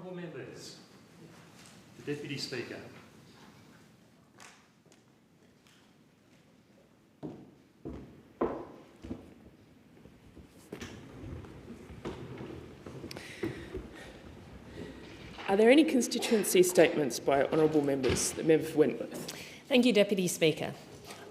Honourable members, the Deputy Speaker. Are there any constituency statements by honourable members? The member for Wentworth. Thank you, Deputy Speaker.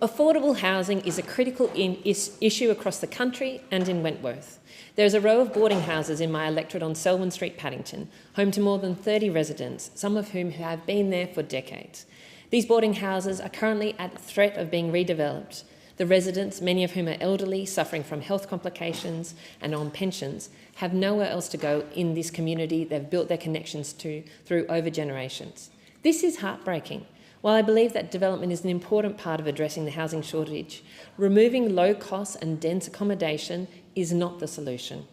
Affordable housing is a critical issue across the country and in Wentworth. There is a row of boarding houses in my electorate on Selwyn Street, Paddington, home to more than 30 residents, some of whom have been there for decades. These boarding houses are currently at threat of being redeveloped. The residents, many of whom are elderly, suffering from health complications and on pensions, have nowhere else to go in this community they've built their connections to through over generations. This is heartbreaking. While I believe that development is an important part of addressing the housing shortage, removing low cost and dense accommodation is not the solution.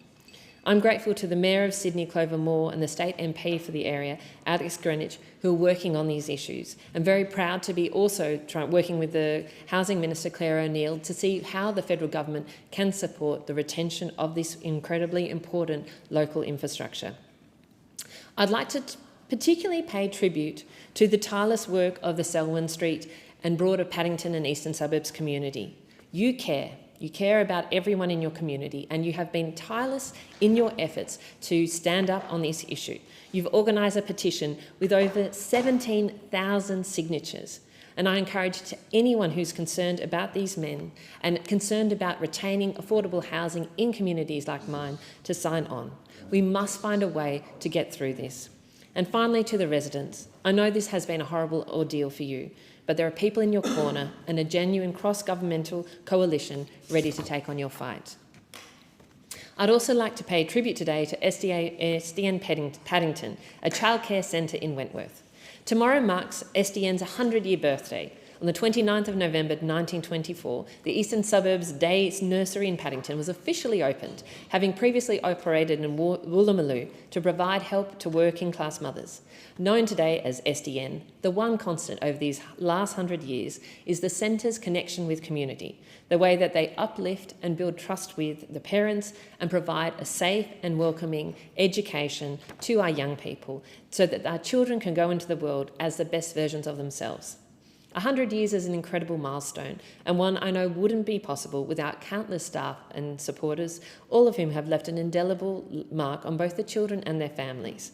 I'm grateful to the Mayor of Sydney, Clover Moore, and the State MP for the area, Alex Greenwich, who are working on these issues. I'm very proud to be also working with the Housing Minister, Claire O'Neill, to see how the federal government can support the retention of this incredibly important local infrastructure. I'd like to particularly pay tribute to the tireless work of the Selwyn Street and broader Paddington and Eastern Suburbs community. You care. You care about everyone in your community, and you have been tireless in your efforts to stand up on this issue. You've organised a petition with over 17,000 signatures, and I encourage anyone who's concerned about these men and concerned about retaining affordable housing in communities like mine to sign on. We must find a way to get through this. And finally, to the residents, I know this has been a horrible ordeal for you, but there are people in your corner and a genuine cross-governmental coalition ready to take on your fight. I'd also like to pay tribute today to SDN Paddington, a childcare centre in Wentworth. Tomorrow marks SDN's 100-year birthday. On the 29th of November 1924, the Eastern Suburbs Day Nursery in Paddington was officially opened, having previously operated in Woolloomooloo to provide help to working-class mothers. Known today as SDN, the one constant over these last 100 years is the centre's connection with community, the way that they uplift and build trust with the parents and provide a safe and welcoming education to our young people so that our children can go into the world as the best versions of themselves. 100 years is an incredible milestone, and one I know wouldn't be possible without countless staff and supporters, all of whom have left an indelible mark on both the children and their families.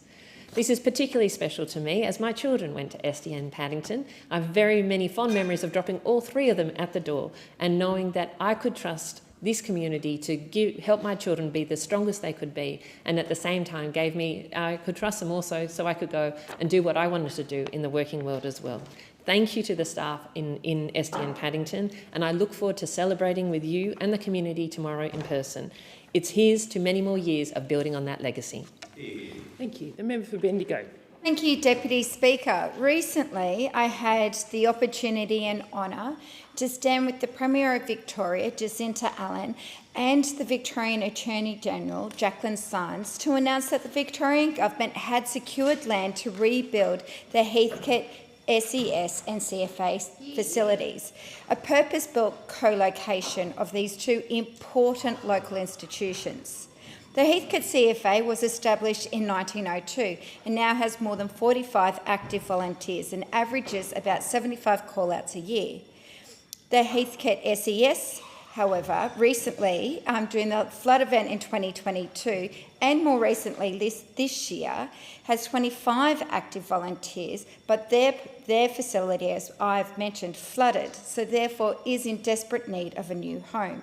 This is particularly special to me as my children went to SDN Paddington. I have very many fond memories of dropping all three of them at the door and knowing that I could trust this community to help my children be the strongest they could be, and at the same time I could trust them also so I could go and do what I wanted to do in the working world as well. Thank you to the staff in SDN Paddington, and I look forward to celebrating with you and the community tomorrow in person. It's here's to many more years of building on that legacy. Thank you. The member for Bendigo. Thank you, Deputy Speaker. Recently, I had the opportunity and honour to stand with the Premier of Victoria, Jacinta Allen, and the Victorian Attorney-General, Jacqueline Symes, to announce that the Victorian Government had secured land to rebuild the Heathcote SES and CFA facilities, a purpose-built co-location of these two important local institutions. The Heathcote CFA was established in 1902 and now has more than 45 active volunteers and averages about 75 call-outs a year. The Heathcote SES, however, recently, during the flood event in 2022 and more recently this year, has 25 active volunteers, but their facility, as I've mentioned, flooded, so therefore is in desperate need of a new home.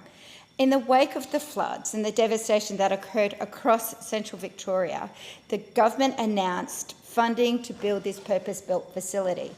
In the wake of the floods and the devastation that occurred across central Victoria, the government announced funding to build this purpose-built facility.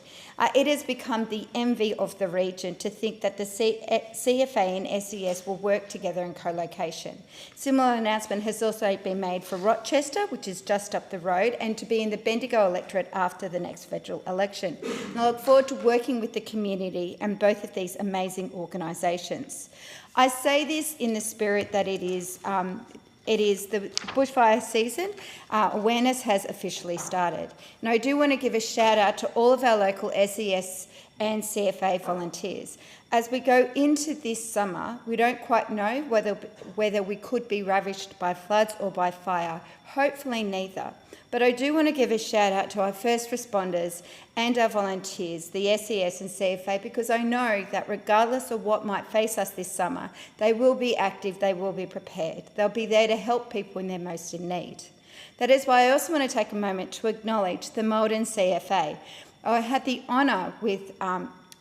It has become the envy of the region to think that the CFA and SES will work together in co-location. Similar announcement has also been made for Rochester, which is just up the road, and to be in the Bendigo electorate after the next federal election. And I look forward to working with the community and both of these amazing organisations. I say this in the spirit that it is the bushfire season. Awareness has officially started. And I do want to give a shout out to all of our local SES and CFA volunteers. As we go into this summer, we don't quite know whether we could be ravished by floods or by fire. Hopefully neither. But I do want to give a shout out to our first responders and our volunteers, the SES and CFA, because I know that regardless of what might face us this summer, they will be active, they will be prepared. They'll be there to help people when they're most in need. That is why I also want to take a moment to acknowledge the Malden CFA. I had the honour with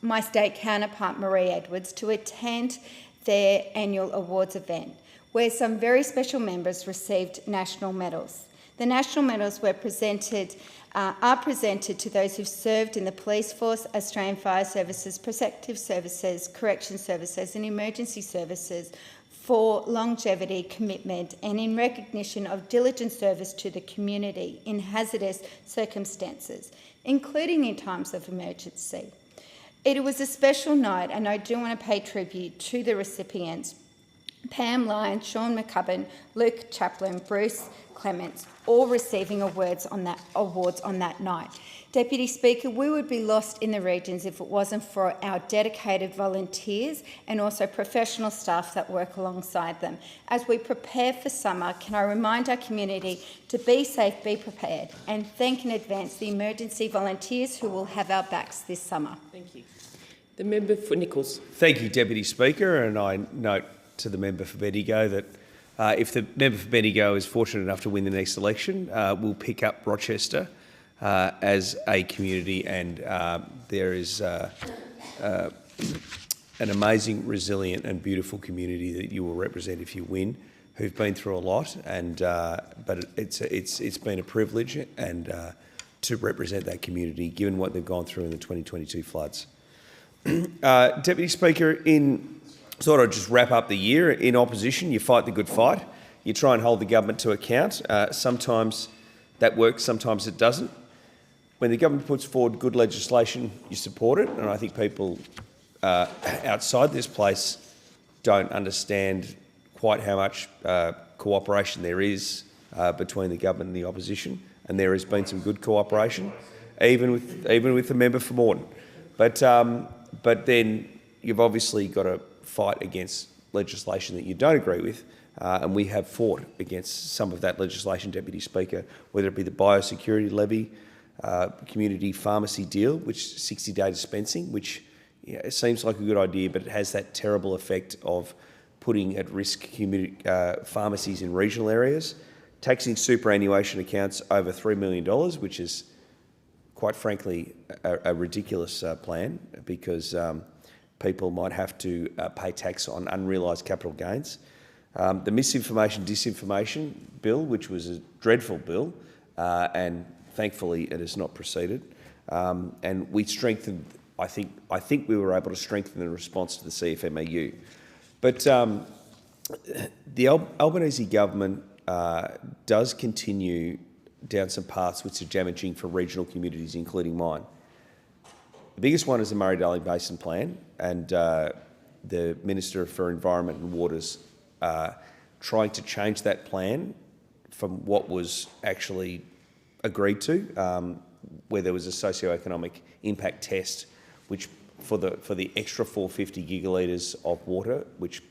my state counterpart, Marie Edwards, to attend their annual awards event, where some very special members received national medals. The national medals are presented to those who've served in the police force, Australian Fire Services, Protective Services, Correction Services and Emergency Services for longevity, commitment and in recognition of diligent service to the community in hazardous circumstances, including in times of emergency. It was a special night, and I do want to pay tribute to the recipients: Pam Lyon, Sean McCubbin, Luke Chaplin, Bruce Clements, all receiving awards on that night. Deputy Speaker, we would be lost in the regions if it wasn't for our dedicated volunteers and also professional staff that work alongside them. As we prepare for summer, can I remind our community to be safe, be prepared, and thank in advance the emergency volunteers who will have our backs this summer. Thank you. The member for Nichols. Thank you, Deputy Speaker, and I note to the member for Bendigo that if the member for Bendigo is fortunate enough to win the next election, we'll pick up Rochester as a community, and there is an amazing, resilient and beautiful community that you will represent if you win, who've been through a lot, and but it's been a privilege and to represent that community, given what they've gone through in the 2022 floods. Deputy Speaker, thought I'd just wrap up the year. In opposition, you fight the good fight. You try and hold the government to account. Sometimes that works, sometimes it doesn't. When the government puts forward good legislation, you support it, and I think people outside this place don't understand quite how much cooperation there is between the government and the opposition, and there has been some good cooperation, even with the member for Moreton. But then you've obviously got to fight against legislation that you don't agree with, and we have fought against some of that legislation, Deputy Speaker, whether it be the biosecurity levy, community pharmacy deal, which 60-day dispensing, which it seems like a good idea, but it has that terrible effect of putting at risk community pharmacies in regional areas, taxing superannuation accounts over $3 million, which is quite frankly a ridiculous plan, because people might have to pay tax on unrealised capital gains. The misinformation, disinformation bill, which was a dreadful bill, and thankfully it has not proceeded. And we strengthened, I think we were able to strengthen the response to the CFMEU. But the Albanese government does continue down some paths which are damaging for regional communities, including mine. The biggest one is the Murray-Darling Basin Plan, and the Minister for Environment and Waters trying to change that plan from what was actually agreed to, where there was a socio-economic impact test, which for the extra 450 gigalitres of water, which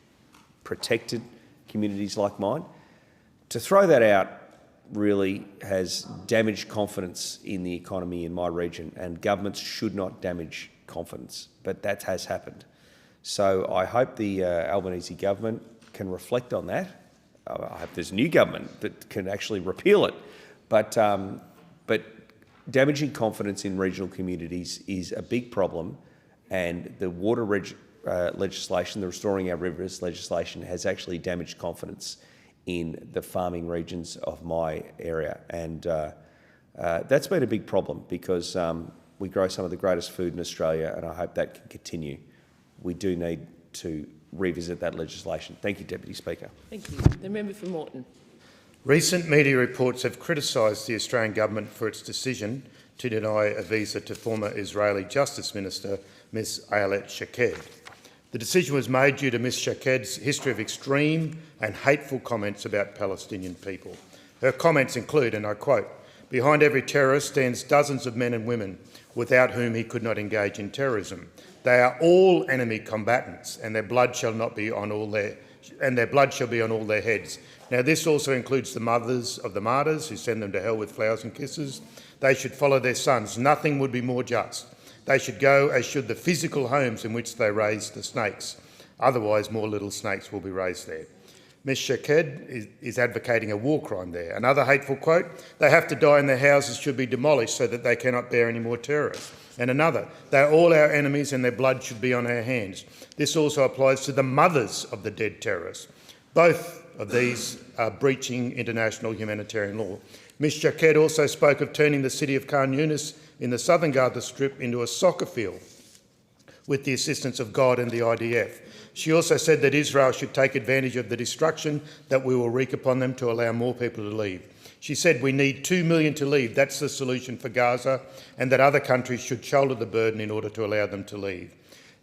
protected communities like mine. To throw that out really has damaged confidence in the economy in my region, and governments should not damage confidence, but that has happened. So I hope the Albanese government can reflect on that. I hope there's a new government that can actually repeal it, but damaging confidence in regional communities is a big problem, and the water legislation, the Restoring Our Rivers legislation, has actually damaged confidence in the farming regions of my area, and that's been a big problem, because we grow some of the greatest food in Australia, and I hope that can continue. We do need to revisit that legislation. Thank you, Deputy Speaker. Thank you. The member for Moreton. Recent media reports have criticised the Australian government for its decision to deny a visa to former Israeli Justice Minister Ms Ayelet Shaked. The decision was made due to Ms Shaked's history of extreme and hateful comments about Palestinian people. Her comments include, and I quote, Behind every terrorist stands dozens of men and women without whom he could not engage in terrorism. They are all enemy combatants, and their blood shall be on all their heads. Now, this also includes the mothers of the martyrs who send them to hell with flowers and kisses. They should follow their sons. Nothing would be more just. They should go as should the physical homes in which they raised the snakes. Otherwise, more little snakes will be raised there. Ms Shaked is advocating a war crime there. Another hateful quote, they have to die and their houses should be demolished so that they cannot bear any more terrorists. And another, they are all our enemies and their blood should be on our hands. This also applies to the mothers of the dead terrorists. Both of these are breaching international humanitarian law. Ms Shaked also spoke of turning the city of Khan Yunis in the southern Gaza Strip into a soccer field with the assistance of God and the IDF. She also said that Israel should take advantage of the destruction that we will wreak upon them to allow more people to leave. She said we need 2 million to leave, that's the solution for Gaza, and that other countries should shoulder the burden in order to allow them to leave.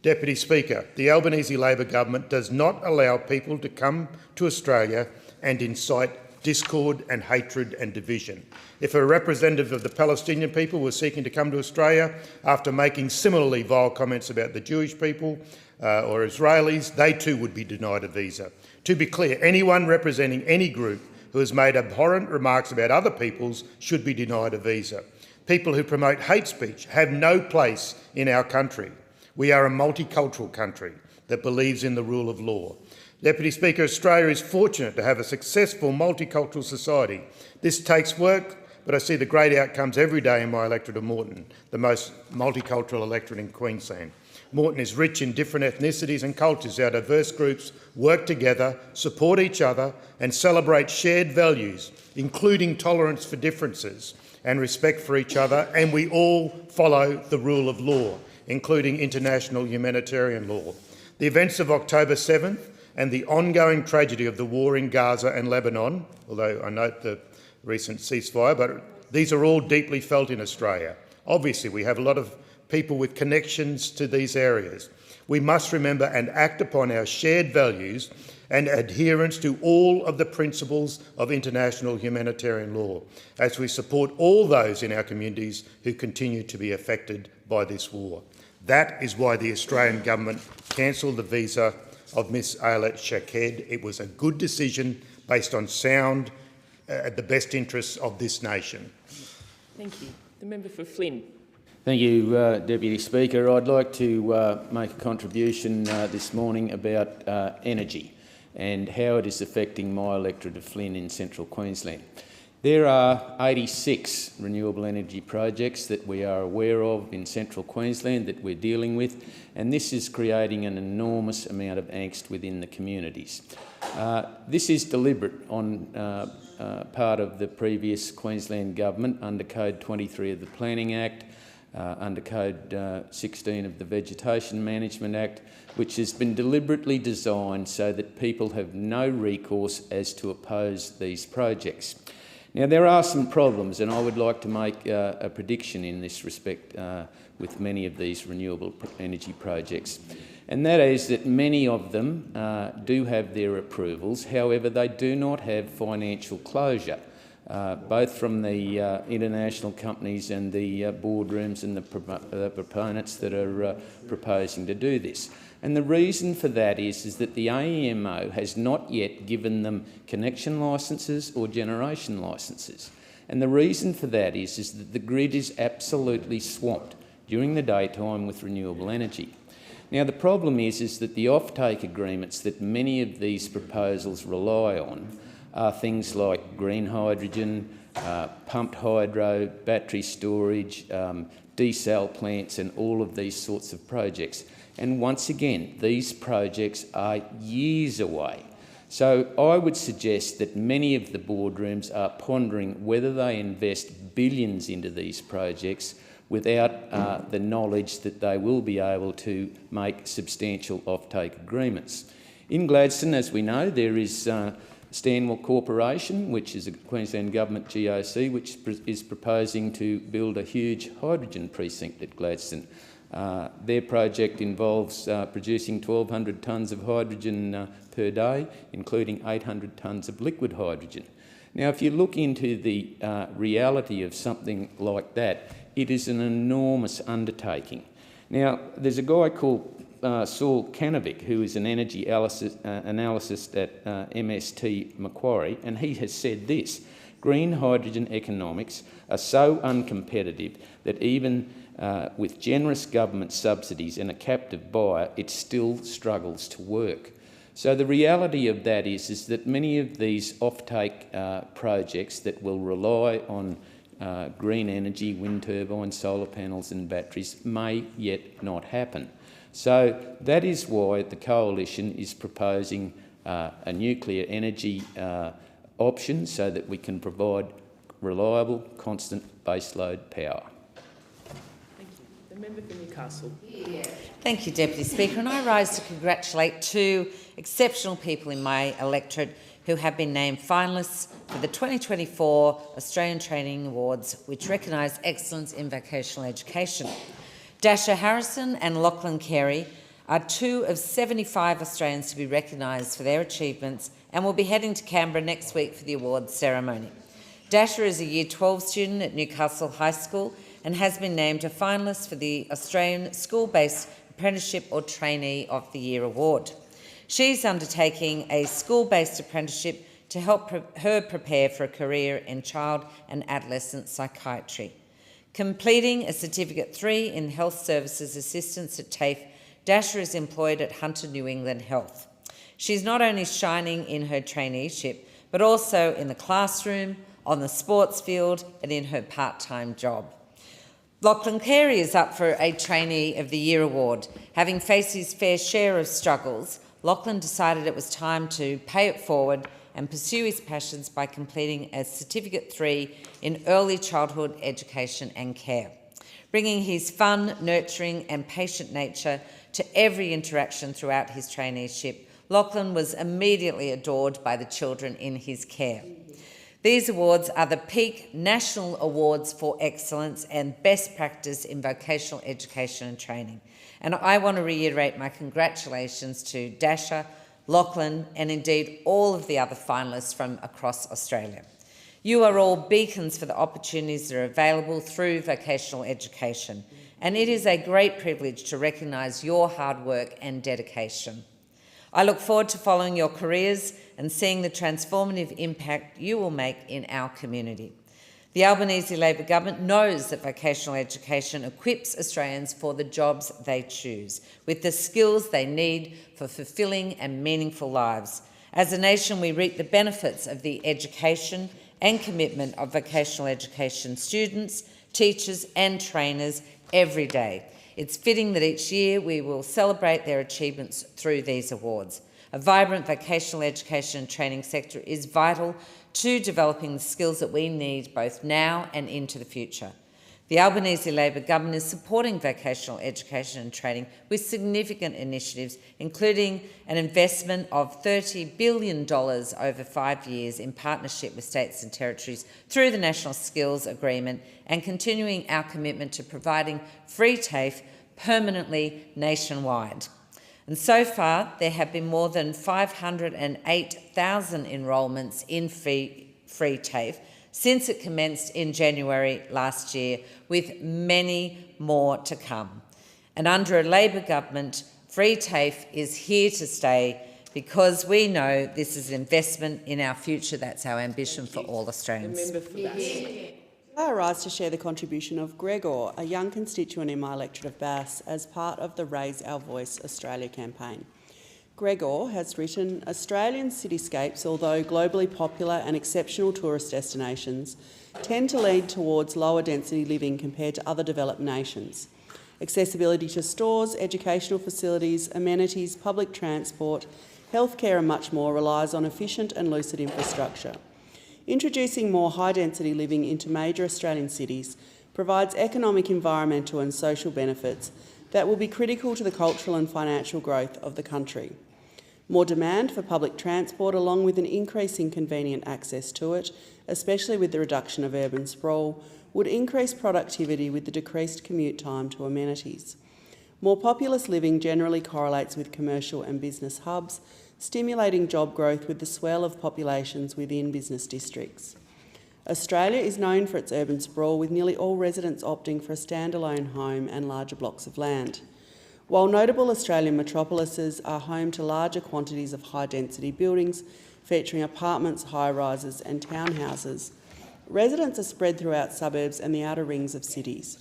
Deputy Speaker, the Albanese Labor government does not allow people to come to Australia and incite discord and hatred and division. If a representative of the Palestinian people was seeking to come to Australia after making similarly vile comments about the Jewish people or Israelis, they too would be denied a visa. To be clear, anyone representing any group who has made abhorrent remarks about other peoples should be denied a visa. People who promote hate speech have no place in our country. We are a multicultural country that believes in the rule of law. Deputy Speaker, Australia is fortunate to have a successful multicultural society. This takes work, but I see the great outcomes every day in my electorate of Moreton, the most multicultural electorate in Queensland. Moreton is rich in different ethnicities and cultures. Our diverse groups work together, support each other and celebrate shared values, including tolerance for differences and respect for each other, and we all follow the rule of law, including international humanitarian law. The events of October 7th and the ongoing tragedy of the war in Gaza and Lebanon, although I note the recent ceasefire, but these are all deeply felt in Australia. Obviously, we have a lot of people with connections to these areas. We must remember and act upon our shared values and adherence to all of the principles of international humanitarian law as we support all those in our communities who continue to be affected by this war. That is why the Australian government cancelled the visa of Ms Ayelet Shaked. It was a good decision based on sound, the best interests of this nation. Thank you. The member for Flynn. Thank you, Deputy Speaker. I'd like to make a contribution this morning about energy and how it is affecting my electorate of Flynn in central Queensland. There are 86 renewable energy projects that we are aware of in central Queensland that we're dealing with, and this is creating an enormous amount of angst within the communities. This is deliberate on part of the previous Queensland government under Code 23 of the Planning Act, under Code 16 of the Vegetation Management Act, which has been deliberately designed so that people have no recourse as to oppose these projects. Now, there are some problems, and I would like to make a prediction in this respect with many of these renewable energy projects, and that is that many of them do have their approvals. However, they do not have financial closure, both from the international companies and the boardrooms and the proponents that are proposing to do this. And the reason for that is that the AEMO has not yet given them connection licences or generation licences. And the reason for that is that the grid is absolutely swamped during the daytime with renewable energy. Now, the problem is that the offtake agreements that many of these proposals rely on are things like green hydrogen, pumped hydro, battery storage, desal plants and all of these sorts of projects. And once again, these projects are years away. So I would suggest that many of the boardrooms are pondering whether they invest billions into these projects without the knowledge that they will be able to make substantial offtake agreements. In Gladstone, as we know, there is Stanwell Corporation, which is a Queensland Government GOC, which is proposing to build a huge hydrogen precinct at Gladstone. Their project involves producing 1,200 tonnes of hydrogen per day, including 800 tonnes of liquid hydrogen. Now, if you look into the reality of something like that, it is an enormous undertaking. Now, there's a guy called Saul Canovic, who is an energy analyst at MST Macquarie, and he has said this: green hydrogen economics are so uncompetitive that even with generous government subsidies and a captive buyer, it still struggles to work. So the reality of that is that many of these offtake projects that will rely on green energy, wind turbines, solar panels and batteries may yet not happen. So that is why the Coalition is proposing a nuclear energy option so that we can provide reliable, constant baseload power. Thank you. The member for Newcastle. Thank you, Deputy Speaker. And I rise to congratulate two exceptional people in my electorate who have been named finalists for the 2024 Australian Training Awards, which recognise excellence in vocational education. Dasha Harrison and Lachlan Carey are two of 75 Australians to be recognised for their achievements and will be heading to Canberra next week for the awards ceremony. Dasha is a Year 12 student at Newcastle High School and has been named a finalist for the Australian School-Based Apprenticeship or Trainee of the Year award. She's undertaking a school-based apprenticeship to help her prepare for a career in child and adolescent psychiatry. Completing a Certificate 3 in Health Services Assistance at TAFE, Dasha is employed at Hunter New England Health. She's not only shining in her traineeship, but also in the classroom, on the sports field and in her part-time job. Lachlan Carey is up for a Trainee of the Year award. Having faced his fair share of struggles, Lachlan decided it was time to pay it forward and pursue his passions by completing a Certificate 3 in Early Childhood Education and Care. Bringing his fun, nurturing and patient nature to every interaction throughout his traineeship, Lachlan was immediately adored by the children in his care. These awards are the peak national awards for excellence and best practice in vocational education and training. And I want to reiterate my congratulations to Dasha, Lachlan and indeed all of the other finalists from across Australia. You are all beacons for the opportunities that are available through vocational education, and it is a great privilege to recognise your hard work and dedication. I look forward to following your careers and seeing the transformative impact you will make in our community. The Albanese Labor Government knows that vocational education equips Australians for the jobs they choose, with the skills they need for fulfilling and meaningful lives. As a nation, we reap the benefits of the education and commitment of vocational education students, teachers and trainers every day. It's fitting that each year we will celebrate their achievements through these awards. A vibrant vocational education and training sector is vital to developing the skills that we need both now and into the future. The Albanese Labor Government is supporting vocational education and training with significant initiatives, including an investment of $30 billion over 5 years in partnership with states and territories through the National Skills Agreement, and continuing our commitment to providing free TAFE permanently nationwide. And so far, there have been more than 508,000 enrolments in free TAFE since it commenced in January last year, with many more to come. And under a Labor government, free TAFE is here to stay because we know this is investment in our future. That's our ambition for all Australians. The member for Bass. I rise to share the contribution of Gregor, a young constituent in my electorate of Bass, as part of the Raise Our Voice Australia campaign. Gregor has written, Australian cityscapes, although globally popular and exceptional tourist destinations, tend to lead towards lower density living compared to other developed nations. Accessibility to stores, educational facilities, amenities, public transport, healthcare and much more relies on efficient and lucid infrastructure. Introducing more high-density living into major Australian cities provides economic, environmental and social benefits that will be critical to the cultural and financial growth of the country. More demand for public transport, along with an increase in convenient access to it, especially with the reduction of urban sprawl, would increase productivity with the decreased commute time to amenities. More populous living generally correlates with commercial and business hubs, stimulating job growth with the swell of populations within business districts. Australia is known for its urban sprawl, with nearly all residents opting for a standalone home and larger blocks of land. While notable Australian metropolises are home to larger quantities of high-density buildings featuring apartments, high-rises and townhouses, residents are spread throughout suburbs and the outer rings of cities.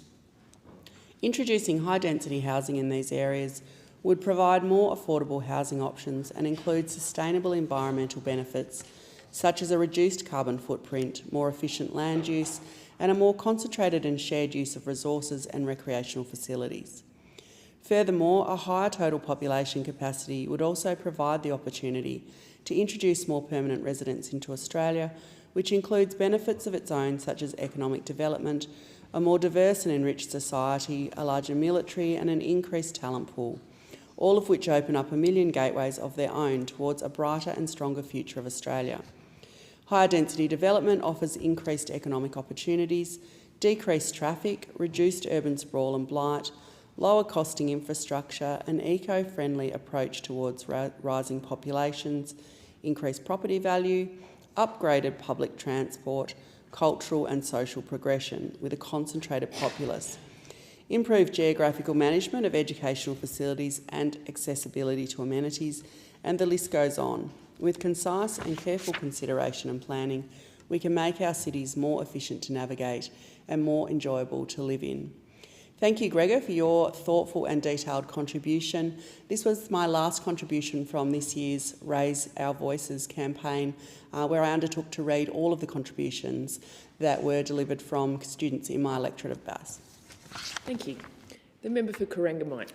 Introducing high-density housing in these areas would provide more affordable housing options and include sustainable environmental benefits such as a reduced carbon footprint, more efficient land use and a more concentrated and shared use of resources and recreational facilities. Furthermore, a higher total population capacity would also provide the opportunity to introduce more permanent residents into Australia, which includes benefits of its own such as economic development, a more diverse and enriched society, a larger military and an increased talent pool, all of which open up a million gateways of their own towards a brighter and stronger future of Australia. Higher density development offers increased economic opportunities, decreased traffic, reduced urban sprawl and blight, lower costing infrastructure, an eco-friendly approach towards rising populations, increased property value, upgraded public transport, cultural and social progression with a concentrated populace, improved geographical management of educational facilities and accessibility to amenities, and the list goes on. With concise and careful consideration and planning, we can make our cities more efficient to navigate and more enjoyable to live in. Thank you, Gregor, for your thoughtful and detailed contribution. This was my last contribution from this year's Raise Our Voices campaign, where I undertook to read all of the contributions that were delivered from students in my electorate of Bass. Thank you. The member for Corangamite.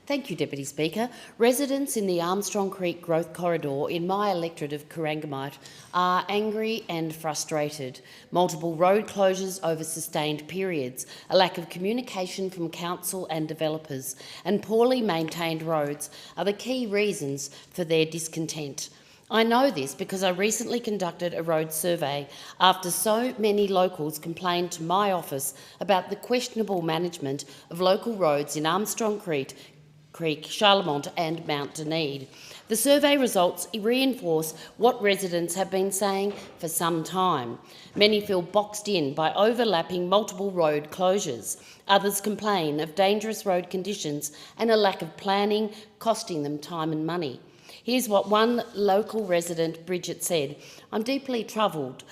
Thank you, Deputy Speaker. Residents in the Armstrong Creek Growth Corridor in my electorate of Corangamite are angry and frustrated. Multiple road closures over sustained periods, a lack of communication from council and developers, and poorly maintained roads are the key reasons for their discontent. I know this because I recently conducted a road survey after so many locals complained to my office about the questionable management of local roads in Armstrong Creek, Charlemont and Mount Dunedin. The survey results reinforce what residents have been saying for some time. Many feel boxed in by overlapping multiple road closures. Others complain of dangerous road conditions and a lack of planning, costing them time and money. Here's what one local resident, Bridget, said: "I'm deeply troubled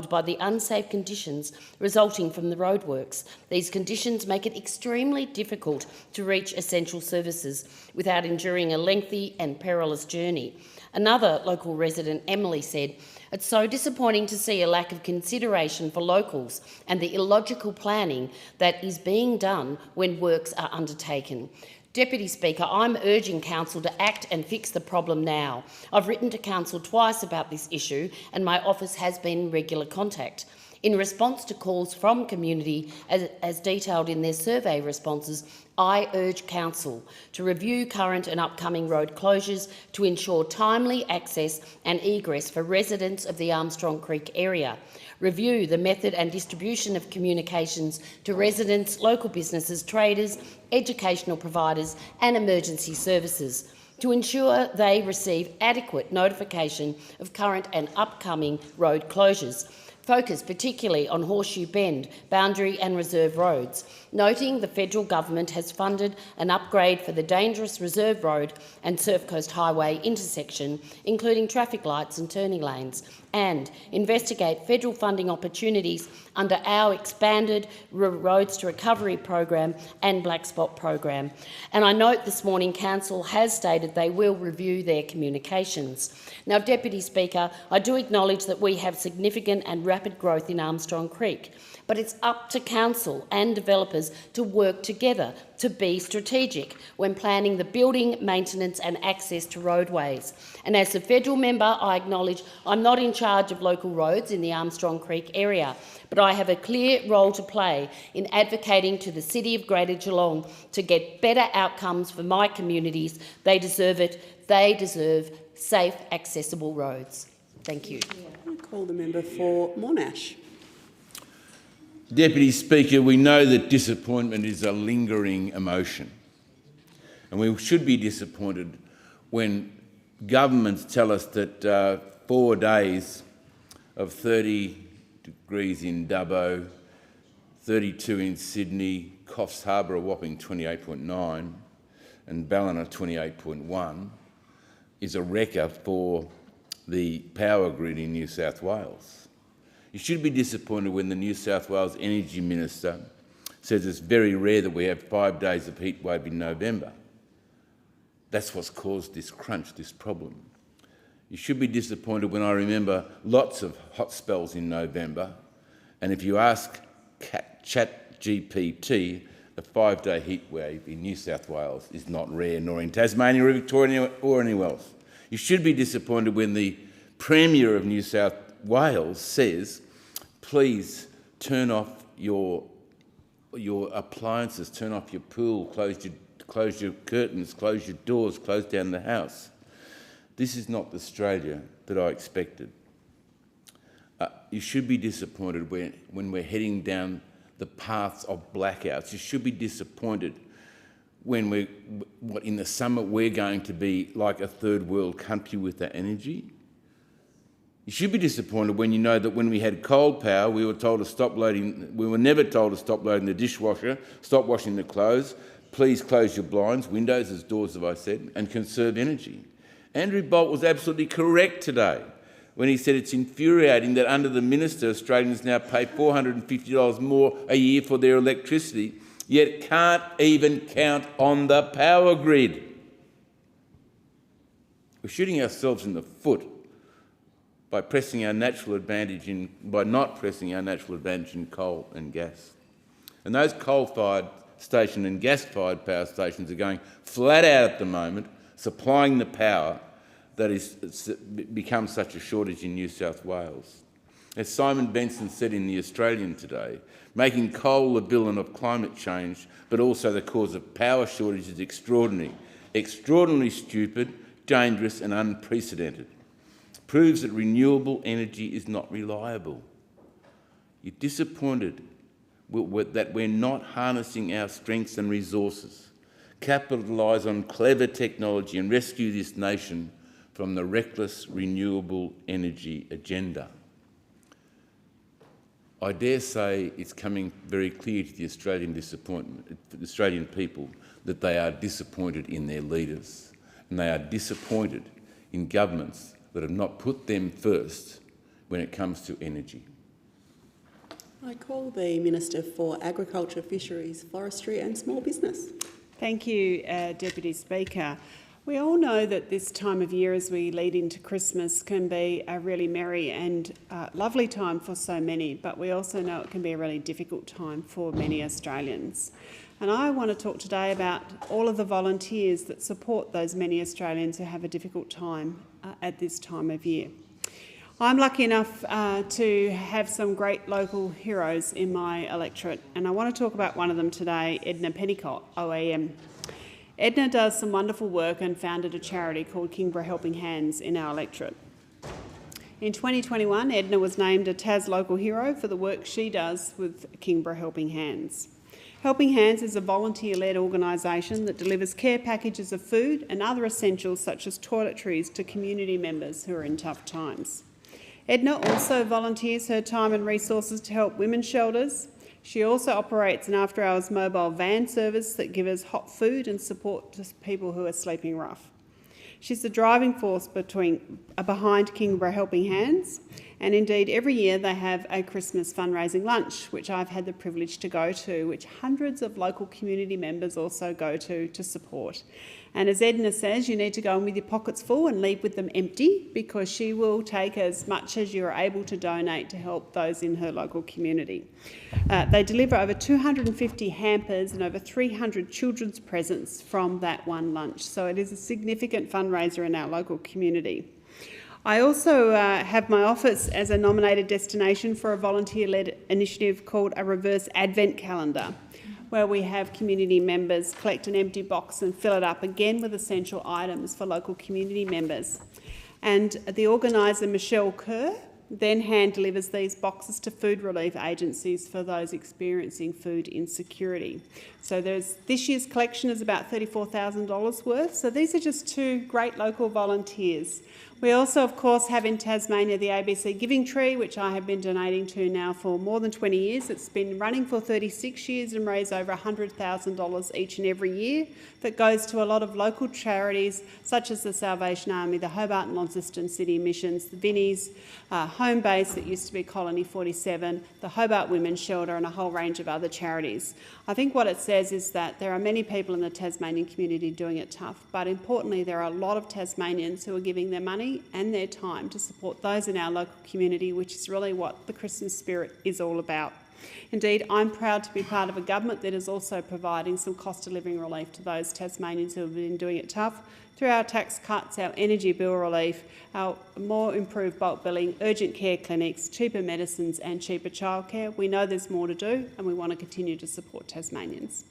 by the unsafe conditions resulting from the roadworks. These conditions make it extremely difficult to reach essential services without enduring a lengthy and perilous journey." Another local resident, Emily, said, "It's so disappointing to see a lack of consideration for locals and the illogical planning that is being done when works are undertaken." Deputy Speaker, I'm urging Council to act and fix the problem now. I've written to Council twice about this issue and my office has been in regular contact. In response to calls from community, as detailed in their survey responses, I urge Council to review current and upcoming road closures to ensure timely access and egress for residents of the Armstrong Creek area. Review the method and distribution of communications to residents, local businesses, traders, educational providers and emergency services to ensure they receive adequate notification of current and upcoming road closures. Focus particularly on Horseshoe Bend, Boundary and Reserve roads, noting the federal government has funded an upgrade for the dangerous Reserve Road and Surf Coast Highway intersection, including traffic lights and turning lanes, and investigate federal funding opportunities under our expanded Roads to Recovery program and Black Spot program. And I note this morning Council has stated they will review their communications. Now, Deputy Speaker, I do acknowledge that we have significant and rapid growth in Armstrong Creek, but it's up to Council and developers to work together to be strategic when planning the building, maintenance and access to roadways. And as a federal member, I acknowledge I'm not in charge of local roads in the Armstrong Creek area, but I have a clear role to play in advocating to the City of Greater Geelong to get better outcomes for my communities. They deserve it. They deserve safe, accessible roads. Thank you. I call the member for Monash. Deputy Speaker, we know that disappointment is a lingering emotion. And we should be disappointed when governments tell us that 4 days of 30 degrees in Dubbo, 32 in Sydney, Coffs Harbour a whopping 28.9 and Ballina 28.1 is a wrecker for the power grid in New South Wales. You should be disappointed when the New South Wales Energy Minister says it's very rare that we have 5 days of heat wave in November. That's what's caused this crunch, this problem. You should be disappointed when I remember lots of hot spells in November, and if you ask ChatGPT, a 5-day heat wave in New South Wales is not rare, nor in Tasmania or Victoria or anywhere else. You should be disappointed when the Premier of New South Wales says, please turn off your appliances, turn off your pool, close your curtains, close your doors, close down the house. This is not the Australia that I expected. You should be disappointed when we're heading down the paths of blackouts. You should be disappointed when in the summer we're going to be like a third world country with our energy. You should be disappointed when you know that when we had cold power, we were never told to stop loading the dishwasher, stop washing the clothes, please close your blinds, windows as doors, as I said, and conserve energy. Andrew Bolt was absolutely correct today when he said it's infuriating that under the minister, Australians now pay $450 more a year for their electricity, yet can't even count on the power grid. We're shooting ourselves in the foot by not pressing our natural advantage in coal and gas. And those coal-fired station and gas-fired power stations are going flat out at the moment, supplying the power that has become such a shortage in New South Wales. As Simon Benson said in The Australian today, making coal the villain of climate change, but also the cause of power shortage is extraordinary, extraordinarily stupid, dangerous and unprecedented. Proves that renewable energy is not reliable. You're disappointed that we're not harnessing our strengths and resources, capitalise on clever technology and rescue this nation from the reckless renewable energy agenda. I dare say it's coming very clear to the Australian people that they are disappointed in their leaders, and they are disappointed in governments that have not put them first when it comes to energy. I call the Minister for Agriculture, Fisheries, Forestry and Small Business. Thank you, Deputy Speaker. We all know that this time of year as we lead into Christmas can be a really merry and lovely time for so many, but we also know it can be a really difficult time for many Australians. And I want to talk today about all of the volunteers that support those many Australians who have a difficult time at this time of year. I'm lucky enough to have some great local heroes in my electorate, and I want to talk about one of them today, Edna Pennicott, OAM. Edna does some wonderful work and founded a charity called Kingborough Helping Hands in our electorate. In 2021, Edna was named a Tas Local Hero for the work she does with Kingborough Helping Hands. Helping Hands is a volunteer-led organisation that delivers care packages of food and other essentials such as toiletries to community members who are in tough times. Edna also volunteers her time and resources to help women's shelters. She also operates an after-hours mobile van service that gives hot food and support to people who are sleeping rough. She's the driving force behind Kingborough Helping Hands, and indeed every year they have a Christmas fundraising lunch, which I've had the privilege to go to, which hundreds of local community members also go to support. And as Edna says, you need to go in with your pockets full and leave with them empty, because she will take as much as you're able to donate to help those in her local community. They deliver over 250 hampers and over 300 children's presents from that one lunch. So it is a significant fundraiser in our local community. I also have my office as a nominated destination for a volunteer-led initiative called a Reverse Advent Calendar, where we have community members collect an empty box and fill it up again with essential items for local community members. And the organiser, Michelle Kerr, then hand delivers these boxes to food relief agencies for those experiencing food insecurity. So this year's collection is about $34,000 worth. So these are just two great local volunteers. We also, of course, have in Tasmania the ABC Giving Tree, which I have been donating to now for more than 20 years. It's been running for 36 years and raised over $100,000 each and every year that goes to a lot of local charities such as the Salvation Army, the Hobart and Launceston City Missions, the Vinnies, Home Base that used to be Colony 47, the Hobart Women's Shelter and a whole range of other charities. I think what it says is that there are many people in the Tasmanian community doing it tough, but importantly there are a lot of Tasmanians who are giving their money and their time to support those in our local community, which is really what the Christmas spirit is all about. Indeed, I'm proud to be part of a government that is also providing some cost of living relief to those Tasmanians who have been doing it tough through our tax cuts, our energy bill relief, our more improved bulk billing, urgent care clinics, cheaper medicines and cheaper childcare. We know there's more to do and we want to continue to support Tasmanians.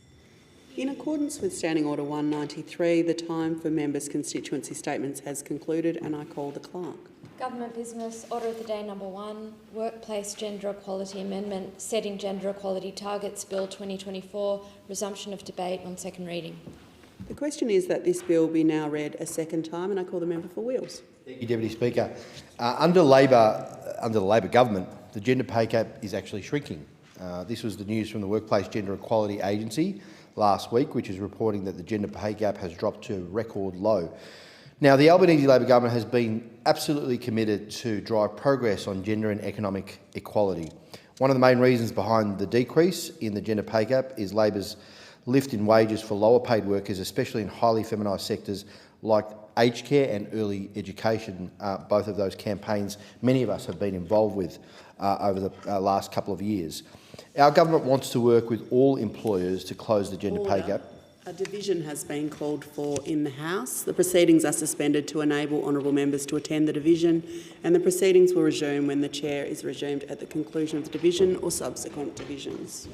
In accordance with Standing Order 193, the time for members' constituency statements has concluded and I call the clerk. Government business, order of the day number 1, Workplace Gender Equality Amendment, Setting Gender Equality Targets Bill 2024, resumption of debate on second reading. The question is that this bill be now read a second time and I call the member for Wheels. Thank you, Deputy Speaker. Under the Labor government, the gender pay gap is actually shrinking. This was the news from the Workplace Gender Equality Agency last week, which is reporting that the gender pay gap has dropped to a record low. Now, the Albanese Labor government has been absolutely committed to drive progress on gender and economic equality. One of the main reasons behind the decrease in the gender pay gap is Labor's lift in wages for lower paid workers, especially in highly feminised sectors like aged care and early education, both of those campaigns many of us have been involved with over the last couple of years. Our government wants to work with all employers to close the gender pay gap. A division has been called for in the House. The proceedings are suspended to enable honourable members to attend the division, and the proceedings will resume when the chair is resumed at the conclusion of the division or subsequent divisions.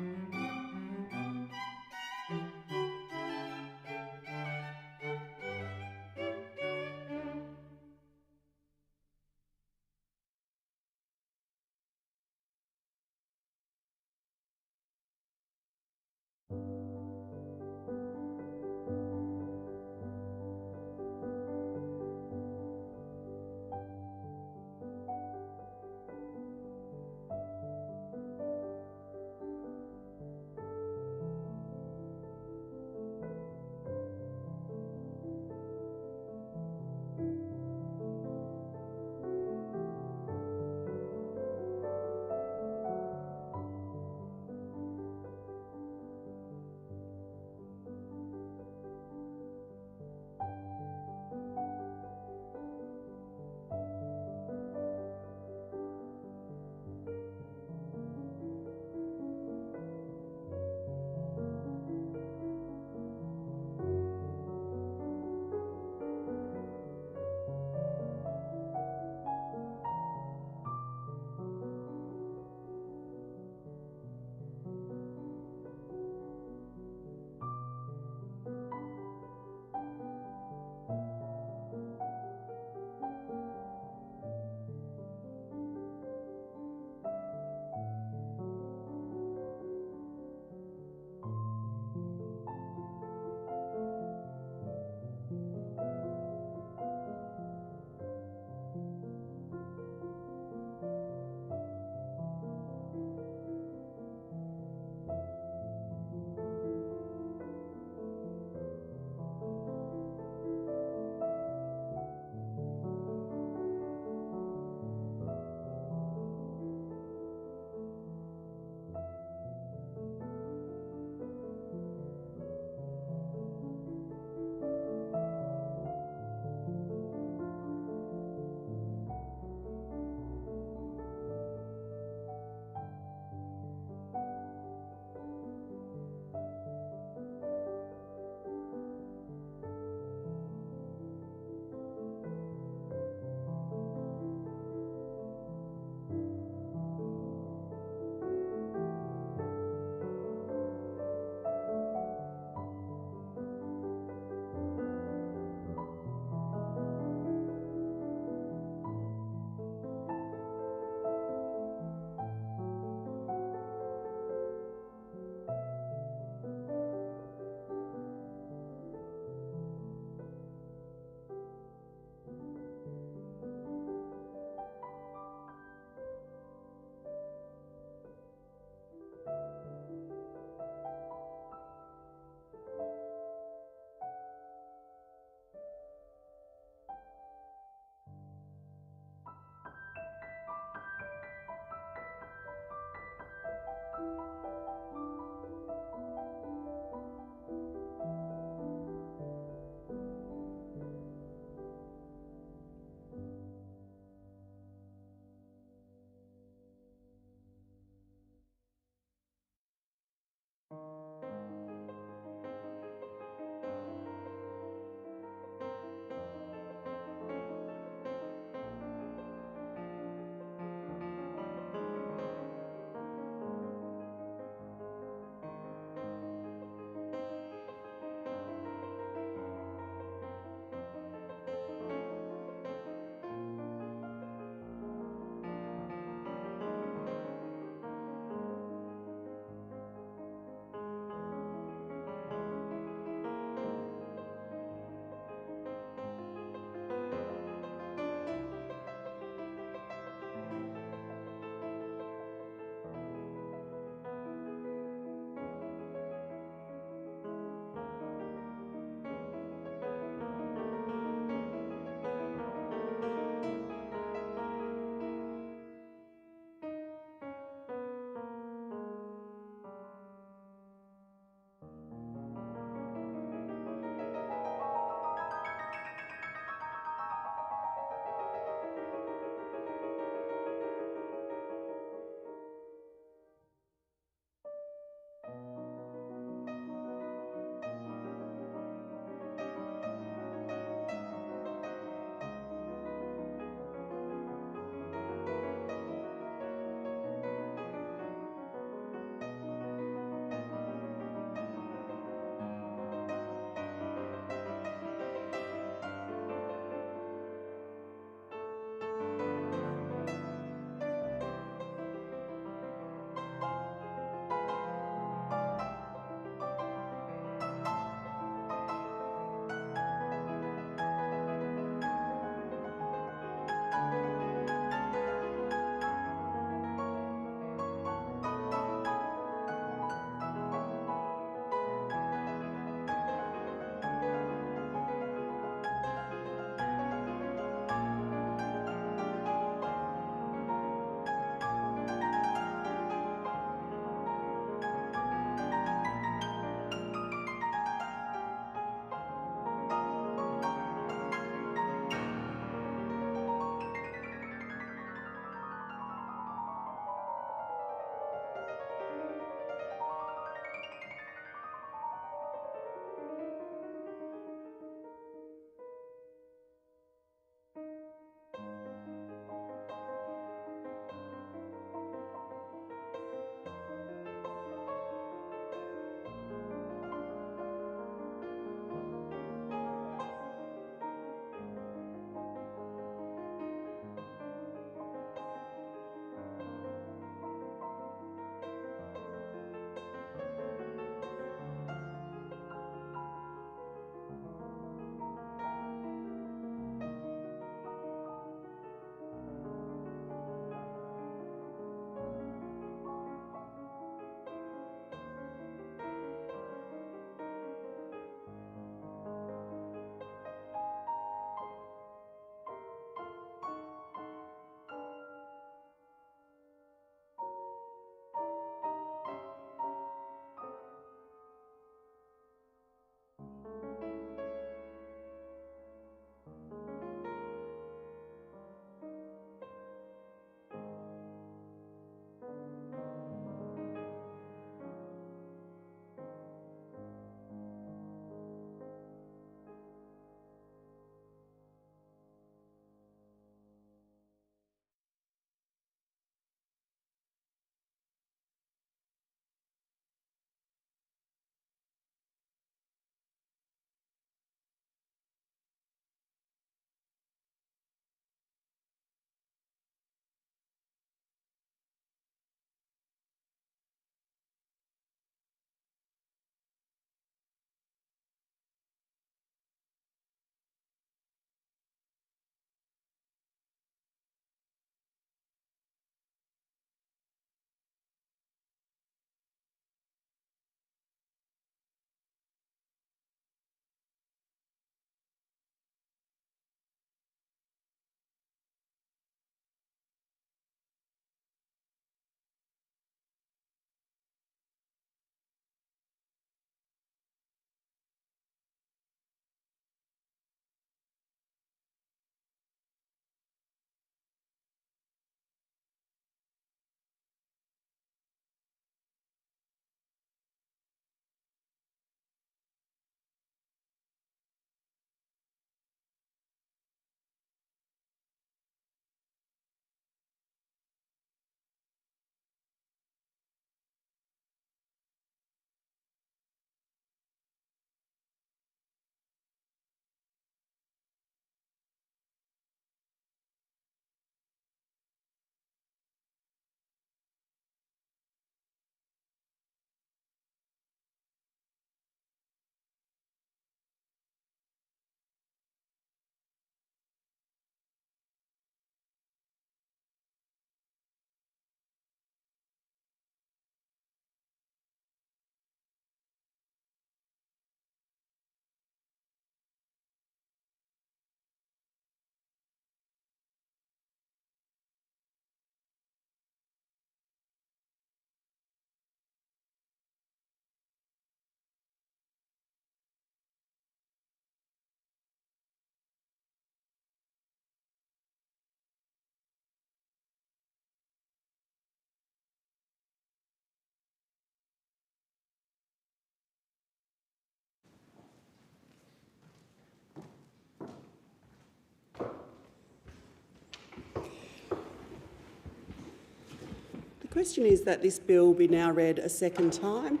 question is that this bill be now read a second time,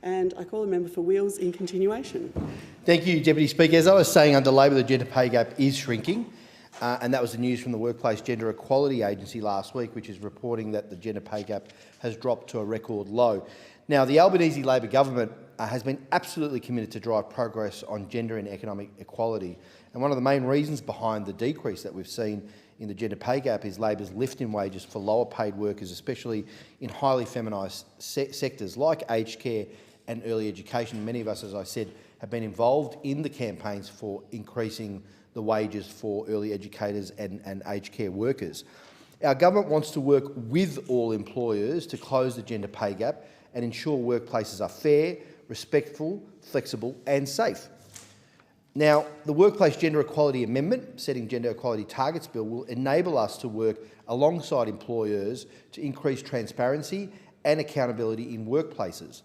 and I call the member for Wheels in continuation. Thank you, Deputy Speaker. As I was saying, under Labor, the gender pay gap is shrinking, and that was the news from the Workplace Gender Equality Agency last week, which is reporting that the gender pay gap has dropped to a record low. Now, the Albanese Labor government has been absolutely committed to drive progress on gender and economic equality. And one of the main reasons behind the decrease that we've seen in the gender pay gap is Labor's lift in wages for lower paid workers, especially in highly feminised sectors like aged care and early education. Many of us, as I said, have been involved in the campaigns for increasing the wages for early educators and aged care workers. Our government wants to work with all employers to close the gender pay gap and ensure workplaces are fair, respectful, flexible and safe. Now, the Workplace Gender Equality Amendment, Setting Gender Equality Targets Bill, will enable us to work alongside employers to increase transparency and accountability in workplaces,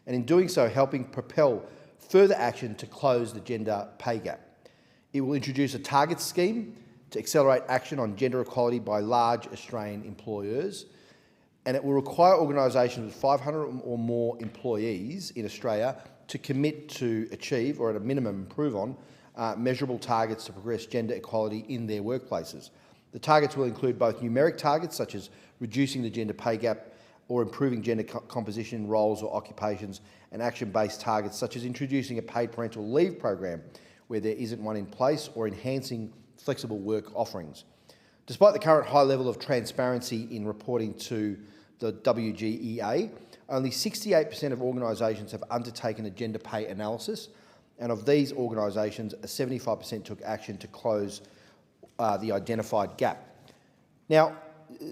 and in doing so, helping propel further action to close the gender pay gap. It will introduce a target scheme to accelerate action on gender equality by large Australian employers, and it will require organisations with 500 or more employees in Australia to commit to achieve, or at a minimum improve on, measurable targets to progress gender equality in their workplaces. The targets will include both numeric targets, such as reducing the gender pay gap or improving gender composition in roles or occupations, and action-based targets, such as introducing a paid parental leave program where there isn't one in place, or enhancing flexible work offerings. Despite the current high level of transparency in reporting to the WGEA, only 68% of organisations have undertaken a gender pay analysis, and of these organisations, 75% took action to close the identified gap. Now,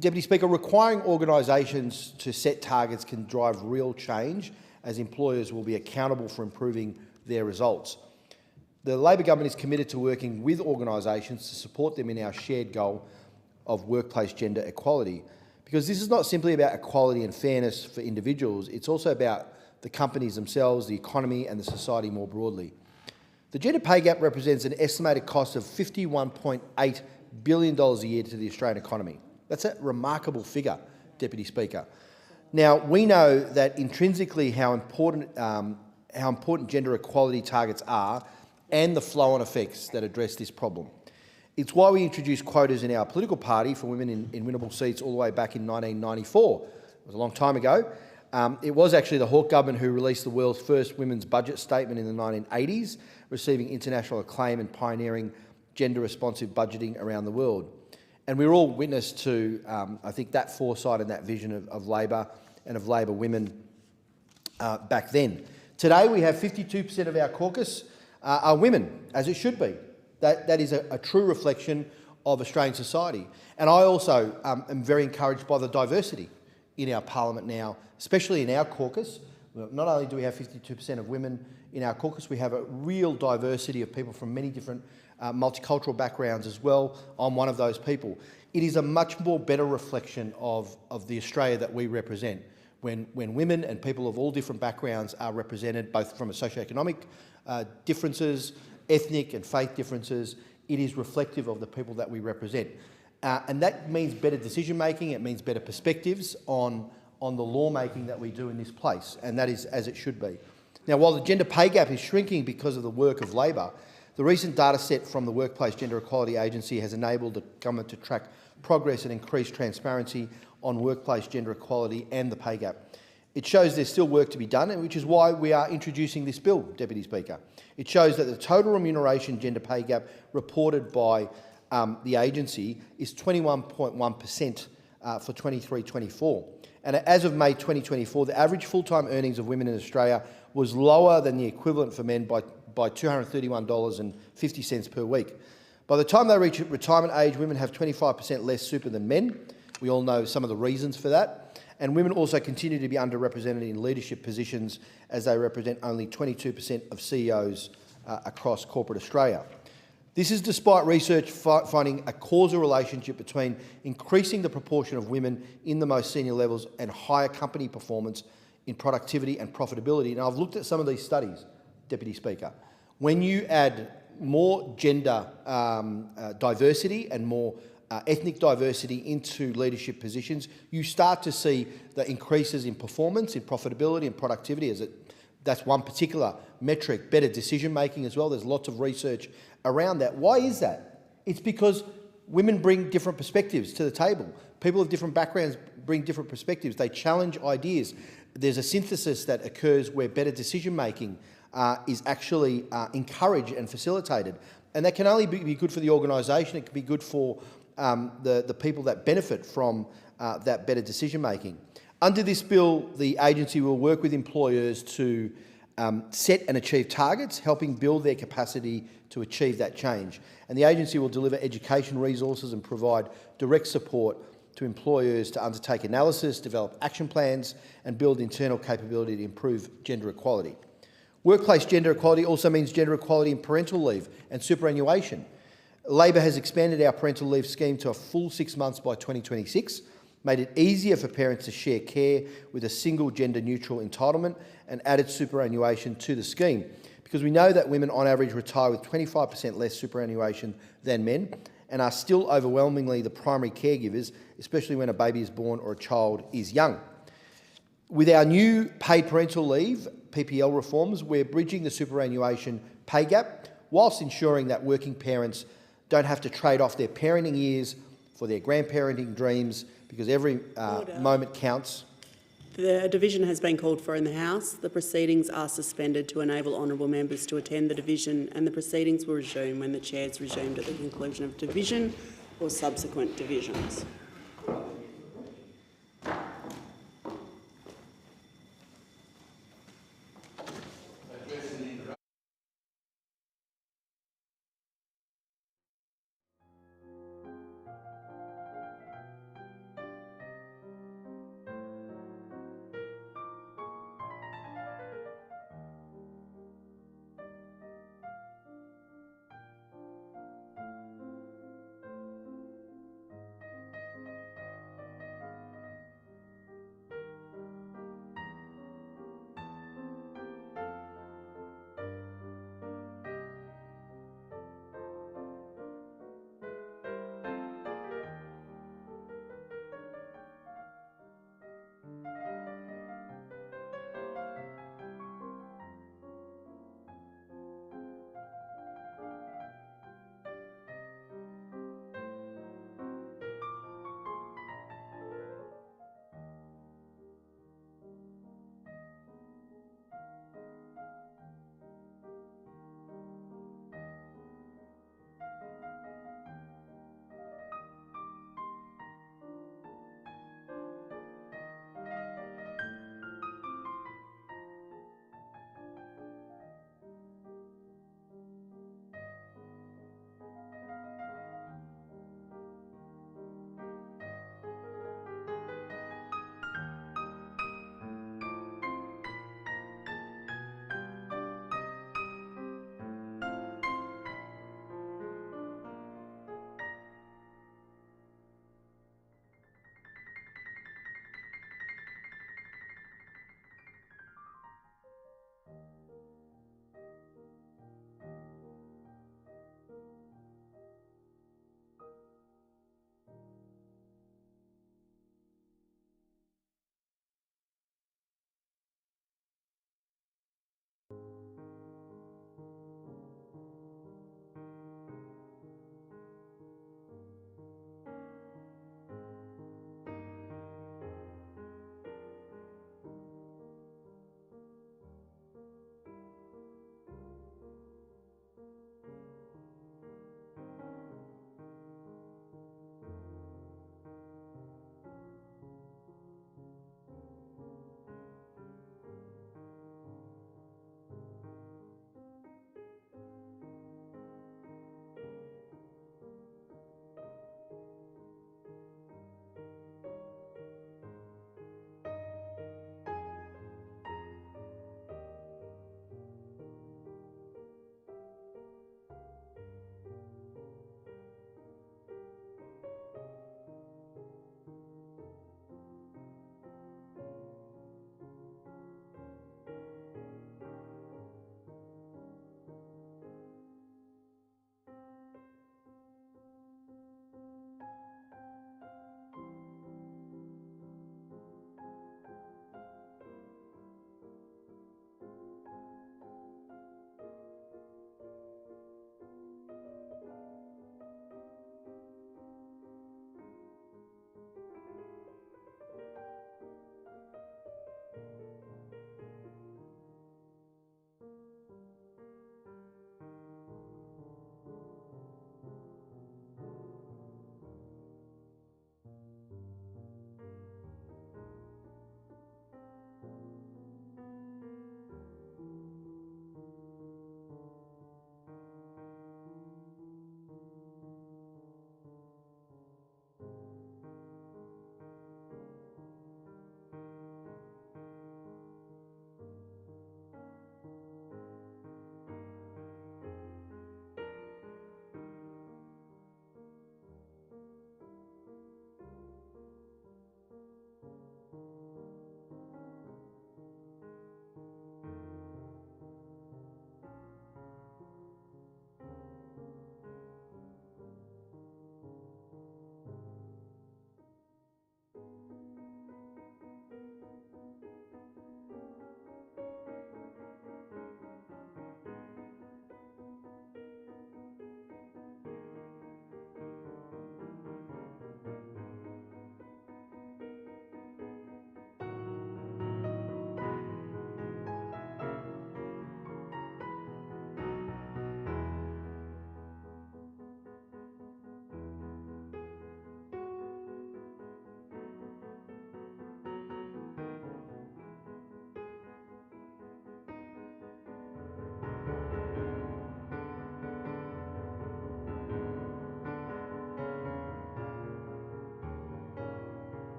Deputy Speaker, requiring organisations to set targets can drive real change, as employers will be accountable for improving their results. The Labor government is committed to working with organisations to support them in our shared goal of workplace gender equality, because this is not simply about equality and fairness for individuals, it's also about the companies themselves, the economy and the society more broadly. The gender pay gap represents an estimated cost of $51.8 billion a year to the Australian economy. That's a remarkable figure, Deputy Speaker. Now, we know that intrinsically how important gender equality targets are, and the flow-on effects that address this problem. It's why we introduced quotas in our political party for women in winnable seats all the way back in 1994. It was a long time ago. It was actually the Hawke government who released the world's first women's budget statement in the 1980s, receiving international acclaim and pioneering gender-responsive budgeting around the world. And we were all witness to, I think, that foresight and that vision of Labor and of Labor women back then. Today we have 52% of our caucus are women, as it should be. That is a true reflection of Australian society. And I also am very encouraged by the diversity in our parliament now, especially in our caucus. Not only do we have 52% of women in our caucus, we have a real diversity of people from many different multicultural backgrounds as well. I'm one of those people. It is a much more better reflection of the Australia that we represent, when women and people of all different backgrounds are represented, both from a socioeconomic differences, ethnic and faith differences. It is reflective of the people that we represent. And that means better decision making, it means better perspectives on the lawmaking that we do in this place, and that is as it should be. Now, while the gender pay gap is shrinking because of the work of Labor, the recent data set from the Workplace Gender Equality Agency has enabled the government to track progress and increase transparency on workplace gender equality and the pay gap. It shows there's still work to be done, which is why we are introducing this bill, Deputy Speaker. It shows that the total remuneration gender pay gap reported by the agency is 21.1% for 23-24. And as of May 2024, the average full-time earnings of women in Australia was lower than the equivalent for men by $231.50 per week. By the time they reach retirement age, women have 25% less super than men. We all know some of the reasons for that. And women also continue to be underrepresented in leadership positions, as they represent only 22% of CEOs across corporate Australia. This is despite research finding a causal relationship between increasing the proportion of women in the most senior levels and higher company performance in productivity and profitability. Now, I've looked at some of these studies, Deputy Speaker. When you add more gender diversity and more ethnic diversity into leadership positions, you start to see the increases in performance, in profitability and productivity. That's one particular metric. Better decision making as well. There's lots of research around that. Why is that? It's because women bring different perspectives to the table. People of different backgrounds bring different perspectives. They challenge ideas. There's a synthesis that occurs where better decision making is actually encouraged and facilitated. And that can only be good for the organisation. It can be good for the people that benefit from that better decision making. Under this bill, the agency will work with employers to set and achieve targets, helping build their capacity to achieve that change. And the agency will deliver education resources and provide direct support to employers to undertake analysis, develop action plans and build internal capability to improve gender equality. Workplace gender equality also means gender equality in parental leave and superannuation. Labor has expanded our parental leave scheme to a full 6 months by 2026, made it easier for parents to share care with a single gender-neutral entitlement and added superannuation to the scheme, because we know that women on average retire with 25% less superannuation than men and are still overwhelmingly the primary caregivers, especially when a baby is born or a child is young. With our new paid parental leave, PPL reforms, we're bridging the superannuation pay gap whilst ensuring that working parents don't have to trade off their parenting years for their grandparenting dreams, because every moment counts. The division has been called for in the House. The proceedings are suspended to enable honourable members to attend the division, and the proceedings will resume when the chair is resumed at the conclusion of division or subsequent divisions.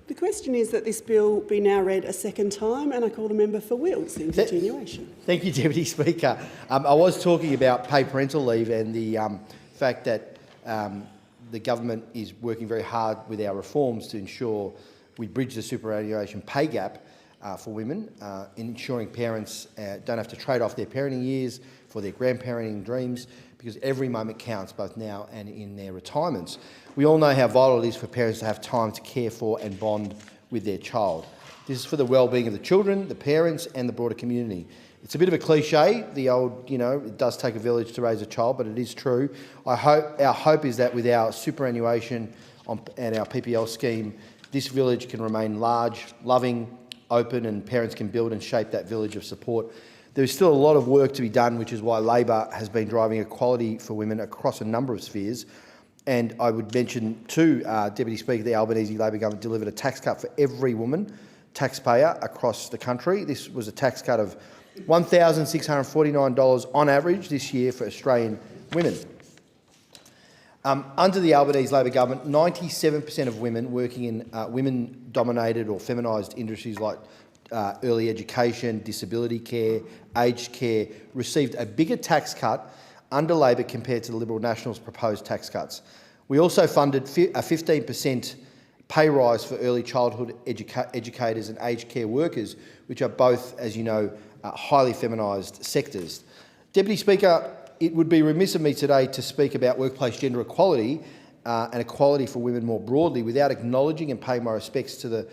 The question is that this bill be now read a second time, and I call the member for Wills in continuation. Thank you, Deputy Speaker. I was talking about paid parental leave and the fact that the government is working very hard with our reforms to ensure we bridge the superannuation pay gap for women, ensuring parents don't have to trade off their parenting years for their grandparenting dreams, because every moment counts, both now and in their retirements. We all know how vital it is for parents to have time to care for and bond with their child. This is for the well-being of the children, the parents and the broader community. It's a bit of a cliche, the old, it does take a village to raise a child, but it is true. Our hope is that with our superannuation and our PPL scheme, this village can remain large, loving, open, and parents can build and shape that village of support. There's still a lot of work to be done, which is why Labor has been driving equality for women across a number of spheres. And I would mention too, Deputy Speaker, the Albanese Labor government delivered a tax cut for every woman taxpayer across the country. This was a tax cut of $1,649 on average this year for Australian women. Under the Albanese Labor government, 97% of women working in women-dominated or feminised industries like early education, disability care, aged care received a bigger tax cut under Labor compared to the Liberal Nationals' proposed tax cuts. We also funded a 15% pay rise for early childhood educators and aged care workers, which are both, as you know, highly feminised sectors. Deputy Speaker, it would be remiss of me today to speak about workplace gender equality and equality for women more broadly without acknowledging and paying my respects to the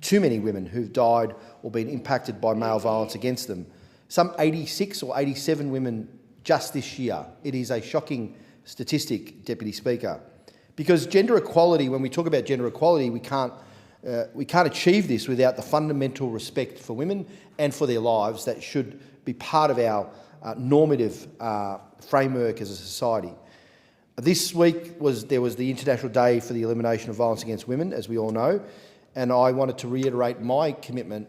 too many women who've died or been impacted by male violence against them. Some 86 or 87 women just this year. It is a shocking statistic, Deputy Speaker. Because gender equality, when we talk about gender equality, we can't achieve this without the fundamental respect for women and for their lives that should be part of our normative framework as a society. This week there was the International Day for the Elimination of Violence Against Women, as we all know, and I wanted to reiterate my commitment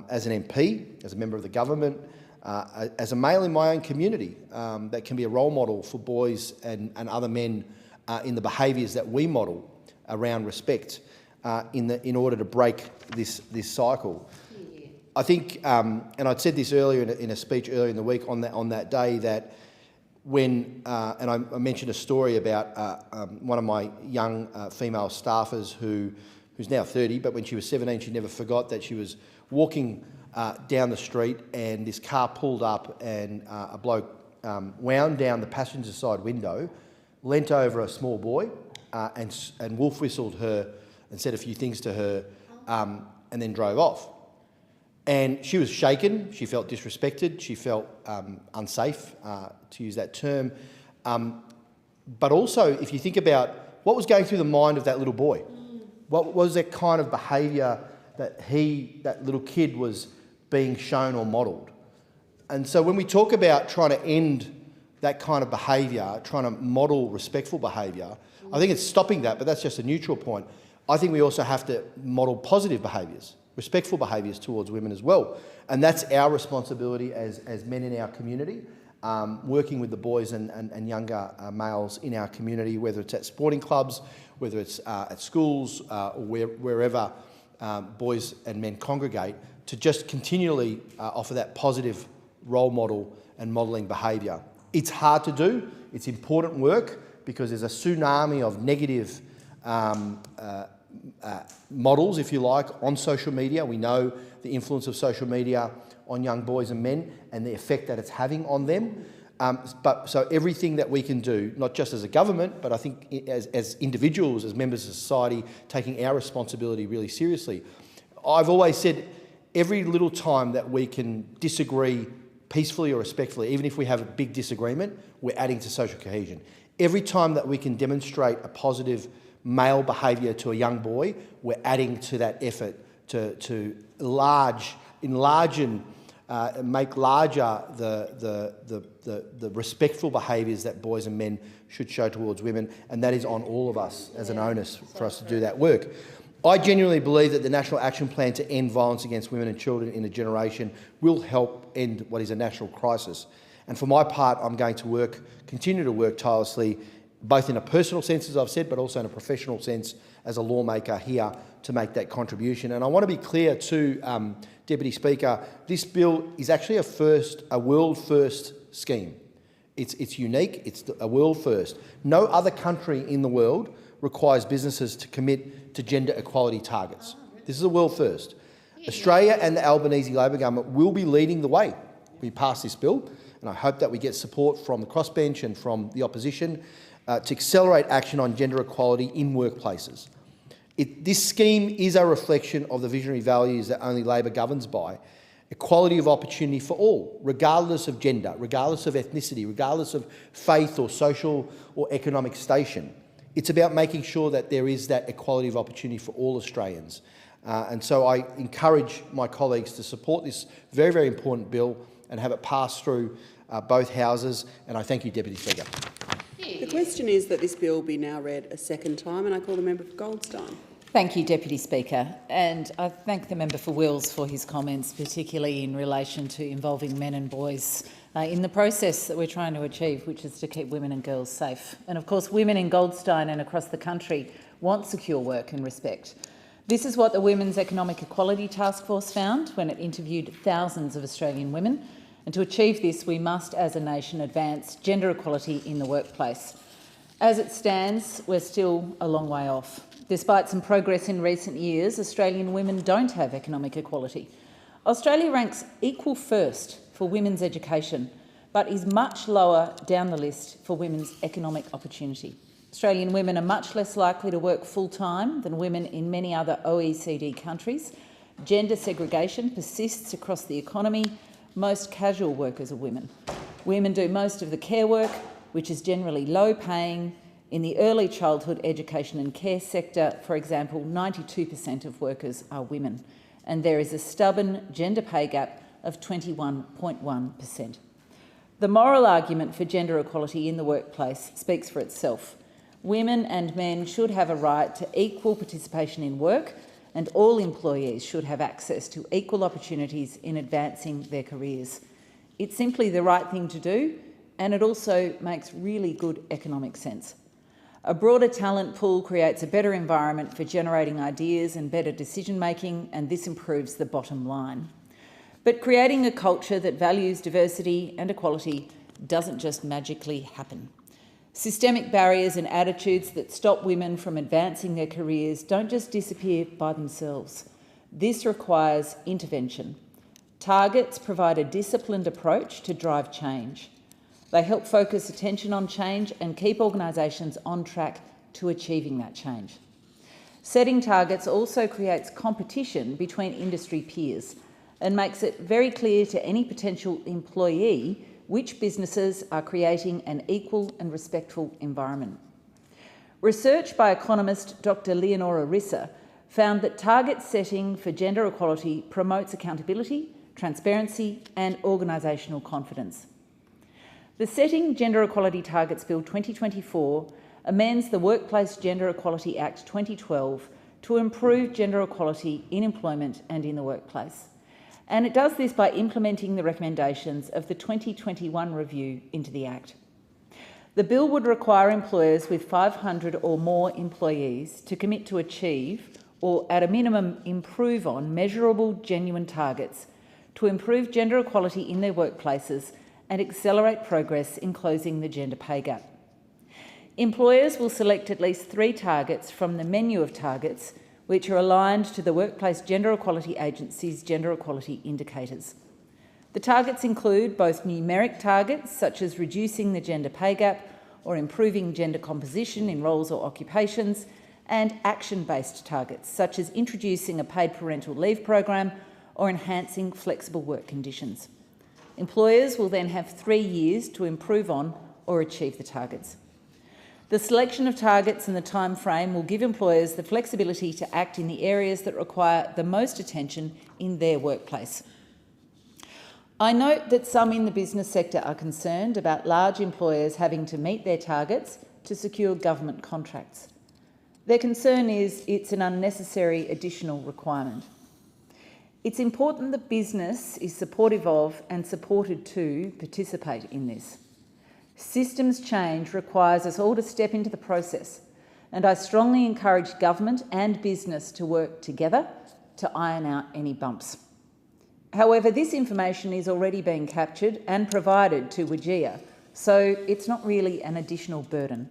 as an MP, as a member of the government, as a male in my own community that can be a role model for boys and other men in the behaviours that we model around respect in order to break this cycle. I think, and I'd said this earlier in a speech earlier in the week on that day, that when, and I mentioned a story about one of my young female staffers who's now 30, but when she was 17, she never forgot that she was walking down the street and this car pulled up and a bloke wound down the passenger side window, leant over a small boy and wolf whistled her and said a few things to her and then drove off. And she was shaken, she felt disrespected, she felt unsafe, to use that term. But also, if you think about what was going through the mind of that little boy, what was that kind of behaviour that that little kid was being shown or modelled? And so when we talk about trying to end that kind of behaviour, trying to model respectful behaviour, I think it's stopping that, but that's just a neutral point. I think we also have to model positive behaviours, respectful behaviours towards women as well. And that's our responsibility as men in our community, working with the boys and younger males in our community, whether it's at sporting clubs, whether it's at schools or wherever boys and men congregate, to just continually offer that positive role model and modelling behaviour. It's hard to do, it's important work because there's a tsunami of negative models, if you like, on social media. We know the influence of social media on young boys and men and the effect that it's having on them. So everything that we can do, not just as a government, but I think as individuals, as members of society, taking our responsibility really seriously. I've always said every little time that we can disagree peacefully or respectfully, even if we have a big disagreement, we're adding to social cohesion. Every time that we can demonstrate a positive male behaviour to a young boy, we're adding to that effort to enlarge and make larger the respectful behaviours that boys and men should show towards women, and that is on all of us as an onus for us to do that work. I genuinely believe that the National Action Plan to end violence against women and children in a generation will help end what is a national crisis. And for my part, I'm going to continue to work tirelessly, both in a personal sense, as I've said, but also in a professional sense as a lawmaker here to make that contribution. And I want to be clear too, Deputy Speaker, this bill is actually a world first scheme. It's unique, it's a world first. No other country in the world requires businesses to commit to gender equality targets. This is a world first. Australia and the Albanese Labor government will be leading the way. We pass this bill, and I hope that we get support from the crossbench and from the opposition to accelerate action on gender equality in workplaces. This scheme is a reflection of the visionary values that only Labor governs by. Equality of opportunity for all, regardless of gender, regardless of ethnicity, regardless of faith or social or economic station. It's about making sure that there is that equality of opportunity for all Australians. And so I encourage my colleagues to support this very, very important bill and have it pass through both houses. And I thank you, Deputy Speaker. The question is that this bill be now read a second time, and I call the member for Goldstein. Thank you, Deputy Speaker. And I thank the member for Wills for his comments, particularly in relation to involving men and boys in the process that we're trying to achieve, which is to keep women and girls safe. And of course, women in Goldstein and across the country want secure work and respect. This is what the Women's Economic Equality Task Force found when it interviewed thousands of Australian women. And to achieve this, we must, as a nation, advance gender equality in the workplace. As it stands, we're still a long way off. Despite some progress in recent years, Australian women don't have economic equality. Australia ranks equal first for women's education, but is much lower down the list for women's economic opportunity. Australian women are much less likely to work full-time than women in many other OECD countries. Gender segregation persists across the economy. Most casual workers are women. Women do most of the care work, which is generally low-paying. In the early childhood education and care sector, for example, 92% of workers are women, and there is a stubborn gender pay gap of 21.1%. The moral argument for gender equality in the workplace speaks for itself. Women and men should have a right to equal participation in work, and all employees should have access to equal opportunities in advancing their careers. It's simply the right thing to do, and it also makes really good economic sense. A broader talent pool creates a better environment for generating ideas and better decision-making, and this improves the bottom line. But creating a culture that values diversity and equality doesn't just magically happen. Systemic barriers and attitudes that stop women from advancing their careers don't just disappear by themselves. This requires intervention. Targets provide a disciplined approach to drive change. They help focus attention on change and keep organisations on track to achieving that change. Setting targets also creates competition between industry peers and makes it very clear to any potential employee which businesses are creating an equal and respectful environment. Research by economist Dr. Leonora Risser found that target setting for gender equality promotes accountability, transparency and organisational confidence. The Setting Gender Equality Targets Bill 2024 amends the Workplace Gender Equality Act 2012 to improve gender equality in employment and in the workplace. And it does this by implementing the recommendations of the 2021 review into the Act. The bill would require employers with 500 or more employees to commit to achieve, or at a minimum improve on, measurable, genuine targets to improve gender equality in their workplaces and accelerate progress in closing the gender pay gap. Employers will select at least 3 targets from the menu of targets which are aligned to the Workplace Gender Equality Agency's gender equality indicators. The targets include both numeric targets, such as reducing the gender pay gap or improving gender composition in roles or occupations, and action-based targets, such as introducing a paid parental leave program or enhancing flexible work conditions. Employers will then have 3 years to improve on or achieve the targets. The selection of targets and the time frame will give employers the flexibility to act in the areas that require the most attention in their workplace. I note that some in the business sector are concerned about large employers having to meet their targets to secure government contracts. Their concern is it's an unnecessary additional requirement. It's important that business is supportive of and supported to participate in this. Systems change requires us all to step into the process, and I strongly encourage government and business to work together to iron out any bumps. However, this information is already being captured and provided to WGEA, so it's not really an additional burden.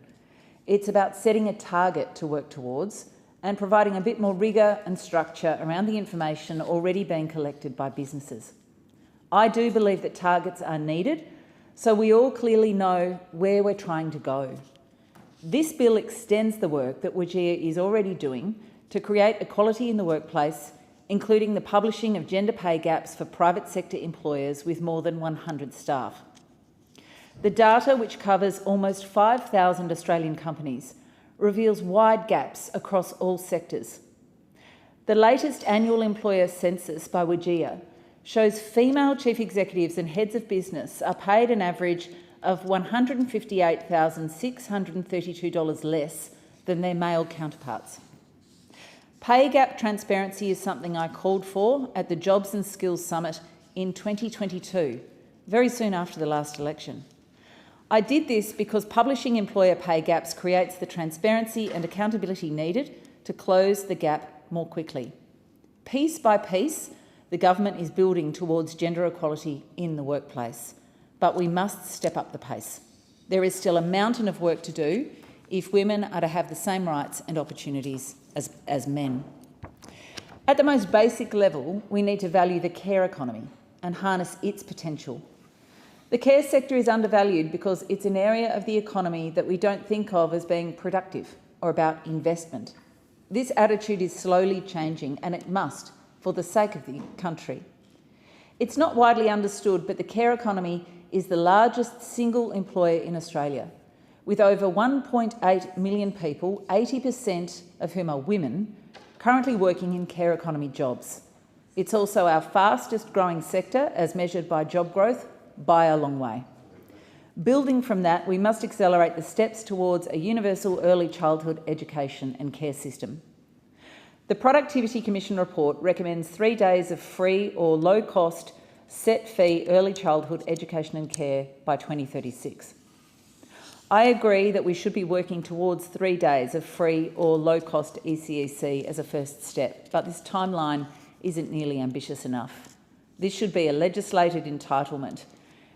It's about setting a target to work towards and providing a bit more rigour and structure around the information already being collected by businesses. I do believe that targets are needed, so we all clearly know where we're trying to go. This bill extends the work that WGEA is already doing to create equality in the workplace, including the publishing of gender pay gaps for private sector employers with more than 100 staff. The data, which covers almost 5,000 Australian companies, reveals wide gaps across all sectors. The latest annual employer census by WGEA shows female chief executives and heads of business are paid an average of $158,632 less than their male counterparts. Pay gap transparency is something I called for at the Jobs and Skills Summit in 2022, very soon after the last election. I did this because publishing employer pay gaps creates the transparency and accountability needed to close the gap more quickly. Piece by piece, the government is building towards gender equality in the workplace, but we must step up the pace. There is still a mountain of work to do if women are to have the same rights and opportunities as men. At the most basic level, we need to value the care economy and harness its potential. The care sector is undervalued because it's an area of the economy that we don't think of as being productive or about investment. This attitude is slowly changing, and it must, for the sake of the country. It's not widely understood, but the care economy is the largest single employer in Australia, with over 1.8 million people, 80% of whom are women, currently working in care economy jobs. It's also our fastest growing sector as measured by job growth by a long way. Building from that, we must accelerate the steps towards a universal early childhood education and care system. The Productivity Commission report recommends 3 days of free or low-cost set-fee early childhood education and care by 2036. I agree that we should be working towards 3 days of free or low-cost ECEC as a first step, but this timeline isn't nearly ambitious enough. This should be a legislated entitlement.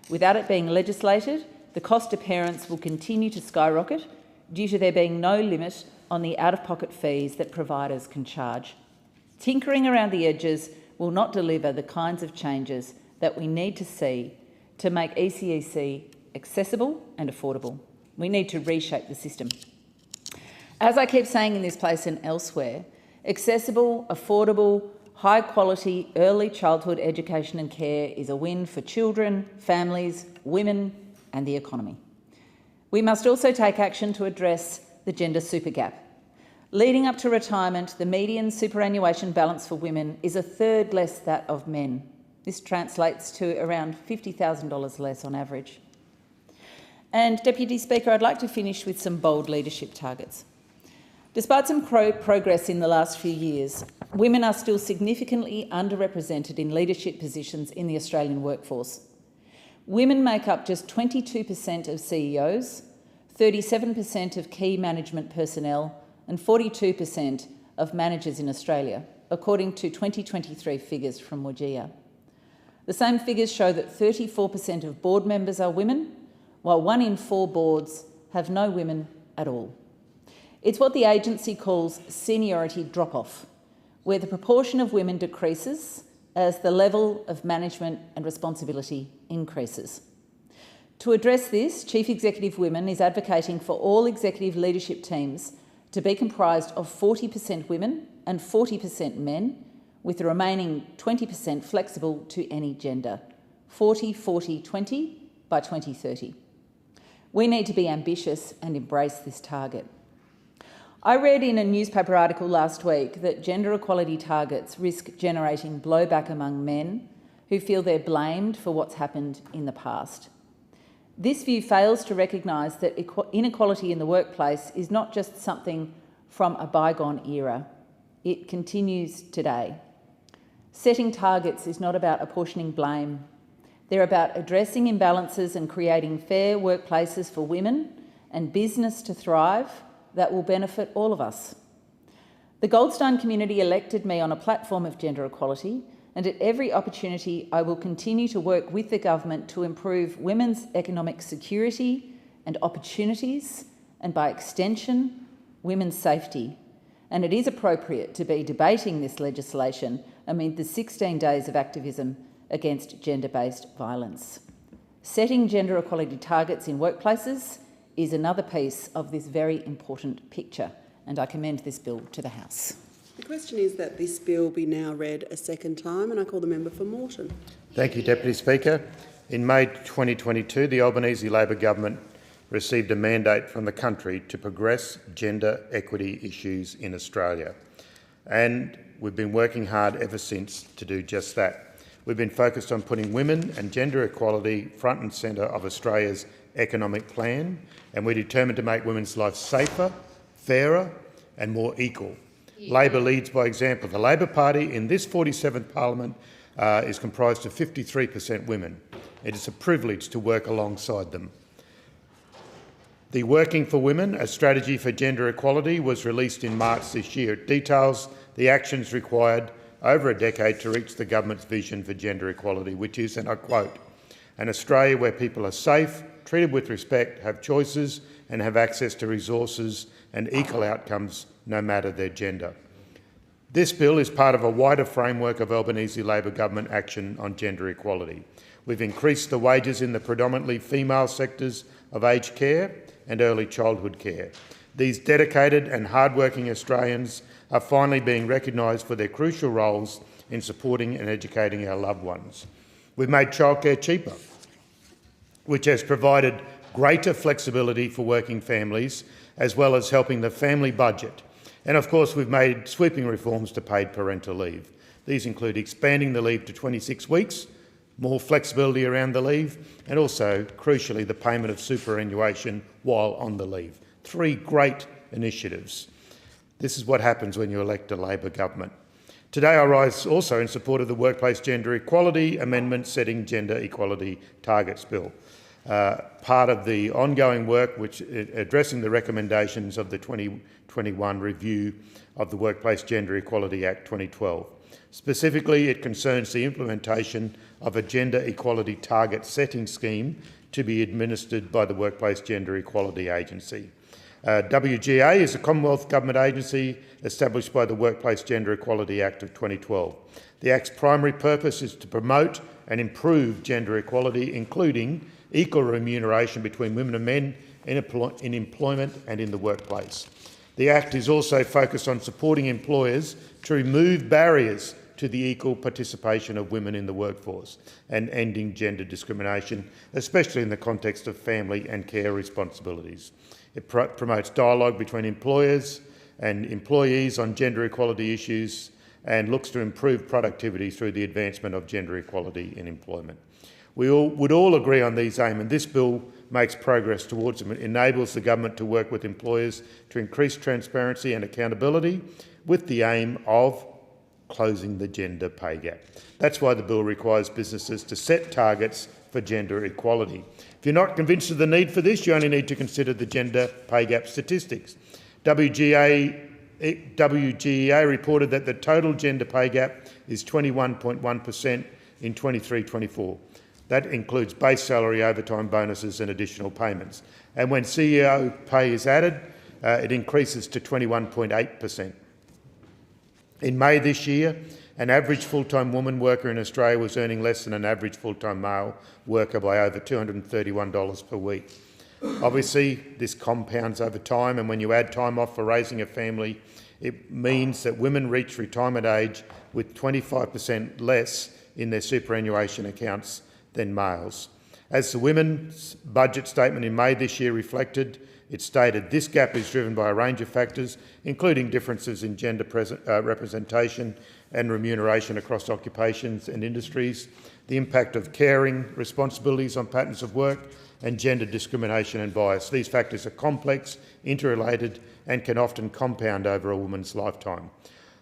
Without it being legislated, the cost to parents will continue to skyrocket due to there being no limit on the out-of-pocket fees that providers can charge. Tinkering around the edges will not deliver the kinds of changes that we need to see to make ECEC accessible and affordable. We need to reshape the system. As I keep saying in this place and elsewhere, accessible, affordable, high-quality early childhood education and care is a win for children, families, women and the economy. We must also take action to address the gender super gap. Leading up to retirement, the median superannuation balance for women is a third less that of men. This translates to around $50,000 less on average. And, Deputy Speaker, I'd like to finish with some bold leadership targets. Despite some progress in the last few years, women are still significantly underrepresented in leadership positions in the Australian workforce. Women make up just 22% of CEOs, 37% of key management personnel and 42% of managers in Australia, according to 2023 figures from WGEA. The same figures show that 34% of board members are women, while 1 in 4 boards have no women at all. It's what the agency calls seniority drop-off, where the proportion of women decreases as the level of management and responsibility increases. To address this, Chief Executive Women is advocating for all executive leadership teams to be comprised of 40% women and 40% men, with the remaining 20% flexible to any gender, 40-40-20 by 2030. We need to be ambitious and embrace this target. I read in a newspaper article last week that gender equality targets risk generating blowback among men who feel they're blamed for what's happened in the past. This view fails to recognise that inequality in the workplace is not just something from a bygone era. It continues today. Setting targets is not about apportioning blame. They're about addressing imbalances and creating fair workplaces for women and business to thrive that will benefit all of us. The Goldstein community elected me on a platform of gender equality, and at every opportunity I will continue to work with the government to improve women's economic security and opportunities, and by extension, women's safety. And it is appropriate to be debating this legislation amid the 16 days of activism against gender-based violence. Setting gender equality targets in workplaces is another piece of this very important picture, and I commend this bill to the House. The question is that this bill be now read a second time, and I call the member for Moreton. Thank you, Deputy Speaker. In May 2022, the Albanese Labor government received a mandate from the country to progress gender equity issues in Australia, and we've been working hard ever since to do just that. We've been focused on putting women and gender equality front and centre of Australia's economic plan, and we're determined to make women's lives safer, fairer and more equal. Labor leads by example. The Labor Party in this 47th Parliament is comprised of 53% women. It is a privilege to work alongside them. The Working for Women, a strategy for gender equality, was released in March this year. It details the actions required over a decade to reach the government's vision for gender equality, which is, and I quote, "an Australia where people are safe, treated with respect, have choices and have access to resources and equal outcomes no matter their gender." This bill is part of a wider framework of Albanese Labor government action on gender equality. We've increased the wages in the predominantly female sectors of aged care and early childhood care. These dedicated and hard-working Australians are finally being recognised for their crucial roles in supporting and educating our loved ones. We've made childcare cheaper, which has provided greater flexibility for working families, as well as helping the family budget. And of course, we've made sweeping reforms to paid parental leave. These include expanding the leave to 26 weeks, more flexibility around the leave, and also, crucially, the payment of superannuation while on the leave. 3 great initiatives. This is what happens when you elect a Labor government. Today I rise also in support of the Workplace Gender Equality Amendment Setting Gender Equality Targets Bill, part of the ongoing work which addressing the recommendations of the 2021 review of the Workplace Gender Equality Act 2012. Specifically, it concerns the implementation of a gender equality target setting scheme to be administered by the Workplace Gender Equality Agency. WGA is a Commonwealth Government agency established by the Workplace Gender Equality Act of 2012. The Act's primary purpose is to promote and improve gender equality, including equal remuneration between women and men in employment and in the workplace. The Act is also focused on supporting employers to remove barriers to the equal participation of women in the workforce and ending gender discrimination, especially in the context of family and care responsibilities. It promotes dialogue between employers and employees on gender equality issues and looks to improve productivity through the advancement of gender equality in employment. We would all agree on these aims, and this bill makes progress towards them. It enables the government to work with employers to increase transparency and accountability with the aim of closing the gender pay gap. That's why the bill requires businesses to set targets for gender equality. If you're not convinced of the need for this, you only need to consider the gender pay gap statistics. WGEA reported that the total gender pay gap is 21.1% in 23-24. That includes base salary, overtime bonuses and additional payments. And when CEO pay is added, it increases to 21.8%. In May this year, an average full-time woman worker in Australia was earning less than an average full-time male worker by over $231 per week. Obviously, this compounds over time, and when you add time off for raising a family, it means that women reach retirement age with 25% less in their superannuation accounts than males. As the Women's Budget Statement in May this year reflected, it stated this gap is driven by a range of factors, including differences in gender representation and remuneration across occupations and industries, the impact of caring responsibilities on patterns of work, and gender discrimination and bias. These factors are complex, interrelated, and can often compound over a woman's lifetime.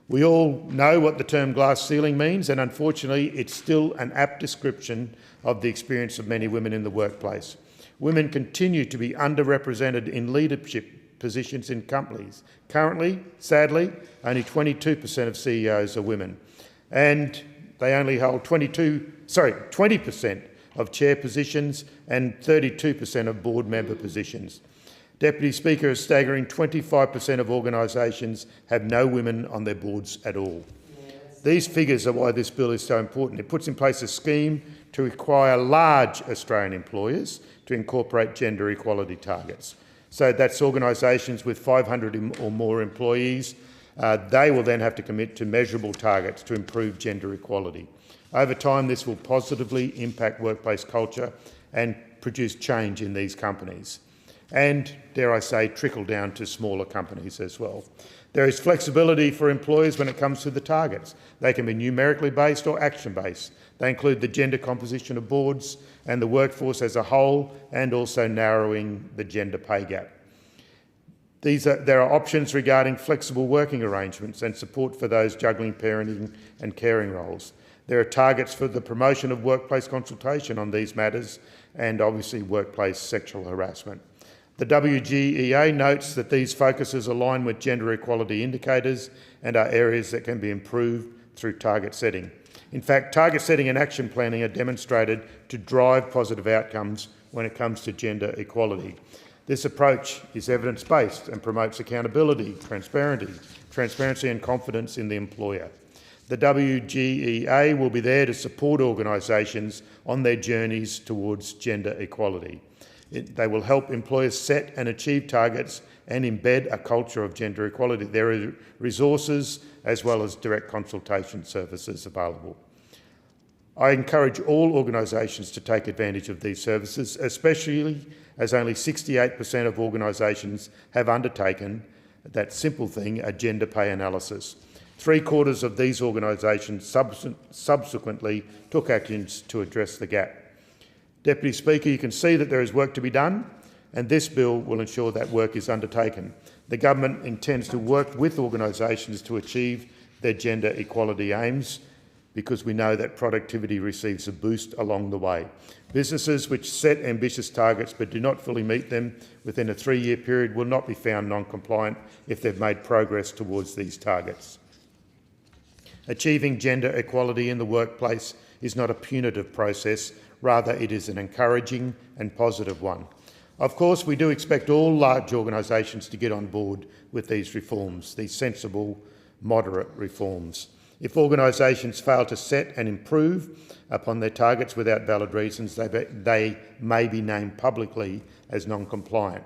We all know what the term glass ceiling means, and unfortunately it's still an apt description of the experience of many women in the workplace. Women continue to be underrepresented in leadership positions in companies. Currently, sadly, only 22% of CEOs are women, and they only hold 20% of chair positions and 32% of board member positions. Deputy Speaker, a staggering 25% of organisations have no women on their boards at all. Yes. These figures are why this bill is so important. It puts in place a scheme to require large Australian employers to incorporate gender equality targets. So that's organisations with 500 or more employees. They will then have to commit to measurable targets to improve gender equality. Over time, this will positively impact workplace culture and produce change in these companies. And, dare I say, trickle down to smaller companies as well. There is flexibility for employers when it comes to the targets. They can be numerically based or action-based. They include the gender composition of boards and the workforce as a whole, and also narrowing the gender pay gap. There are options regarding flexible working arrangements and support for those juggling parenting and caring roles. There are targets for the promotion of workplace consultation on these matters and obviously workplace sexual harassment. The WGEA notes that these focuses align with gender equality indicators and are areas that can be improved through target setting. In fact, target setting and action planning are demonstrated to drive positive outcomes when it comes to gender equality. This approach is evidence-based and promotes accountability, transparency and confidence in the employer. The WGEA will be there to support organisations on their journeys towards gender equality. They will help employers set and achieve targets and embed a culture of gender equality. There are resources as well as direct consultation services available. I encourage all organisations to take advantage of these services, especially as only 68% of organisations have undertaken that simple thing, a gender pay analysis. 3/4 of these organisations subsequently took actions to address the gap. Deputy Speaker, you can see that there is work to be done, and this bill will ensure that work is undertaken. The government intends to work with organisations to achieve their gender equality aims, because we know that productivity receives a boost along the way. Businesses which set ambitious targets but do not fully meet them within a 3-year period will not be found non-compliant if they've made progress towards these targets. Achieving gender equality in the workplace is not a punitive process, rather it is an encouraging and positive one. Of course, we do expect all large organisations to get on board with these reforms, these sensible, moderate reforms. If organisations fail to set and improve upon their targets without valid reasons, they may be named publicly as non-compliant.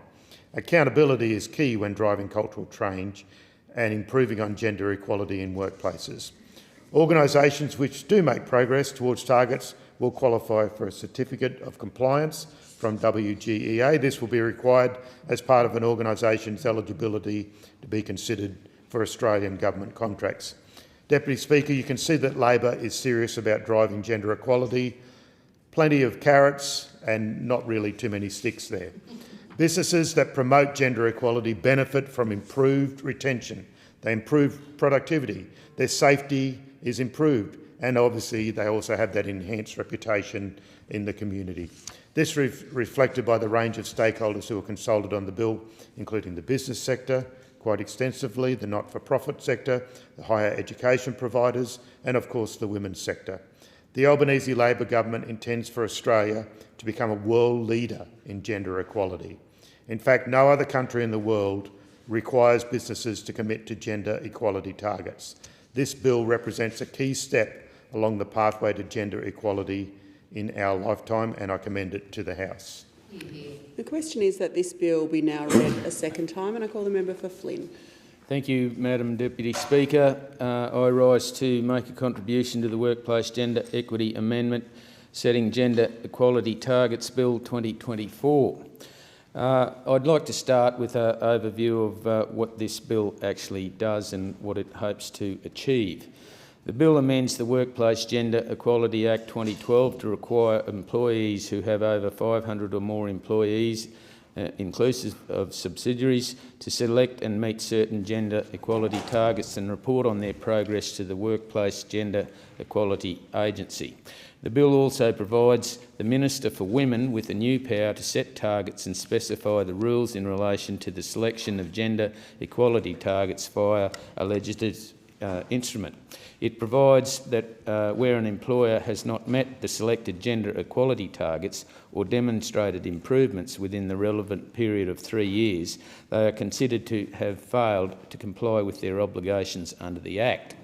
Accountability is key when driving cultural change and improving on gender equality in workplaces. Organisations which do make progress towards targets will qualify for a certificate of compliance from WGEA. This will be required as part of an organisation's eligibility to be considered for Australian government contracts. Deputy Speaker, you can see that Labor is serious about driving gender equality. Plenty of carrots and not really too many sticks there. Businesses that promote gender equality benefit from improved retention. They improve productivity. Their safety is improved, and obviously they also have that enhanced reputation in the community. This is reflected by the range of stakeholders who are consulted on the bill, including the business sector, quite extensively, the not-for-profit sector, the higher education providers, and of course the women's sector. The Albanese Labor government intends for Australia to become a world leader in gender equality. In fact, no other country in the world requires businesses to commit to gender equality targets. This bill represents a key step along the pathway to gender equality in our lifetime, and I commend it to the House. The question is that this bill be now read a second time, and I call the member for Flynn. Thank you, Madam Deputy Speaker. I rise to make a contribution to the Workplace Gender Equity Amendment Setting Gender Equality Targets Bill 2024. I'd like to start with an overview of what this bill actually does and what it hopes to achieve. The bill amends the Workplace Gender Equality Act 2012 to require employees who have over 500 or more employees, inclusive of subsidiaries, to select and meet certain gender equality targets and report on their progress to the Workplace Gender Equality Agency. The bill also provides the Minister for Women with a new power to set targets and specify the rules in relation to the selection of gender equality targets via a legislative instrument. It provides that where an employer has not met the selected gender equality targets or demonstrated improvements within the relevant period of 3 years, they are considered to have failed to comply with their obligations under the Act.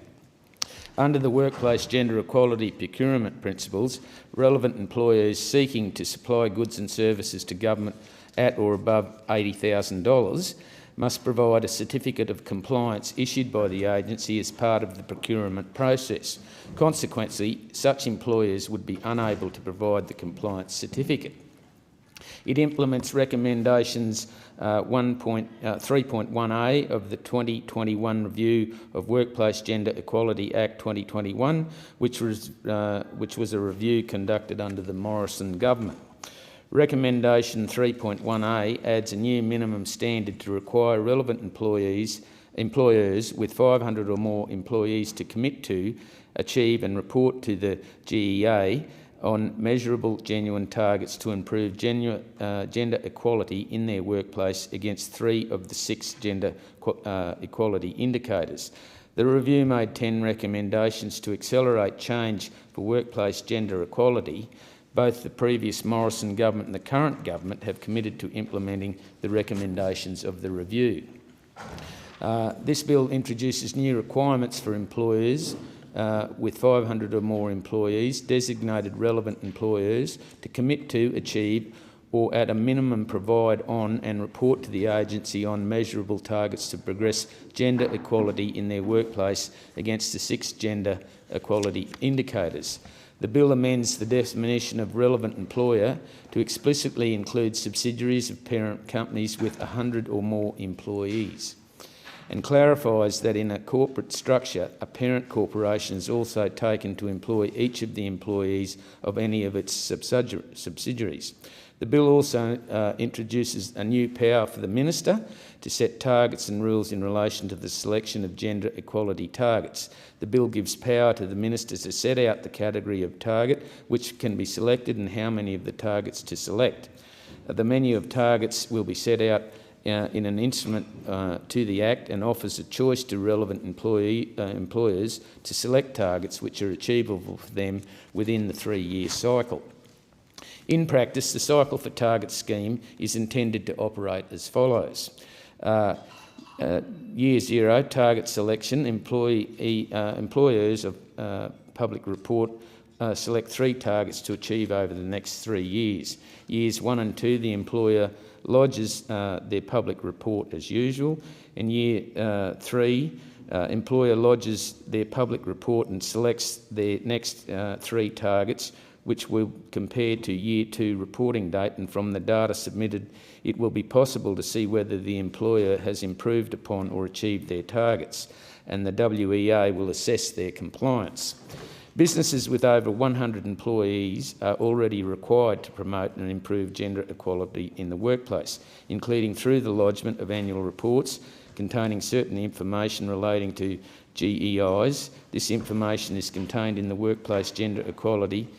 Under the Workplace Gender Equality Procurement Principles, relevant employees seeking to supply goods and services to government at or above $80,000 must provide a certificate of compliance issued by the agency as part of the procurement process. Consequently, such employers would be unable to provide the compliance certificate. It implements recommendations 3.1A of the 2021 review of Workplace Gender Equality Act 2021, which was a review conducted under the Morrison government. Recommendation 3.1A adds a new minimum standard to require relevant employees employers with 500 or more employees to commit to, achieve and report to the GEA on measurable, genuine targets to improve gender equality in their workplace against 3 of the 6 gender equality indicators. The review made 10 recommendations to accelerate change for workplace gender equality. Both the previous Morrison government and the current government have committed to implementing the recommendations of the review. This bill introduces new requirements for employers with 500 or more employees, designated relevant employers, to commit to, achieve, or at a minimum provide on and report to the agency on measurable targets to progress gender equality in their workplace against the 6 gender equality indicators. The bill amends the definition of relevant employer to explicitly include subsidiaries of parent companies with 100 or more employees, and clarifies that in a corporate structure, a parent corporation is also taken to employ each of the employees of any of its subsidiaries. The bill also introduces a new power for the Minister to set targets and rules in relation to the selection of gender equality targets. The bill gives power to the Minister to set out the category of target which can be selected and how many of the targets to select. The menu of targets will be set out in an instrument to the Act and offers a choice to relevant employers to select targets which are achievable for them within the 3-year cycle. In practice, the cycle for target scheme is intended to operate as follows. Year 0, target selection, employers of public report select 3 targets to achieve over the next 3 years. Years 1 and 2, the employer lodges their public report as usual. In year 3, employer lodges their public report and selects their next 3 targets, which will compare to year 2 reporting date, and from the data submitted it will be possible to see whether the employer has improved upon or achieved their targets, and the WEA will assess their compliance. Businesses with over 100 employees are already required to promote and improve gender equality in the workplace, including through the lodgement of annual reports containing certain information relating to GEIs. This information is contained in the Workplace Gender Equality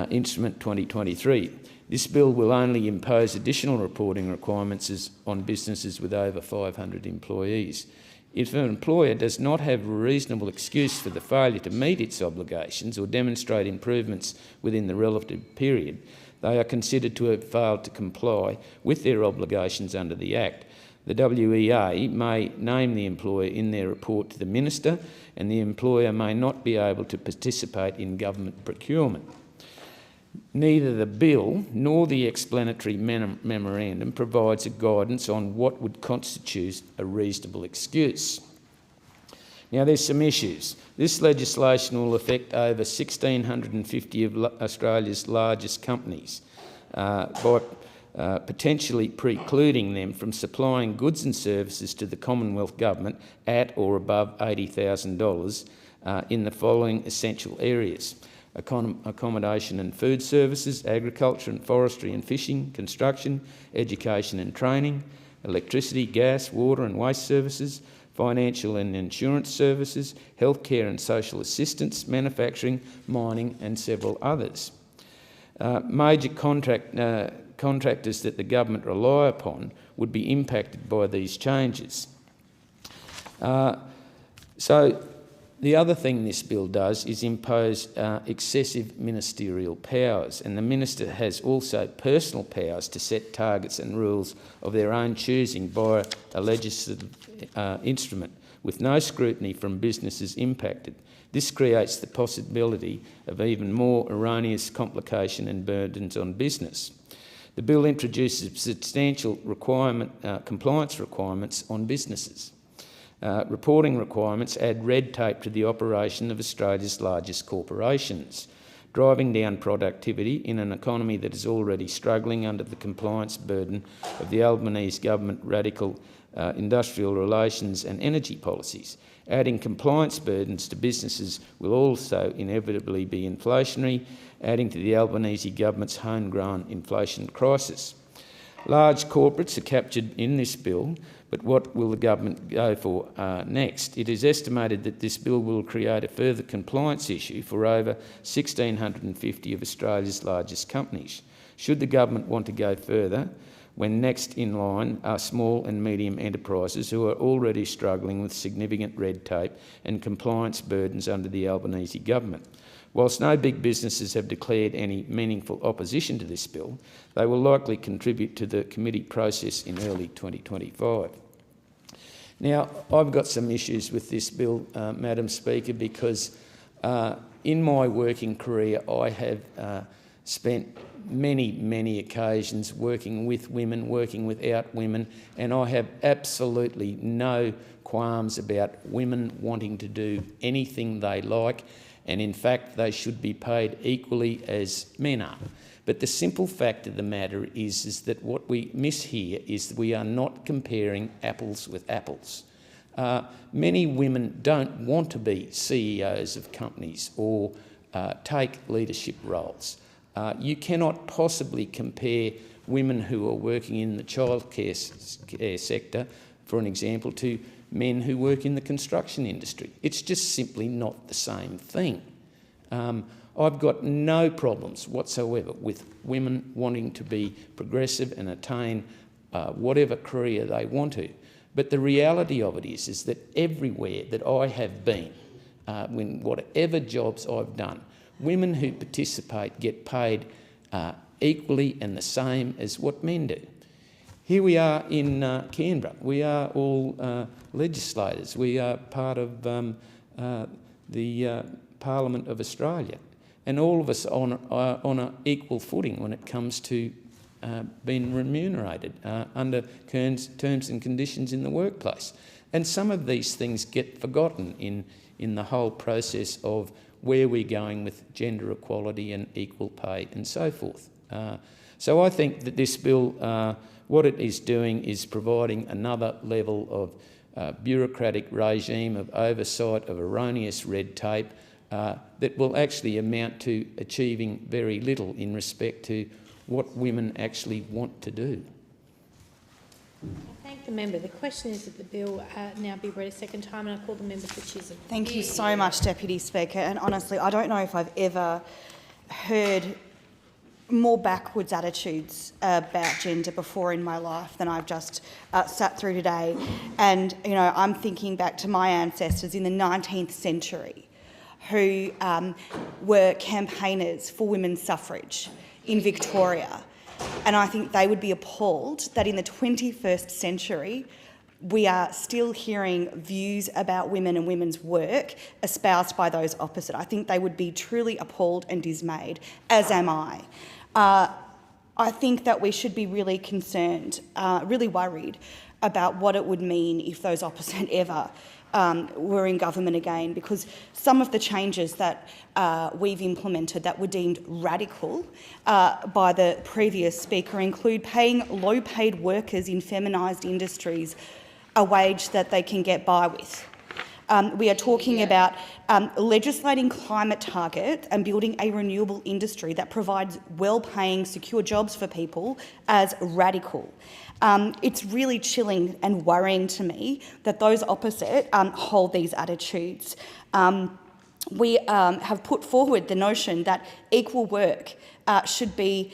Instrument 2023. This bill will only impose additional reporting requirements on businesses with over 500 employees. If an employer does not have a reasonable excuse for the failure to meet its obligations or demonstrate improvements within the relative period, they are considered to have failed to comply with their obligations under the Act. The WEA may name the employer in their report to the Minister, and the employer may not be able to participate in government procurement. Neither the bill nor the explanatory memorandum provides a guidance on what would constitute a reasonable excuse. Now, there's some issues. This legislation will affect over 1,650 of Australia's largest companies by potentially precluding them from supplying goods and services to the Commonwealth Government at or above $80,000 in the following essential areas: accommodation and food services, agriculture and forestry and fishing, construction, education and training, electricity, gas, water and waste services, financial and insurance services, healthcare and social assistance, manufacturing, mining and several others. Major contractors that the government rely upon would be impacted by these changes. So the other thing this bill does is impose excessive ministerial powers, and the Minister has also personal powers to set targets and rules of their own choosing via a legislative instrument with no scrutiny from businesses impacted. This creates the possibility of even more erroneous complication and burdens on business. The bill introduces substantial compliance requirements on businesses. Reporting requirements add red tape to the operation of Australia's largest corporations, driving down productivity in an economy that is already struggling under the compliance burden of the Albanese government radical industrial relations and energy policies. Adding compliance burdens to businesses will also inevitably be inflationary, adding to the Albanese government's homegrown inflation crisis. Large corporates are captured in this bill, but what will the government go for next? It is estimated that this bill will create a further compliance issue for over 1,650 of Australia's largest companies. Should the government want to go further, when next in line are small and medium enterprises who are already struggling with significant red tape and compliance burdens under the Albanese government? Whilst no big businesses have declared any meaningful opposition to this bill, they will likely contribute to the committee process in early 2025. Now, I've got some issues with this bill, Madam Speaker, because in my working career I have spent many occasions working with women, working without women, and I have absolutely no qualms about women wanting to do anything they like, and in fact they should be paid equally as men are. But the simple fact of the matter is that what we miss here is that we are not comparing apples with apples. Many women don't want to be CEOs of companies or take leadership roles. You cannot possibly compare women who are working in the childcare sector, for an example, to men who work in the construction industry. It's just simply not the same thing. I've got no problems whatsoever with women wanting to be progressive and attain whatever career they want to. But the reality of it is that everywhere that I have been, in whatever jobs I've done, women who participate get paid equally and the same as what men do. Here we are in Canberra. We are all legislators. We are part of the Parliament of Australia. And all of us are on an equal footing when it comes to being remunerated under terms and conditions in the workplace. And some of these things get forgotten in the whole process of where we're going with gender equality and equal pay and so forth. So I think that this bill, what it is doing is providing another level of bureaucratic regime, of oversight, of erroneous red tape that will actually amount to achieving very little in respect to what women actually want to do. I thank the member. The question is that the bill now be read a second time, and I call the member for Chisholm. Thank you so much, Deputy Speaker. And honestly, I don't know if I've ever heard more backwards attitudes about gender before in my life than I've just sat through today. And, you know, I'm thinking back to my ancestors in the 19th century who were campaigners for women's suffrage in Victoria. And I think they would be appalled that in the 21st century we are still hearing views about women and women's work espoused by those opposite. I think they would be truly appalled and dismayed, as am I. I think that we should be really concerned, really worried about what it would mean if those opposite ever were in government again, because some of the changes that we've implemented that were deemed radical by the previous speaker include paying low-paid workers in feminised industries a wage that they can get by with. We are talking about legislating climate targets and building a renewable industry that provides well-paying, secure jobs for people as radical. It's really chilling and worrying to me that those opposite hold these attitudes. We have put forward the notion that equal work should be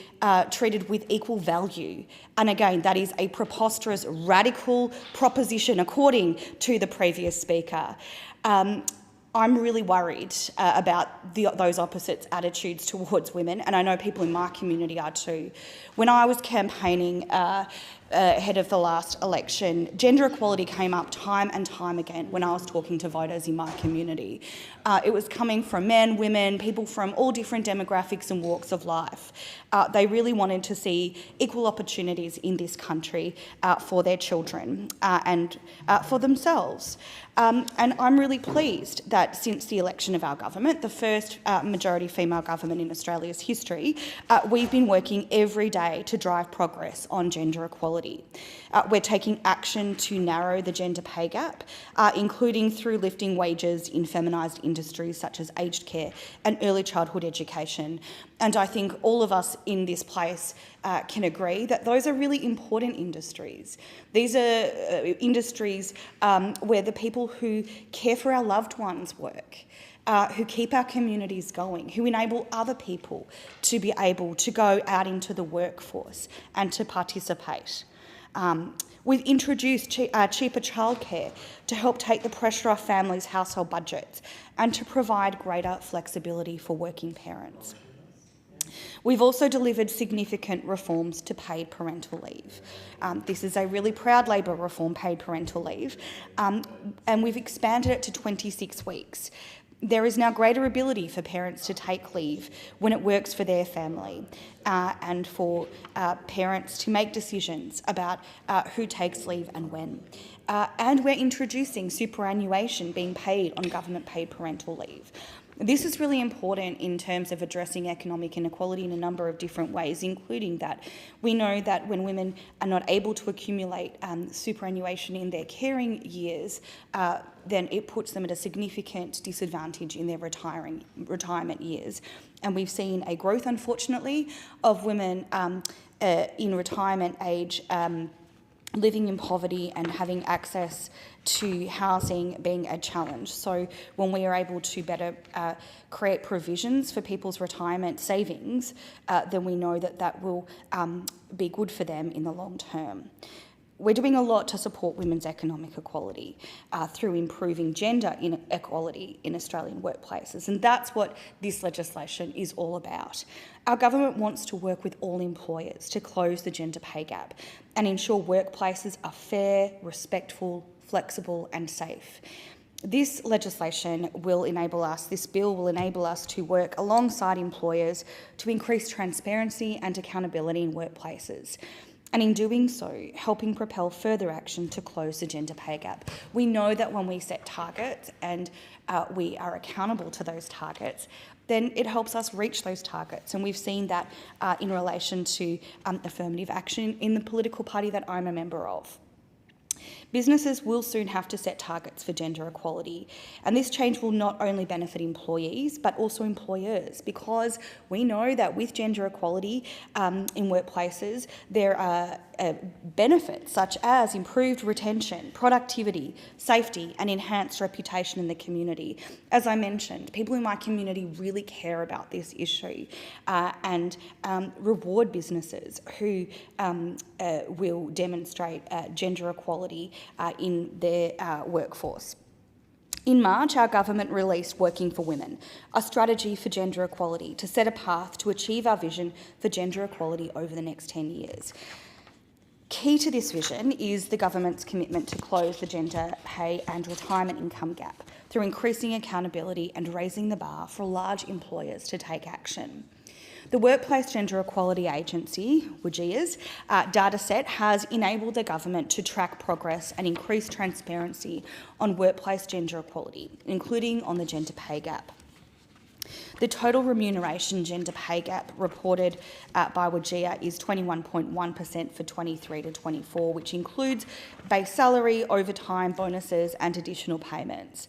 treated with equal value. And again, that is a preposterous, radical proposition according to the previous speaker. I'm really worried about those opposites' attitudes towards women, and I know people in my community are too. When I was campaigning ahead of the last election, gender equality came up time and time again when I was talking to voters in my community. It was coming from men, women, people from all different demographics and walks of life. They really wanted to see equal opportunities in this country for their children and for themselves. And I'm really pleased that since the election of our government, the first majority female government in Australia's history, we've been working every day to drive progress on gender equality. equality. We're taking action to narrow the gender pay gap, including through lifting wages in feminised industries such as aged care and early childhood education. And I think all of us in this place can agree that those are really important industries. These are industries where the people who care for our loved ones work, who keep our communities going, who enable other people to be able to go out into the workforce and to participate. We've introduced cheaper childcare to help take the pressure off families' household budgets and to provide greater flexibility for working parents. We've also delivered significant reforms to paid parental leave. This is a really proud Labor reform, paid parental leave, and we've expanded it to 26 weeks. There is now greater ability for parents to take leave when it works for their family and for parents to make decisions about who takes leave and when. And we're introducing superannuation being paid on government paid parental leave. This is really important in terms of addressing economic inequality in a number of different ways, including that we know that when women are not able to accumulate superannuation in their caring years, then it puts them at a significant disadvantage in their retirement years. And we've seen a growth, unfortunately, of women in retirement age living in poverty and having access to housing being a challenge. So when we are able to better create provisions for people's retirement savings, then we know that that will be good for them in the long term. We're doing a lot to support women's economic equality through improving gender inequality in Australian workplaces, and that's what this legislation is all about. Our government wants to work with all employers to close the gender pay gap and ensure workplaces are fair, respectful, flexible and safe. This legislation will enable us, this bill will enable us to work alongside employers to increase transparency and accountability in workplaces. And in doing so, helping propel further action to close the gender pay gap. We know that when we set targets and we are accountable to those targets, then it helps us reach those targets. And we've seen that in relation to affirmative action in the political party that I'm a member of. Businesses will soon have to set targets for gender equality, and this change will not only benefit employees but also employers, because we know that with gender equality in workplaces there are benefits such as improved retention, productivity, safety and enhanced reputation in the community. As I mentioned, people in my community really care about this issue and reward businesses who will demonstrate gender equality in their workforce. In March, our government released Working for Women, a strategy for gender equality to set a path to achieve our vision for gender equality over the next 10 years. Key to this vision is the government's commitment to close the gender pay and retirement income gap through increasing accountability and raising the bar for large employers to take action. The Workplace Gender Equality Agency, WGEA's, dataset has enabled the government to track progress and increase transparency on workplace gender equality, including on the gender pay gap. The total remuneration gender pay gap reported by WGEA is 21.1% for 23 to 24, which includes base salary, overtime, bonuses and additional payments.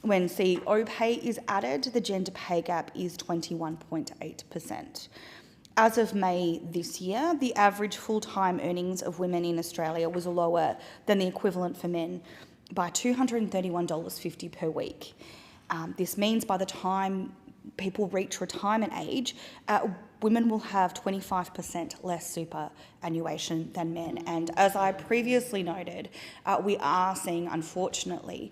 When CEO pay is added, the gender pay gap is 21.8%. As of May this year, the average full-time earnings of women in Australia was lower than the equivalent for men by $231.50 per week. This means by the time people reach retirement age, women will have 25% less superannuation than men. And as I previously noted, we are seeing, unfortunately,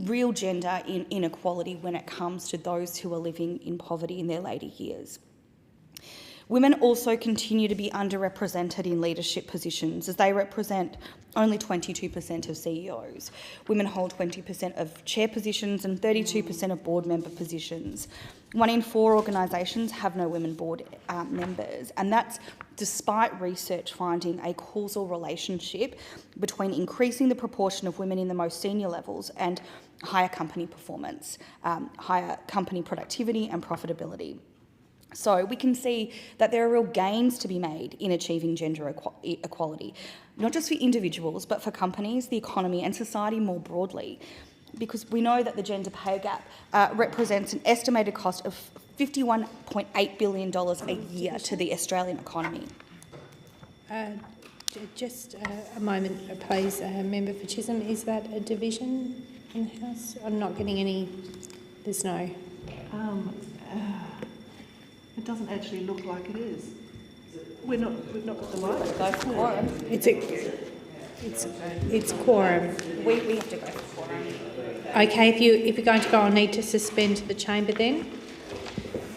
real gender inequality when it comes to those who are living in poverty in their later years. Women also continue to be underrepresented in leadership positions, as they represent only 22% of CEOs. Women hold 20% of chair positions and 32% of board member positions. 1 in 4 organisations have no women board members, and that's despite research finding a causal relationship between increasing the proportion of women in the most senior levels and higher company performance, higher company productivity and profitability. So we can see that there are real gains to be made in achieving gender equality, not just for individuals, but for companies, the economy and society more broadly, because we know that the gender pay gap represents an estimated cost of $51.8 billion a year to the Australian economy. Just a moment, please, Member for Chisholm. Is that a division in the House? I'm not getting any. There's no. It doesn't actually look like it is. We've not got the light. Quorum. It's quorum. We have to go for quorum. Okay, if you're going to go, I'll need to suspend the chamber then.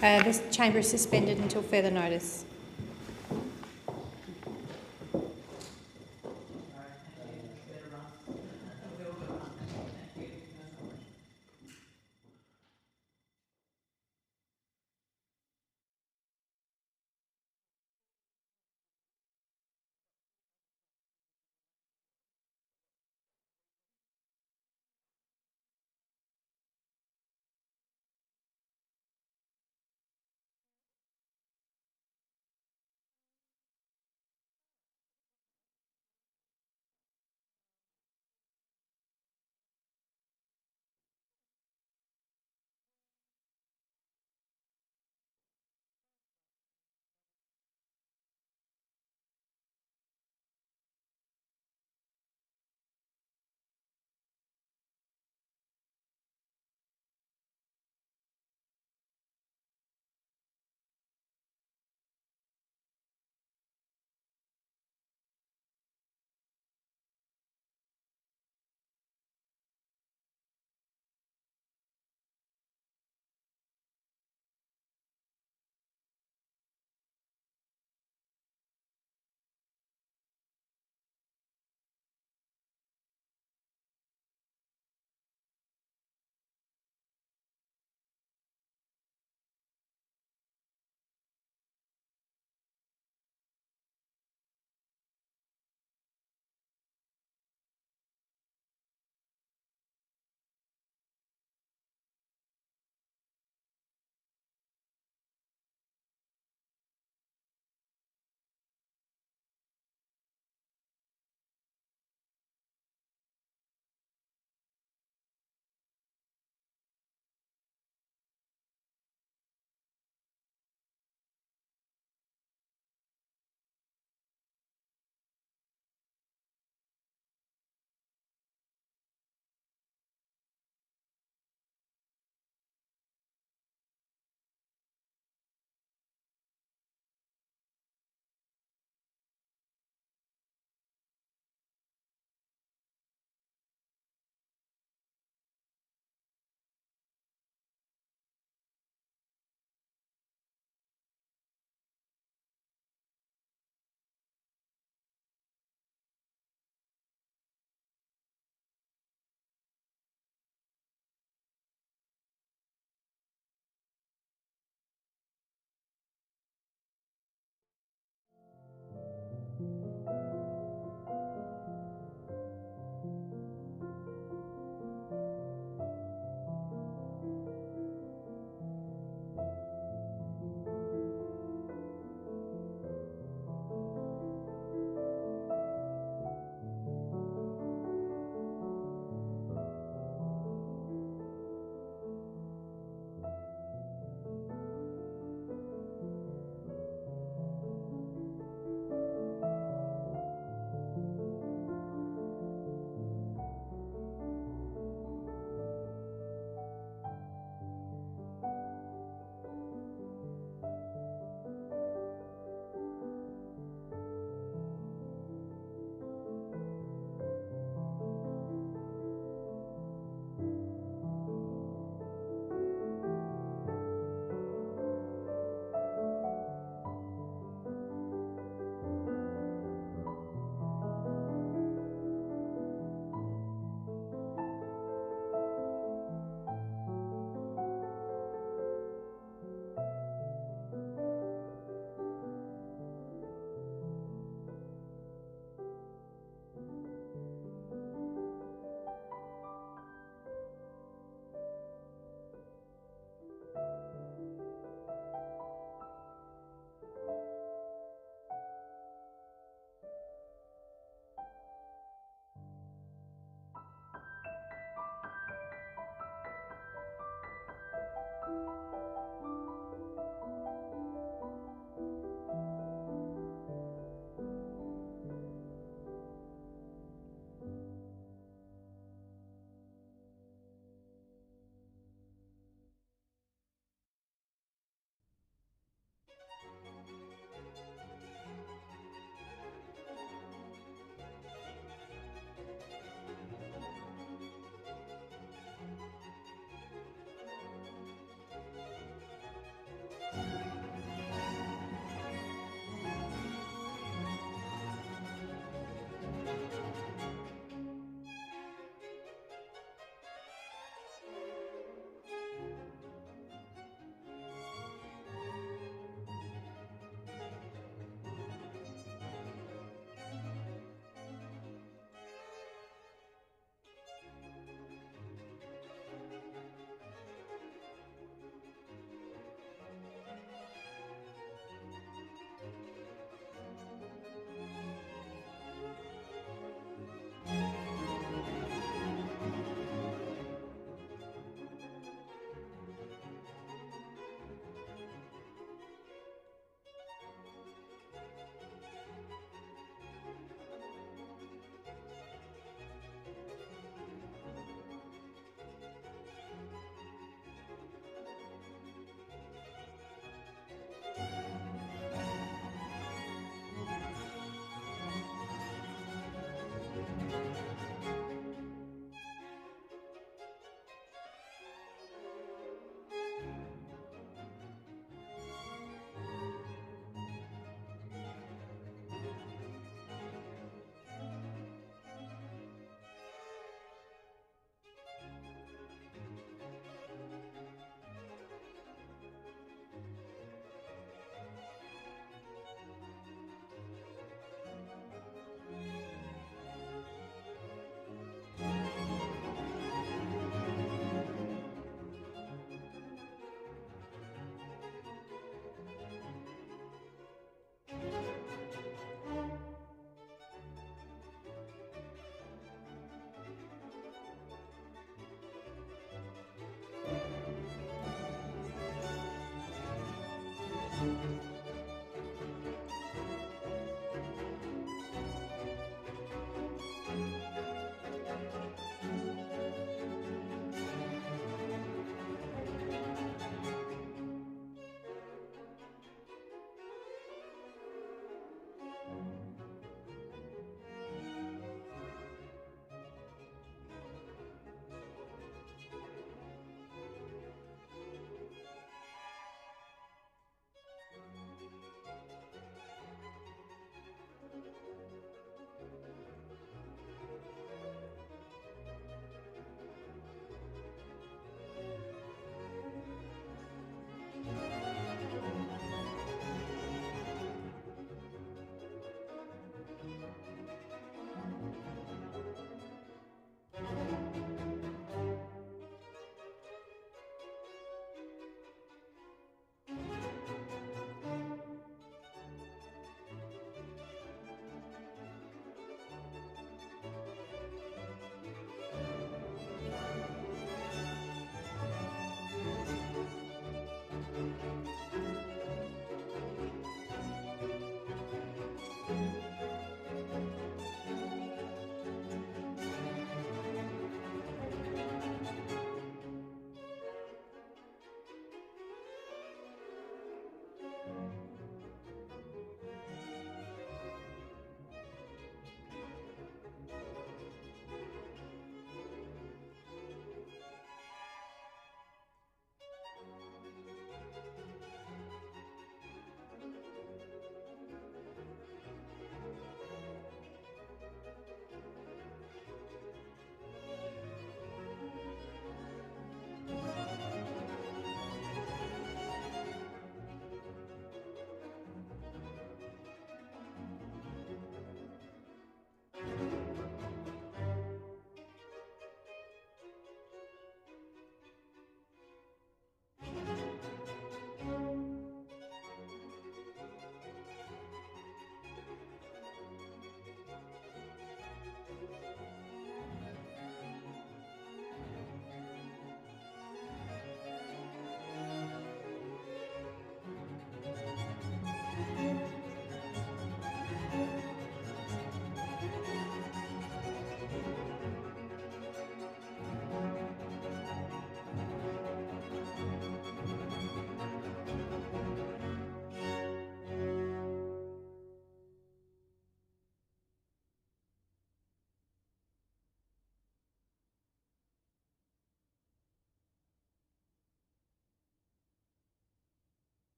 The chamber is suspended until further notice.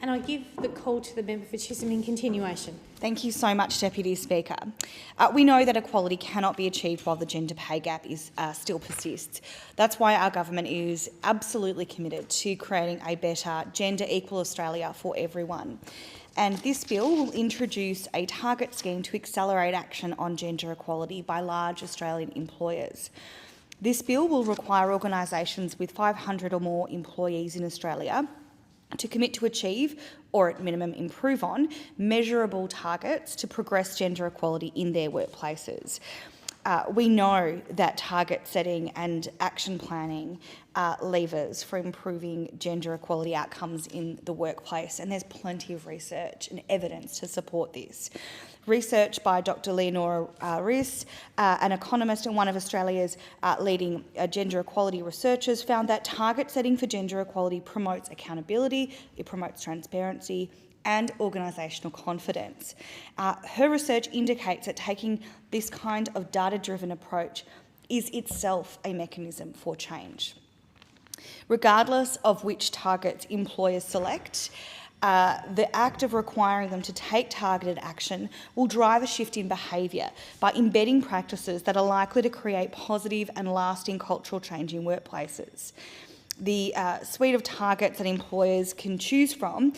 And I give the call to the member for Chisholm in continuation. Thank you so much, Deputy Speaker. We know that equality cannot be achieved while the gender pay gap still persists. That's why our government is absolutely committed to creating a better gender equal Australia for everyone. And this bill will introduce a target scheme to accelerate action on gender equality by large Australian employers. This bill will require organisations with 500 or more employees in Australia to commit to achieve, or at minimum improve on, measurable targets to progress gender equality in their workplaces. We know that target setting and action planning are levers for improving gender equality outcomes in the workplace, and there's plenty of research and evidence to support this. Research by Dr. Leonora Riss, an economist and one of Australia's leading gender equality researchers, found that target setting for gender equality promotes accountability, it promotes transparency and organisational confidence. Her research indicates that taking this kind of data-driven approach is itself a mechanism for change. Regardless of which targets employers select, the act of requiring them to take targeted action will drive a shift in behaviour by embedding practices that are likely to create positive and lasting cultural change in workplaces. The suite of targets that employers can choose from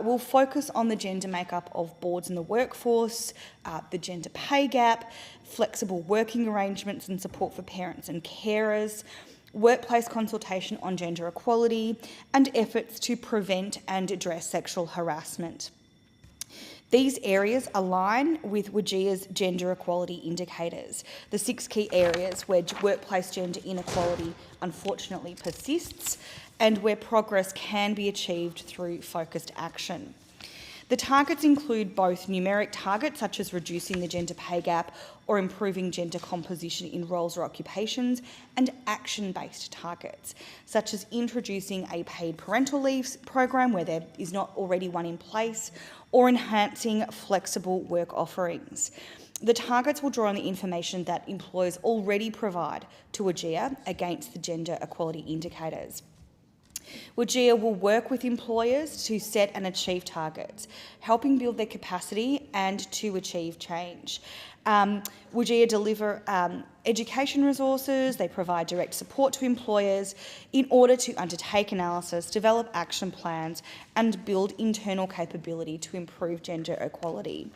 will focus on the gender makeup of boards in the workforce, the gender pay gap, flexible working arrangements and support for parents and carers, workplace consultation on gender equality, and efforts to prevent and address sexual harassment. These areas align with WGEA's gender equality indicators, the 6 key areas where workplace gender inequality unfortunately persists and where progress can be achieved through focused action. The targets include both numeric targets, such as reducing the gender pay gap or improving gender composition in roles or occupations, and action-based targets, such as introducing a paid parental leave program where there is not already one in place, or enhancing flexible work offerings. The targets will draw on the information that employers already provide to WGEA against the gender equality indicators. WGEA will work with employers to set and achieve targets, helping build their capacity and to achieve change. WGEA deliver education resources, they provide direct support to employers in order to undertake analysis, develop action plans and build internal capability to improve gender equality.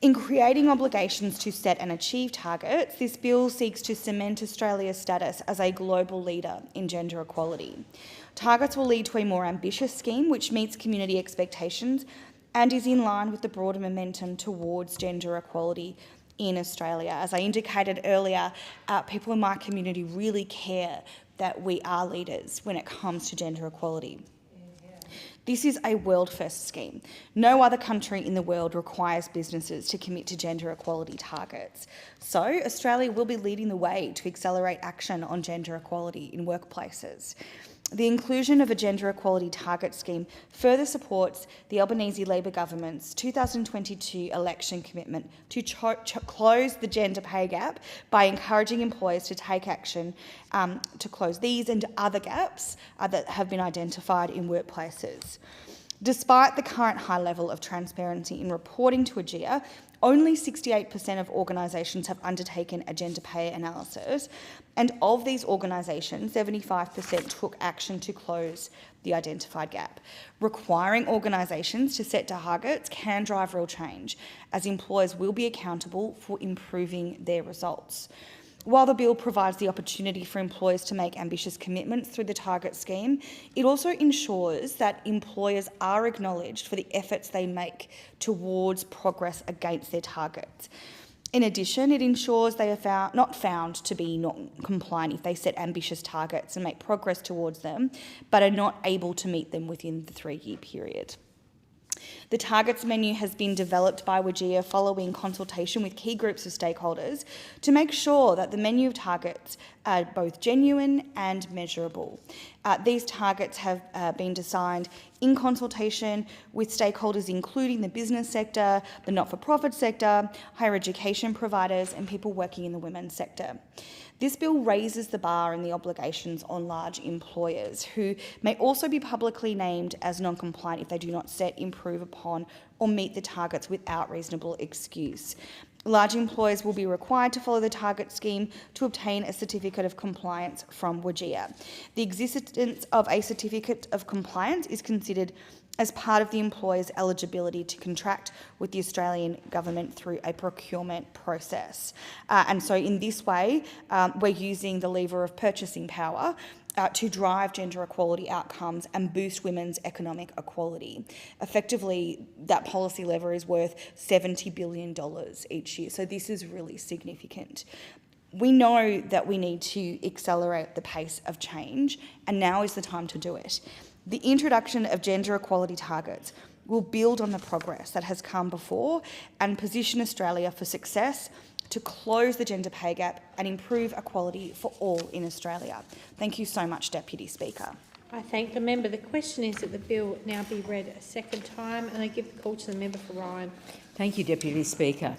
In creating obligations to set and achieve targets, this bill seeks to cement Australia's status as a global leader in gender equality. Targets will lead to a more ambitious scheme which meets community expectations and is in line with the broader momentum towards gender equality in Australia. As I indicated earlier, people in my community really care that we are leaders when it comes to gender equality. This is a world-first scheme. No other country in the world requires businesses to commit to gender equality targets. So Australia will be leading the way to accelerate action on gender equality in workplaces. The inclusion of a gender equality target scheme further supports the Albanese Labor government's 2022 election commitment to close the gender pay gap by encouraging employers to take action to close these and other gaps that have been identified in workplaces. Despite the current high level of transparency in reporting to WGEA, only 68% of organisations have undertaken a gender pay analysis, and of these organisations, 75% took action to close the identified gap. Requiring organisations to set targets can drive real change, as employers will be accountable for improving their results. While the bill provides the opportunity for employers to make ambitious commitments through the target scheme, it also ensures that employers are acknowledged for the efforts they make towards progress against their targets. In addition, it ensures they are not found to be non-compliant if they set ambitious targets and make progress towards them, but are not able to meet them within the 3-year period. The targets menu has been developed by WGEA following consultation with key groups of stakeholders to make sure that the menu of targets are both genuine and measurable. These targets have been designed in consultation with stakeholders including the business sector, the not-for-profit sector, higher education providers and people working in the women's sector. This bill raises the bar and the obligations on large employers who may also be publicly named as non-compliant if they do not set, improve upon or meet the targets without reasonable excuse. Large employers will be required to follow the target scheme to obtain a certificate of compliance from WGEA. The existence of a certificate of compliance is considered as part of the employer's eligibility to contract with the Australian government through a procurement process. And so in this way, we're using the lever of purchasing power to drive gender equality outcomes and boost women's economic equality. Effectively, that policy lever is worth $70 billion each year. So this is really significant. We know that we need to accelerate the pace of change, and now is the time to do it. The introduction of gender equality targets will build on the progress that has come before and position Australia for success to close the gender pay gap and improve equality for all in Australia. Thank you so much, Deputy Speaker. I thank the member. The question is that the bill now be read a second time, and I give the call to the member for Ryan. Thank you, Deputy Speaker.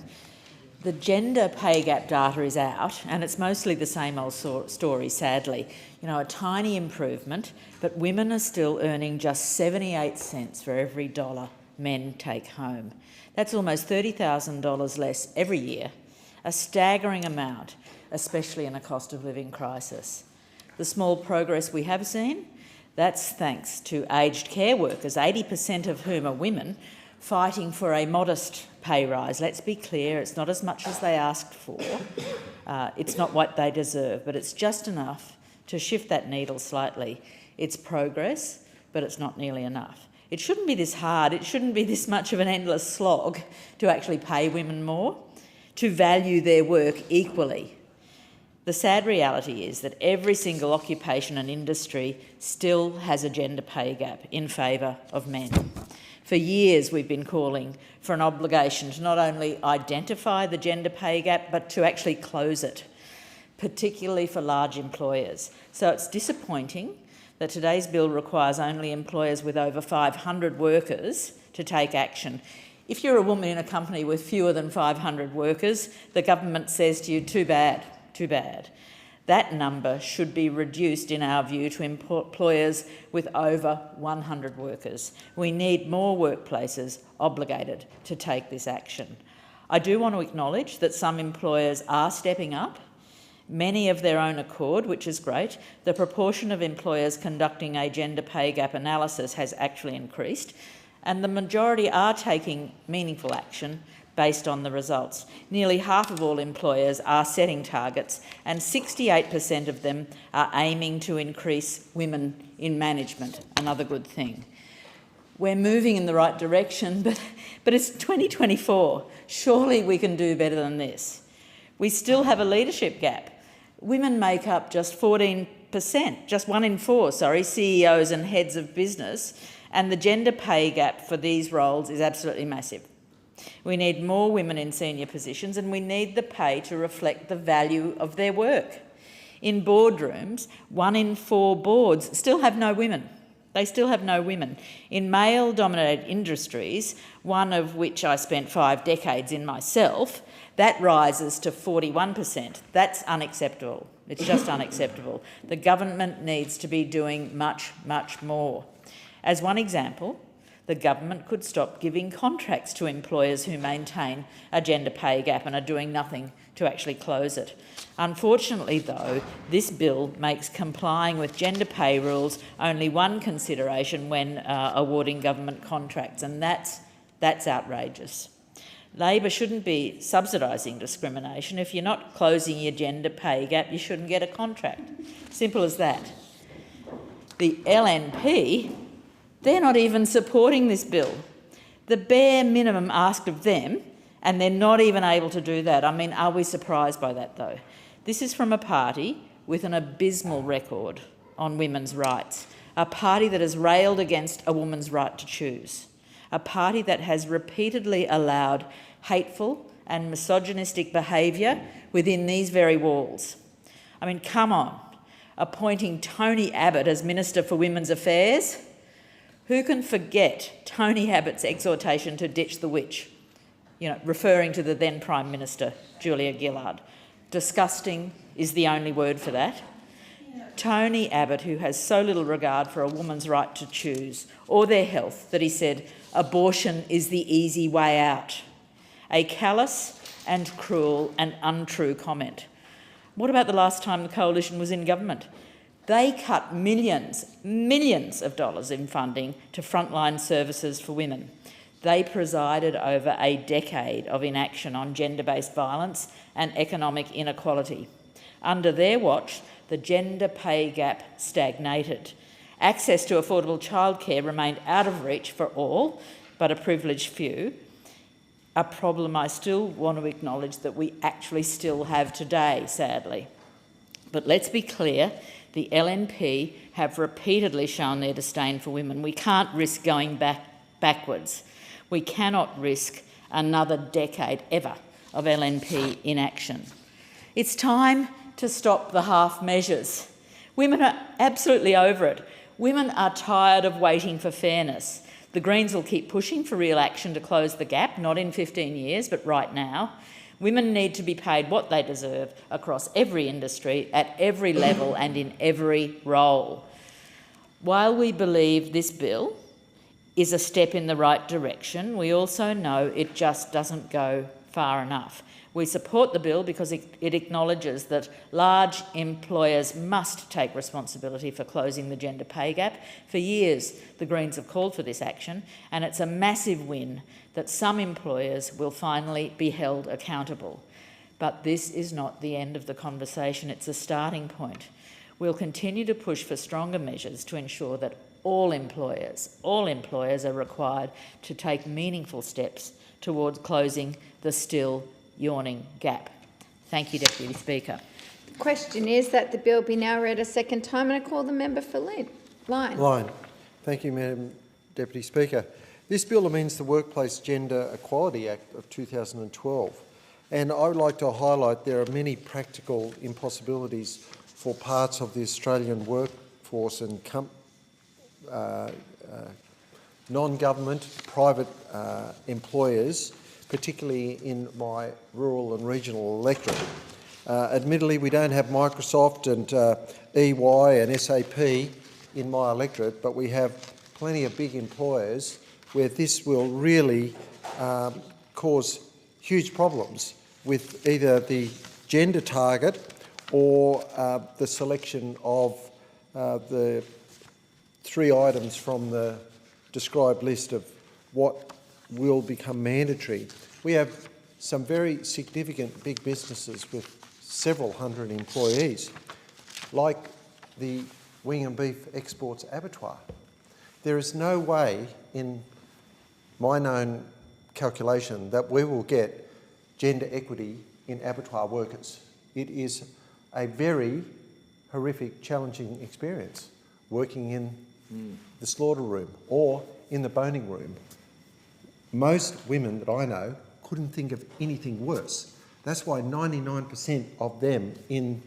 The gender pay gap data is out, and it's mostly the same old story, sadly. You know, a tiny improvement, but women are still earning just 78 cents for every dollar men take home. That's almost $30,000 less every year, a staggering amount, especially in a cost of living crisis. The small progress we have seen, that's thanks to aged care workers, 80% of whom are women, fighting for a modest pay rise. Let's be clear, it's not as much as they asked for. It's not what they deserve, but it's just enough to shift that needle slightly. It's progress, but it's not nearly enough. It shouldn't be this hard, it shouldn't be this much of an endless slog to actually pay women more, to value their work equally. The sad reality is that every single occupation and industry still has a gender pay gap in favour of men. For years we've been calling for an obligation to not only identify the gender pay gap, but to actually close it, particularly for large employers. So it's disappointing that today's bill requires only employers with over 500 workers to take action. If you're a woman in a company with fewer than 500 workers, the government says to you, too bad, too bad. That number should be reduced, in our view, to employers with over 100 workers. We need more workplaces obligated to take this action. I do want to acknowledge that some employers are stepping up, many of their own accord, which is great. The proportion of employers conducting a gender pay gap analysis has actually increased, and the majority are taking meaningful action based on the results. Nearly half of all employers are setting targets, and 68% of them are aiming to increase women in management, another good thing. We're moving in the right direction, but it's 2024. Surely we can do better than this. We still have a leadership gap. Women make up just 14%, just 1 in 4, CEOs and heads of business, and the gender pay gap for these roles is absolutely massive. We need more women in senior positions, and we need the pay to reflect the value of their work. In boardrooms, 1 in 4 boards still have no women. They still have no women. In male-dominated industries, one of which I spent 5 decades in myself, that rises to 41%. That's unacceptable. It's just unacceptable. The government needs to be doing much, much more. As one example, the government could stop giving contracts to employers who maintain a gender pay gap and are doing nothing to actually close it. Unfortunately, though, this bill makes complying with gender pay rules only one consideration when awarding government contracts, and that's outrageous. Labor shouldn't be subsidising discrimination. If you're not closing your gender pay gap, you shouldn't get a contract. Simple as that. The LNP, they're not even supporting this bill. The bare minimum asked of them, and they're not even able to do that. I mean, are we surprised by that, though? This is from a party with an abysmal record on women's rights, a party that has railed against a woman's right to choose, a party that has repeatedly allowed hateful and misogynistic behaviour within these very walls. I mean, come on, appointing Tony Abbott as Minister for Women's Affairs? Who can forget Tony Abbott's exhortation to ditch the witch? You know, referring to the then Prime Minister, Julia Gillard. Disgusting is the only word for that. Tony Abbott, who has so little regard for a woman's right to choose or their health, that he said, abortion is the easy way out. A callous and cruel and untrue comment. What about the last time the Coalition was in government? They cut millions of dollars in funding to frontline services for women. They presided over a decade of inaction on gender-based violence and economic inequality. Under their watch, the gender pay gap stagnated. Access to affordable childcare remained out of reach for all, but a privileged few. A problem I still want to acknowledge that we actually still have today, sadly. But let's be clear, the LNP have repeatedly shown their disdain for women. We can't risk going backwards. We cannot risk another decade ever of LNP inaction. It's time to stop the half measures. Women are absolutely over it. Women are tired of waiting for fairness. The Greens will keep pushing for real action to close the gap, not in 15 years, but right now. Women need to be paid what they deserve across every industry, at every level and in every role. While we believe this bill is a step in the right direction, we also know it just doesn't go far enough. We support the bill because it acknowledges that large employers must take responsibility for closing the gender pay gap. For years, the Greens have called for this action, and it's a massive win that some employers will finally be held accountable. But this is not the end of the conversation, it's a starting point. We'll continue to push for stronger measures to ensure that all employers are required to take meaningful steps towards closing the still yawning gap. Thank you, Deputy Speaker. The question is that the bill be now read a second time, and I call the member for Lyne. Thank you, Madam Deputy Speaker. This bill amends the Workplace Gender Equality Act of 2012, and I would like to highlight there are many practical impossibilities for parts of the Australian workforce and non-government private employers, particularly in my rural and regional electorate. Admittedly, we don't have Microsoft and EY and SAP in my electorate, but we have plenty of big employers where this will really cause huge problems with either the gender target or the selection of the 3 items from the described list of what will become mandatory. We have some very significant big businesses with several hundred employees, like the Wing and Beef Exports Abattoir. There is no way in my known calculation that we will get gender equity in abattoir workers. It is a very horrific, challenging experience working in the slaughter room or in the boning room. Most women that I know couldn't think of anything worse. That's why 99% of them in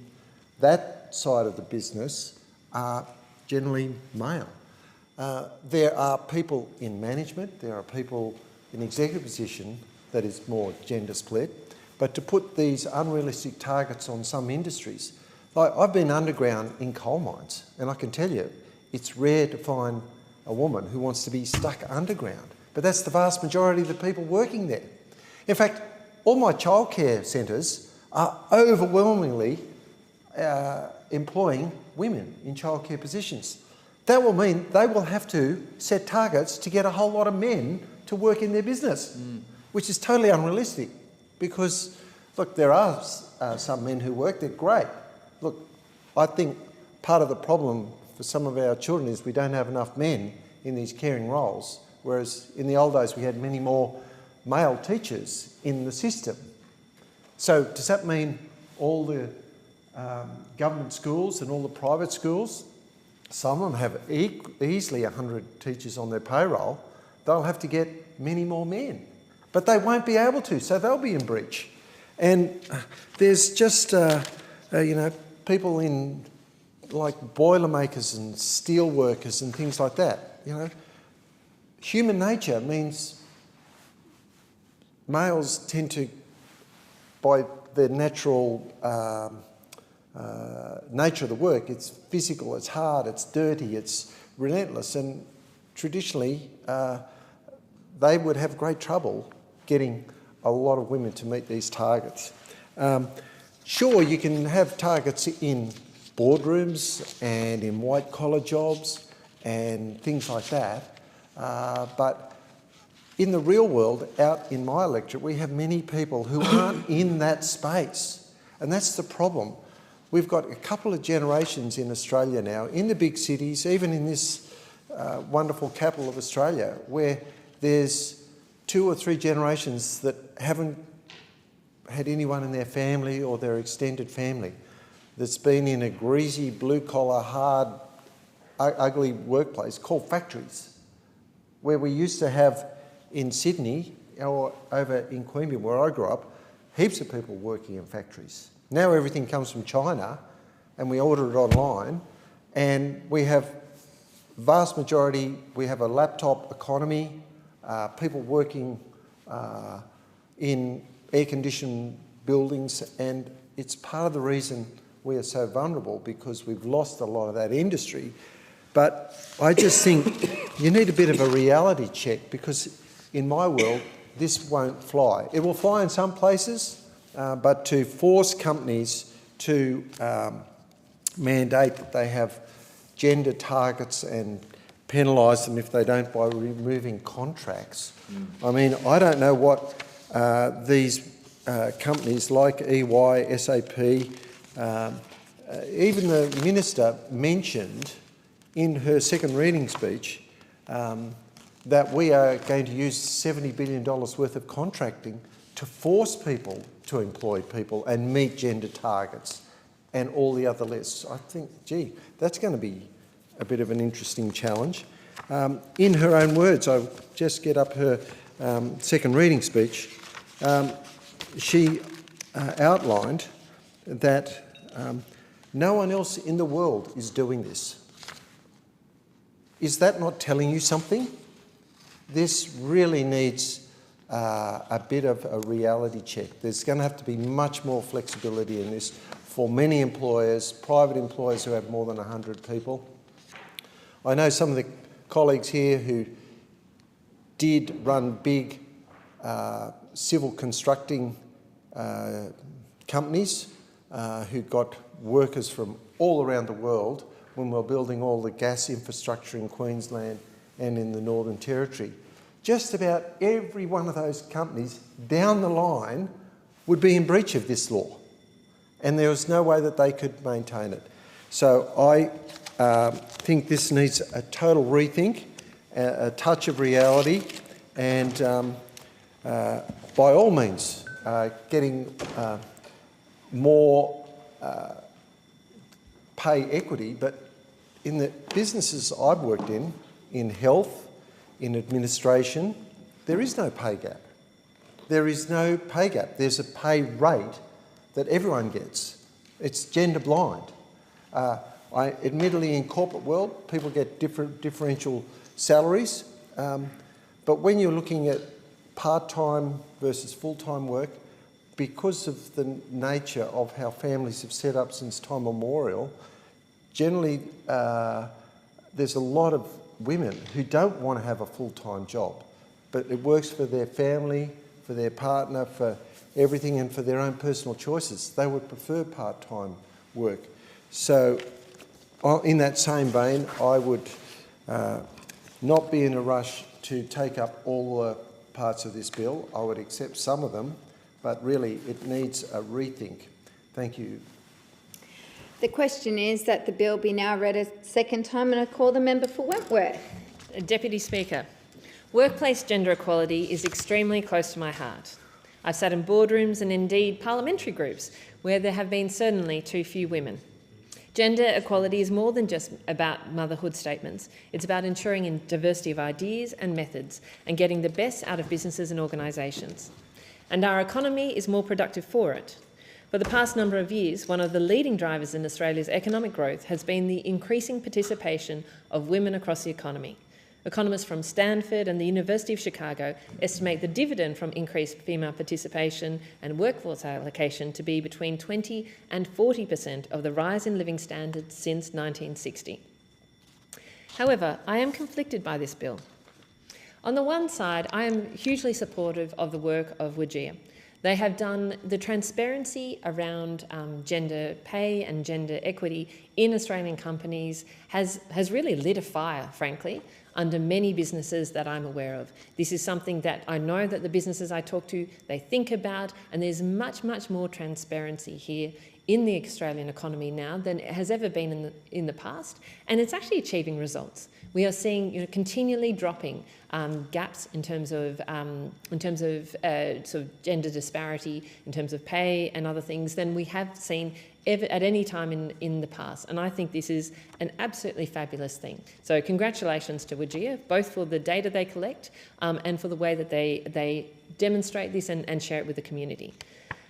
that side of the business are generally male. There are people in management, there are people in executive position that is more gender split, but to put these unrealistic targets on some industries, like I've been underground in coal mines, and I can tell you, it's rare to find a woman who wants to be stuck underground. But that's the vast majority of the people working there. In fact, all my childcare centres are overwhelmingly employing women in childcare positions. That will mean they will have to set targets to get a whole lot of men to work in their business, which is totally unrealistic because, look, there are some men who work, they're great. Look, I think part of the problem for some of our children is we don't have enough men in these caring roles, whereas in the old days we had many more male teachers in the system. So does that mean all the government schools and all the private schools, some of them have easily 100 teachers on their payroll, they'll have to get many more men. But they won't be able to, so they'll be in breach. And there's just, people in like boilermakers and steel workers and things like that, Human nature means males tend to, by their natural nature of the work, it's physical, it's hard, it's dirty, it's relentless, and traditionally they would have great trouble getting a lot of women to meet these targets. Sure, you can have targets in boardrooms and in white-collar jobs and things like that, but in the real world, out in my electorate, we have many people who aren't in that space, and that's the problem. We've got a couple of generations in Australia now, in the big cities, even in this wonderful capital of Australia, where there's 2 or 3 generations that haven't had anyone in their family or their extended family that's been in a greasy, blue-collar, hard, ugly workplace called factories, where we used to have in Sydney or over in Queanbeyan, where I grew up, heaps of people working in factories. Now everything comes from China and we order it online, and we have vast majority, we have a laptop economy, people working in air-conditioned buildings, and it's part of the reason we are so vulnerable, because we've lost a lot of that industry. But I just think you need a bit of a reality check, because in my world, this won't fly. It will fly in some places, but to force companies to mandate that they have gender targets and penalise them if they don't by removing contracts. I mean, I don't know what these companies like EY, SAP, even the Minister mentioned in her second reading speech that we are going to use $70 billion worth of contracting to force people to employ people and meet gender targets and all the other lists. I think, gee, that's going to be a bit of an interesting challenge. In her own words, I'll just get up her second reading speech. She outlined that no one else in the world is doing this. Is that not telling you something? This really needs a bit of a reality check. There's going to have to be much more flexibility in this for many employers, private employers who have more than 100 people. I know some of the colleagues here who did run big civil constructing companies who got workers from all around the world when we were building all the gas infrastructure in Queensland and in the Northern Territory. Just about every one of those companies down the line would be in breach of this law, and there was no way that they could maintain it. So I think this needs a total rethink, a touch of reality, and by all means getting more pay equity. But in the businesses I've worked in health, in administration, there is no pay gap. There is no pay gap. There's a pay rate that everyone gets. It's gender blind. Admittedly, in corporate world, people get differential salaries, but when you're looking at part-time versus full-time work, because of the nature of how families have set up since time immemorial, generally there's a lot of women who don't want to have a full-time job, but it works for their family, for their partner, for everything, and for their own personal choices. They would prefer part-time work. So in that same vein, I would not be in a rush to take up all the parts of this bill. I would accept some of them, but really it needs a rethink. Thank you. The question is that the bill be now read a second time, and I call the member for Wentworth. Deputy Speaker, workplace gender equality is extremely close to my heart. I've sat in boardrooms and indeed parliamentary groups where there have been certainly too few women. Gender equality is more than just about motherhood statements. It's about ensuring a diversity of ideas and methods and getting the best out of businesses and organisations. And our economy is more productive for it. For the past number of years, one of the leading drivers in Australia's economic growth has been the increasing participation of women across the economy. Economists from Stanford and the University of Chicago estimate the dividend from increased female participation and workforce allocation to be between 20% and 40% of the rise in living standards since 1960. However, I am conflicted by this bill. On the one side, I am hugely supportive of the work of WGEA. They have done the transparency around gender pay and gender equity in Australian companies has really lit a fire, frankly, under many businesses that I'm aware of. This is something that I know that the businesses I talk to, they think about, and there's much, much more transparency here in the Australian economy now than it has ever been in the past, and it's actually achieving results. We are seeing continually dropping gaps in terms of sort of gender disparity, in terms of pay and other things than we have seen ever at any time in the past. And I think this is an absolutely fabulous thing. So congratulations to WGEA, both for the data they collect and for the way that they demonstrate this and share it with the community.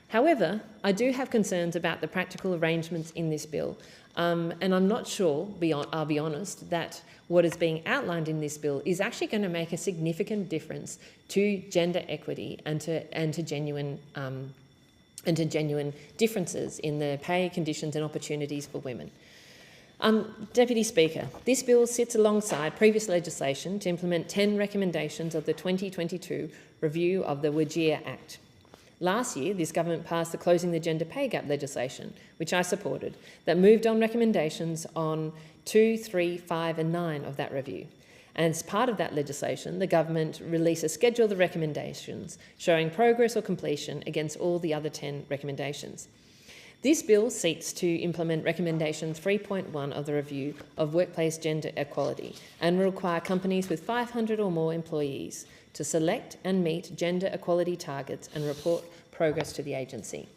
However, I do have concerns about the practical arrangements in this bill, and I'm not sure, I'll be honest, that what is being outlined in this bill is actually going to make a significant difference to gender equity and to genuine differences in the pay, conditions and opportunities for women. Deputy Speaker, this bill sits alongside previous legislation to implement 10 recommendations of the 2022 review of the WGEA Act. Last year, this government passed the Closing the Gender Pay Gap legislation, which I supported, that moved on recommendations on 2, 3, 5 and 9 of that review. And as part of that legislation, the government released a schedule of the recommendations showing progress or completion against all the other 10 recommendations. This bill seeks to implement recommendation 3.1 of the review of workplace gender equality and will require companies with 500 or more employees to select and meet gender equality targets and report progress to the agency.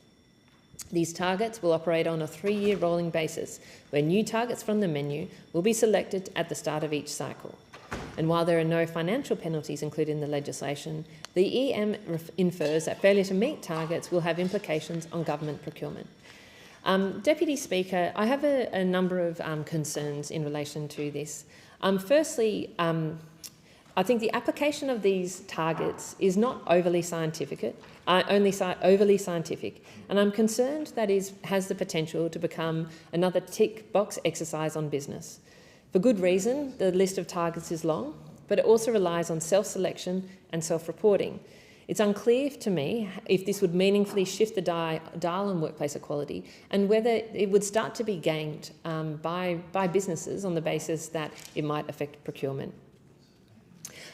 These targets will operate on a 3-year rolling basis, where new targets from the menu will be selected at the start of each cycle. And while there are no financial penalties included in the legislation, the EM infers that failure to meet targets will have implications on government procurement. Deputy Speaker, I have a number of concerns in relation to this. Firstly, I think the application of these targets is not overly scientific, overly scientific, and I'm concerned that it has the potential to become another tick box exercise on business. For good reason, the list of targets is long, but it also relies on self-selection and self-reporting. It's unclear to me if this would meaningfully shift the dial on workplace equality and whether it would start to be gained by businesses on the basis that it might affect procurement.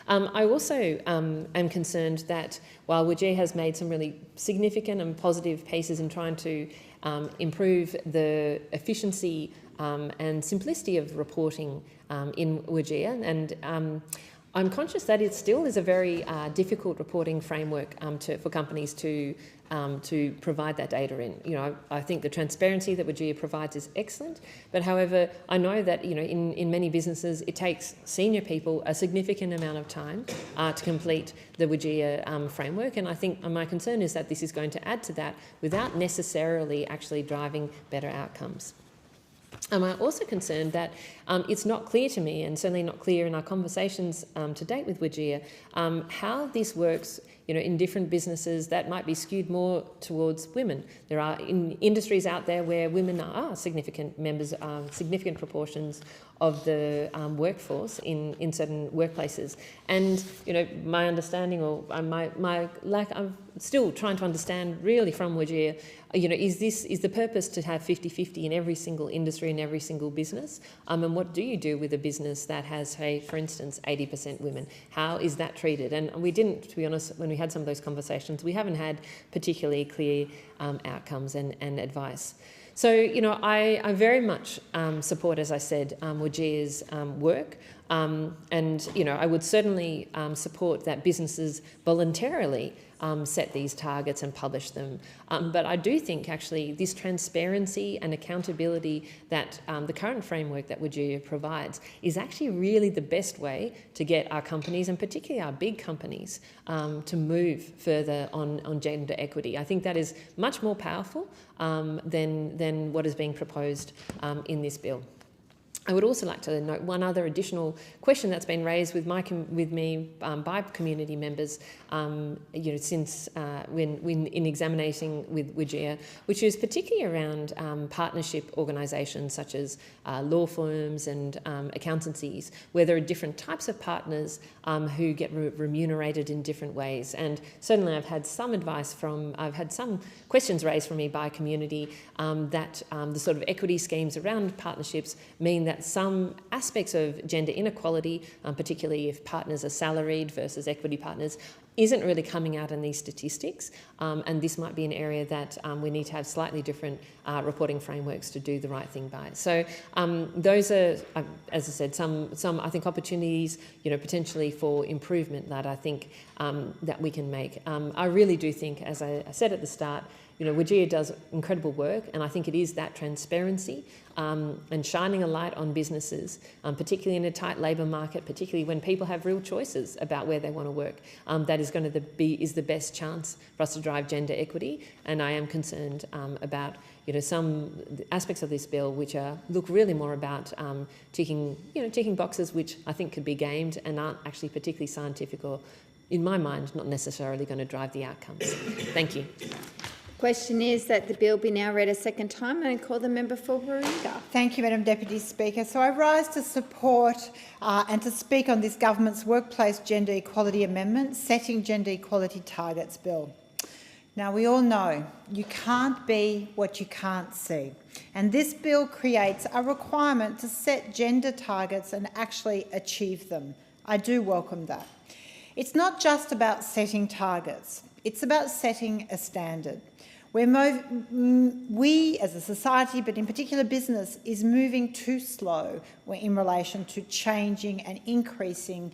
I also am concerned that while WGEA has made some really significant and positive pieces in trying to improve the efficiency and simplicity of reporting in WGEA, and I'm conscious that it still is a very difficult reporting framework for companies to provide that data in. You know, I think the transparency that WGEA provides is excellent, but however, I know that in many businesses it takes senior people a significant amount of time to complete the WGEA framework, and I think my concern is that this is going to add to that without necessarily actually driving better outcomes. I'm also concerned that it's not clear to me, and certainly not clear in our conversations to date with WGEA, how this works in different businesses that might be skewed more towards women. There are industries out there where women are significant members, significant proportions of the workforce in certain workplaces. And my understanding, or my lack, I'm still trying to understand really from WGEA, is the purpose to have 50-50 in every single industry, in every single business? And what do you do with a business that has, say, for instance, 80% women? How is that treated? And we didn't, to be honest, when we had some of those conversations, we haven't had particularly clear outcomes and advice. So, I very much support, as I said, WGEA's work. And, I would certainly support that businesses voluntarily set these targets and publish them. But I do think actually this transparency and accountability that the current framework that WGEA provides is actually really the best way to get our companies, and particularly our big companies, to move further on gender equity. I think that is much more powerful than what is being proposed in this bill. I would also like to note one other additional question that's been raised with me by community members, since when in examining with WGEA, which is particularly around partnership organisations such as law firms and accountancies, where there are different types of partners who get remunerated in different ways. And certainly, I've had some questions raised from me by community that the sort of equity schemes around partnerships mean that some aspects of gender inequality, particularly if partners are salaried versus equity partners, isn't really coming out in these statistics, and this might be an area that we need to have slightly different reporting frameworks to do the right thing by. So those are, as I said, some I think opportunities, potentially for improvement that I think that we can make. I really do think, as I said at the start, WGEA does incredible work, and I think it is that transparency and shining a light on businesses, particularly in a tight labour market, particularly when people have real choices about where they want to work, that is going to is the best chance for us to drive gender equity. And I am concerned about some aspects of this bill which look really more about ticking boxes, which I think could be gamed and aren't actually particularly scientific or, in my mind, not necessarily going to drive the outcomes. Thank you. Question is that the bill be now read a second time, and I call the member for Warringah. Thank you, Madam Deputy Speaker. So I rise to support and to speak on this government's Workplace Gender Equality Amendment, Setting Gender Equality Targets Bill. Now, we all know you can't be what you can't see, and this bill creates a requirement to set gender targets and actually achieve them. I do welcome that. It's not just about setting targets, it's about setting a standard. We as a society, but in particular business, is moving too slow in relation to changing and increasing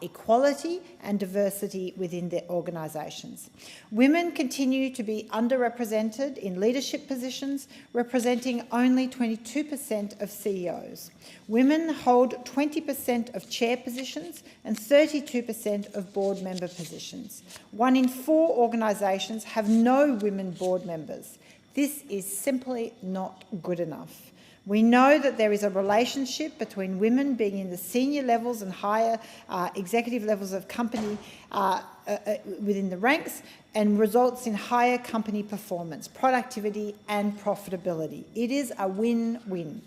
equality and diversity within their organisations. Women continue to be underrepresented in leadership positions, representing only 22% of CEOs. Women hold 20% of chair positions and 32% of board member positions. 1 in 4 organisations have no women board members. This is simply not good enough. We know that there is a relationship between women being in the senior levels and higher executive levels of company within the ranks, and results in higher company performance, productivity and profitability. It is a win-win.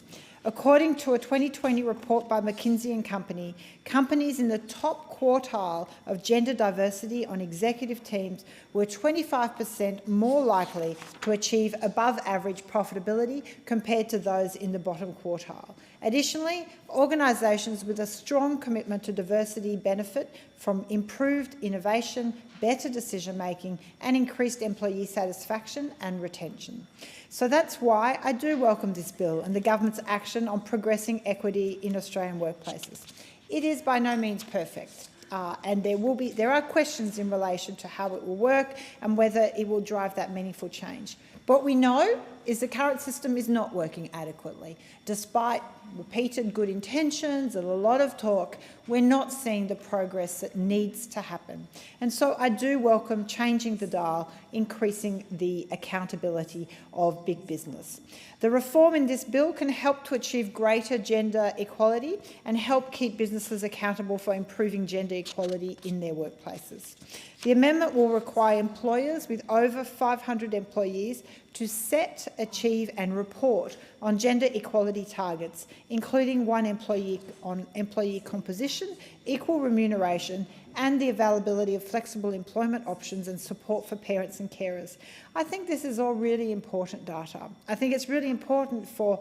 According to a 2020 report by McKinsey & Company, companies in the top quartile of gender diversity on executive teams were 25% more likely to achieve above-average profitability compared to those in the bottom quartile. Additionally, organisations with a strong commitment to diversity benefit from improved innovation, better decision-making and increased employee satisfaction and retention. So that's why I do welcome this bill and the government's action on progressing equity in Australian workplaces. It is by no means perfect, and there are questions in relation to how it will work and whether it will drive that meaningful change. What we know is the current system is not working adequately. Despite repeated good intentions and a lot of talk, we're not seeing the progress that needs to happen. And so I do welcome changing the dial, increasing the accountability of big business. The reform in this bill can help to achieve greater gender equality and help keep businesses accountable for improving gender equality in their workplaces. The amendment will require employers with over 500 employees to set, achieve and report on gender equality targets, including one employee on employee composition, equal remuneration and the availability of flexible employment options and support for parents and carers. I think this is all really important data. I think it's really important for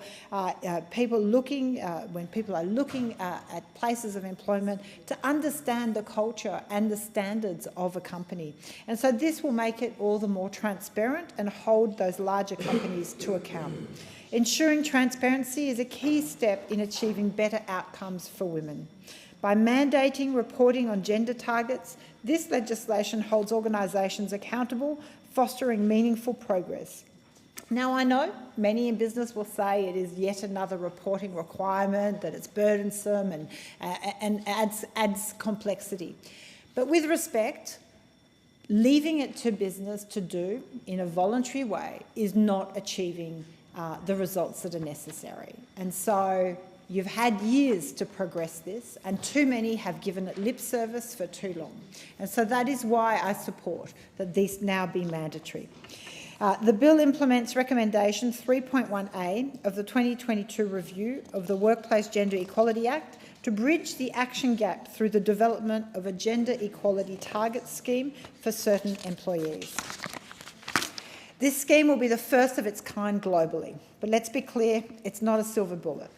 people looking, when people are looking at places of employment, to understand the culture and the standards of a company. And so this will make it all the more transparent and hold those larger companies to account. Ensuring transparency is a key step in achieving better outcomes for women. By mandating reporting on gender targets, this legislation holds organisations accountable, fostering meaningful progress. Now, I know many in business will say it is yet another reporting requirement, that it's burdensome and adds complexity. But with respect, leaving it to business to do in a voluntary way is not achieving the results that are necessary. And so you've had years to progress this, and too many have given it lip service for too long. And so that is why I support that these now be mandatory. The bill implements recommendation 3.1A of the 2022 review of the Workplace Gender Equality Act to bridge the action gap through the development of a gender equality target scheme for certain employees. This scheme will be the first of its kind globally, but let's be clear, it's not a silver bullet.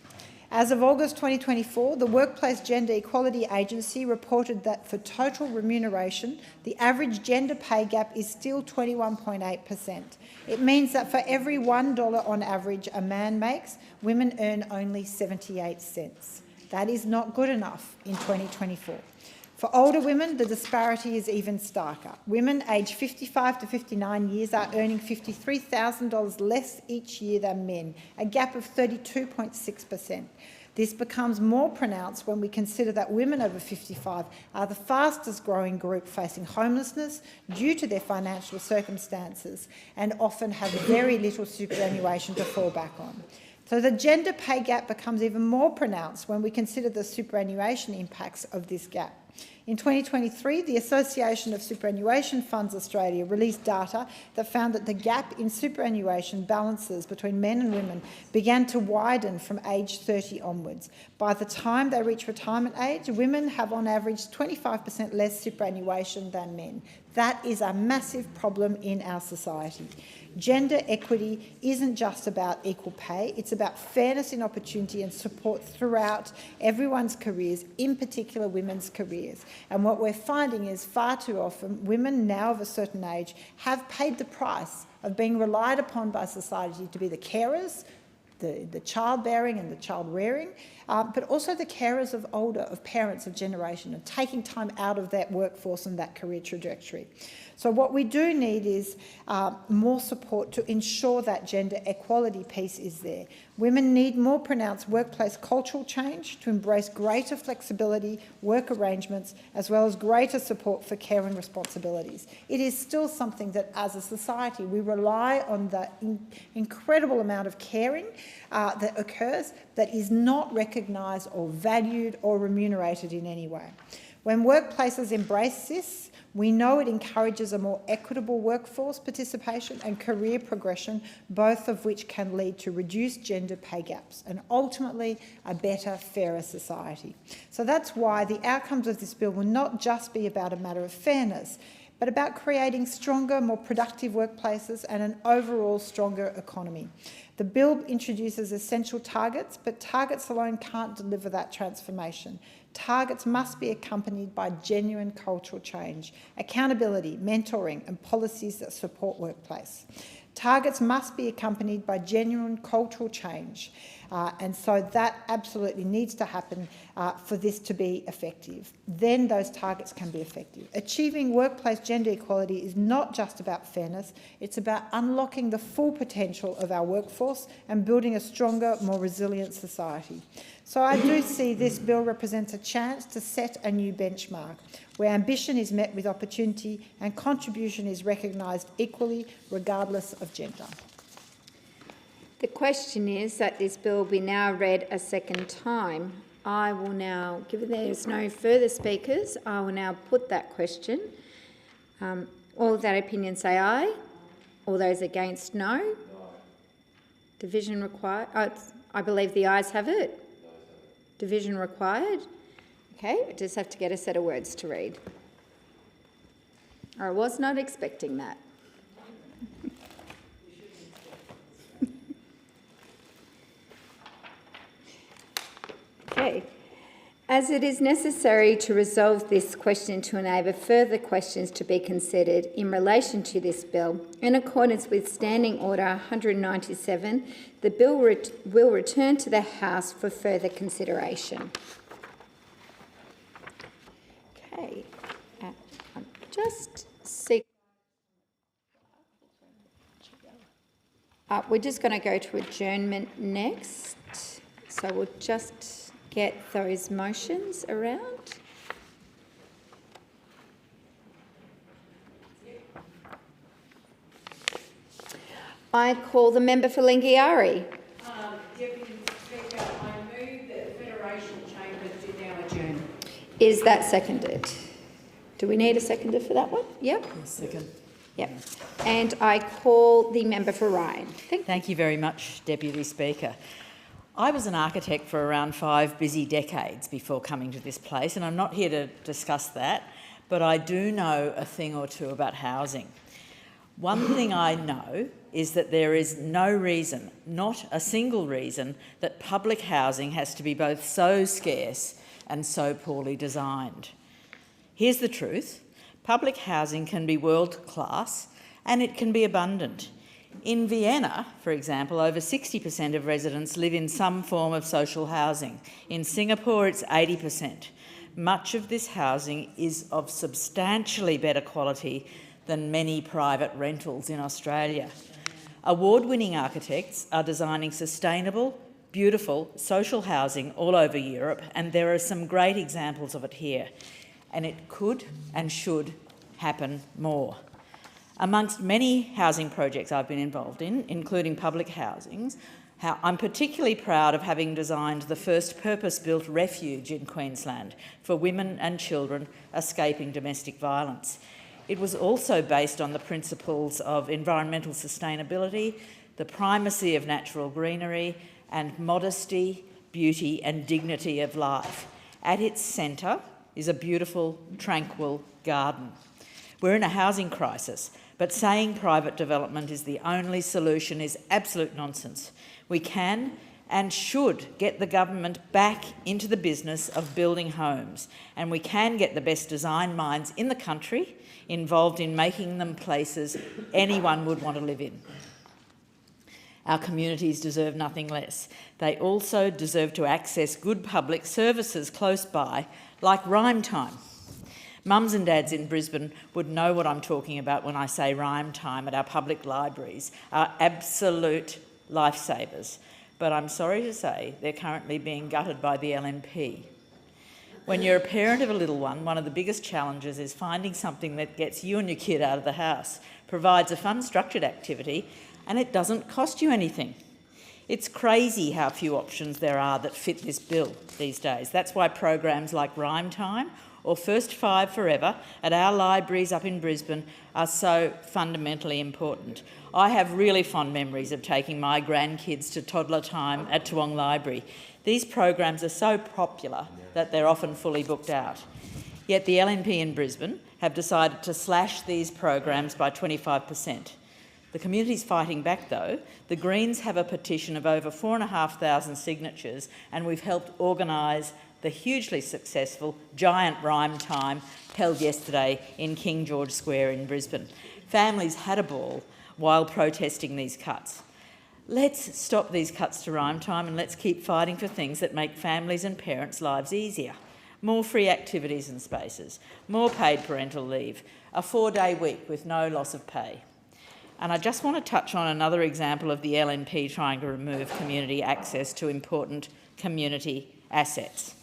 As of August 2024, the Workplace Gender Equality Agency reported that for total remuneration, the average gender pay gap is still 21.8%. It means that for every $1 on average a man makes, women earn only 78 cents. That is not good enough in 2024. For older women, the disparity is even starker. Women aged 55 to 59 years are earning $53,000 less each year than men, a gap of 32.6%. This becomes more pronounced when we consider that women over 55 are the fastest growing group facing homelessness due to their financial circumstances and often have very little superannuation to fall back on. So the gender pay gap becomes even more pronounced when we consider the superannuation impacts of this gap. In 2023, the Association of Superannuation Funds Australia released data that found that the gap in superannuation balances between men and women began to widen from age 30 onwards. By the time they reach retirement age, women have on average 25% less superannuation than men. That is a massive problem in our society. Gender equity isn't just about equal pay, it's about fairness in opportunity and support throughout everyone's careers, in particular women's careers. And what we're finding is far too often women now of a certain age have paid the price of being relied upon by society to be the carers, the childbearing and the child rearing, but also the carers of parents of generation and taking time out of that workforce and that career trajectory. So what we do need is more support to ensure that gender equality piece is there. Women need more pronounced workplace cultural change to embrace greater flexibility, work arrangements, as well as greater support for care and responsibilities. It is still something that as a society we rely on the incredible amount of caring that occurs that is not recognised or valued or remunerated in any way. When workplaces embrace this, we know it encourages a more equitable workforce participation and career progression, both of which can lead to reduced gender pay gaps and ultimately a better, fairer society. So that's why the outcomes of this bill will not just be about a matter of fairness, but about creating stronger, more productive workplaces and an overall stronger economy. The bill introduces essential targets, but targets alone can't deliver that transformation. Targets must be accompanied by genuine cultural change, accountability, mentoring and policies that support workplace. Targets must be accompanied by genuine cultural change, and so that absolutely needs to happen for this to be effective. Then those targets can be effective. Achieving workplace gender equality is not just about fairness, it's about unlocking the full potential of our workforce and building a stronger, more resilient society. So I do see this bill represents a chance to set a new benchmark where ambition is met with opportunity and contribution is recognised equally regardless of gender. The question is that this bill be now read a second time. I will now, given there is no further speakers, I will now put that question. All of that opinion say aye. All those against no. Division required. I believe the ayes have it. Division required. Okay, I just have to get a set of words to read. I was not expecting that. Okay. As it is necessary to resolve this question to enable further questions to be considered in relation to this bill, in accordance with Standing Order 197, the bill will return to the House for further consideration. Okay. I'm just seeking. We're just going to go to adjournment next. So we'll just get those motions around. I call the member for Lingiari. Deputy Speaker, I move that the Federation Chambers do now adjourn. Is that seconded? Do we need a seconder for that one? Yep. Second. Yep. And I call the member for Ryan. Thank you very much, Deputy Speaker. I was an architect for around 5 busy decades before coming to this place, and I'm not here to discuss that, but I do know a thing or two about housing. One thing I know is that there is no reason, not a single reason, that public housing has to be both so scarce and so poorly designed. Here's the truth. Public housing can be world-class and it can be abundant. In Vienna, for example, over 60% of residents live in some form of social housing. In Singapore, it's 80%. Much of this housing is of substantially better quality than many private rentals in Australia. Award-winning architects are designing sustainable, beautiful social housing all over Europe, and there are some great examples of it here. And it could and should happen more. Amongst many housing projects I've been involved in, including public housings, I'm particularly proud of having designed the first purpose-built refuge in Queensland for women and children escaping domestic violence. It was also based on the principles of environmental sustainability, the primacy of natural greenery, and modesty, beauty and dignity of life. At its centre is a beautiful, tranquil garden. We're in a housing crisis, but saying private development is the only solution is absolute nonsense. We can and should get the government back into the business of building homes, and we can get the best design minds in the country involved in making them places anyone would want to live in. Our communities deserve nothing less. They also deserve to access good public services close by, like Rhyme Time. Mums and dads in Brisbane would know what I'm talking about when I say Rhyme Time at our public libraries are absolute lifesavers. But I'm sorry to say they're currently being gutted by the LNP. When you're a parent of a little one of the biggest challenges is finding something that gets you and your kid out of the house, provides a fun, structured activity, and it doesn't cost you anything. It's crazy how few options there are that fit this bill these days. That's why programs like Rhyme Time or First Five Forever at our libraries up in Brisbane are so fundamentally important. I have really fond memories of taking my grandkids to toddler time at Toowong Library. These programs are so popular that they're often fully booked out. Yet the LNP in Brisbane have decided to slash these programs by 25%. The community's fighting back though. The Greens have a petition of over 4,500 signatures, and we've helped organise the hugely successful giant Rhyme Time held yesterday in King George Square in Brisbane. Families had a ball while protesting these cuts. Let's stop these cuts to Rhyme Time and let's keep fighting for things that make families and parents' lives easier. More free activities and spaces, more paid parental leave, a 4-day week with no loss of pay. And I just want to touch on another example of the LNP trying to remove community access to important community assets.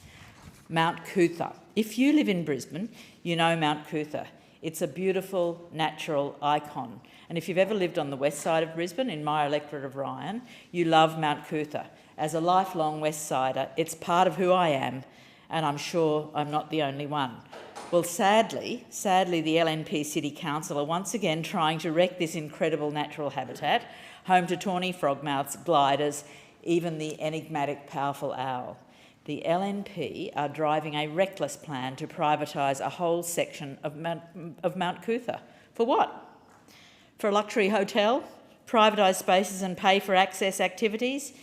Mount Cootha. If you live in Brisbane, you know Mount Cootha. It's a beautiful natural icon. And if you've ever lived on the west side of Brisbane, in my electorate of Ryan, you love Mount Cootha. As a lifelong West Sider, it's part of who I am, and I'm sure I'm not the only one. Well, sadly, the LNP City Council are once again trying to wreck this incredible natural habitat, home to tawny frogmouths, gliders, even the enigmatic powerful owl. The LNP are driving a reckless plan to privatise a whole section of Mount Cootha. For what? For a luxury hotel? Privatise spaces and pay for access activities?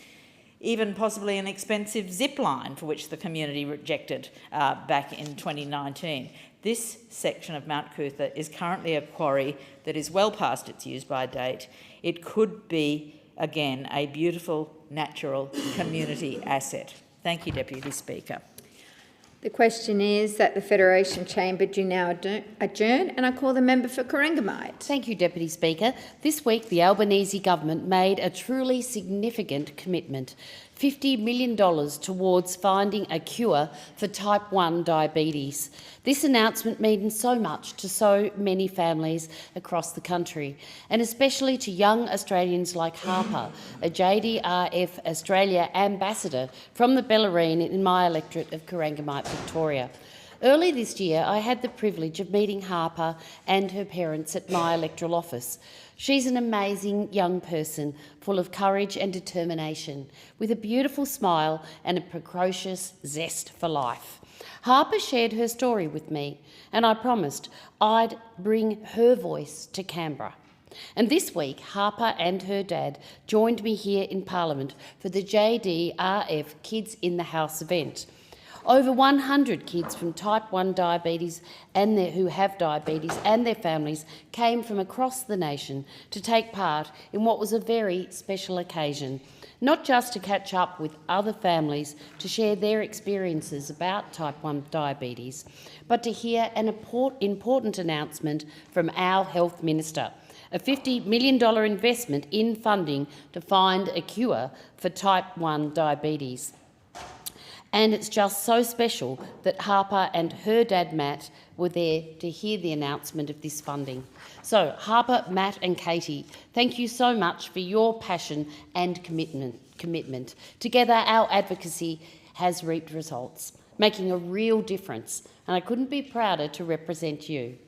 Even possibly an expensive zip line for which the community rejected back in 2019. This section of Mount Cootha is currently a quarry that is well past its use-by date. It could be, again, a beautiful, natural community asset. Thank you, Deputy Speaker. The question is that the Federation Chamber do now adjourn, and I call the member for Corangamite. Thank you, Deputy Speaker. This week, the Albanese government made a truly significant commitment, $50 million towards finding a cure for type 1 diabetes. This announcement means so much to so many families across the country, and especially to young Australians like Harper, a JDRF Australia ambassador from the Bellarine in my electorate of Corangamite, Victoria. Early this year, I had the privilege of meeting Harper and her parents at my electoral office. She's an amazing young person, full of courage and determination, with a beautiful smile and a precocious zest for life. Harper shared her story with me, and I promised I'd bring her voice to Canberra. And this week, Harper and her dad joined me here in Parliament for the JDRF Kids in the House event. Over 100 kids from type 1 diabetes who have diabetes and their families came from across the nation to take part in what was a very special occasion, not just to catch up with other families to share their experiences about type 1 diabetes, but to hear an important announcement from our Health Minister, a $50 million investment in funding to find a cure for type 1 diabetes. And it's just so special that Harper and her dad, Matt, were there to hear the announcement of this funding. So, Harper, Matt and Katie, thank you so much for your passion and commitment. Together, our advocacy has reaped results, making a real difference, and I couldn't be prouder to represent you.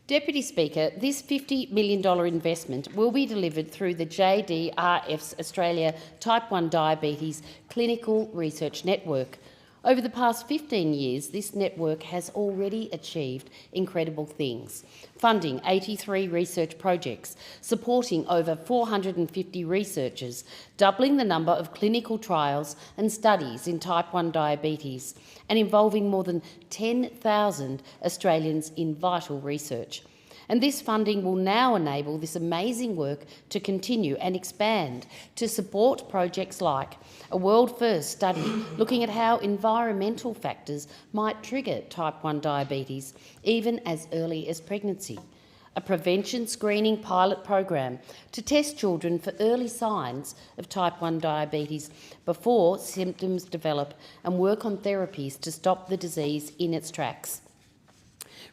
Deputy Speaker, this $50 million investment will be delivered through the JDRF's Australia Type 1 Diabetes Clinical Research Network. Over the past 15 years, this network has already achieved incredible things, funding 83 research projects, supporting over 450 researchers, doubling the number of clinical trials and studies in type 1 diabetes, and involving more than 10,000 Australians in vital research. And this funding will now enable this amazing work to continue and expand to support projects like a world-first study looking at how environmental factors might trigger type 1 diabetes, even as early as pregnancy, a prevention screening pilot program to test children for early signs of type 1 diabetes before symptoms develop and work on therapies to stop the disease in its tracks.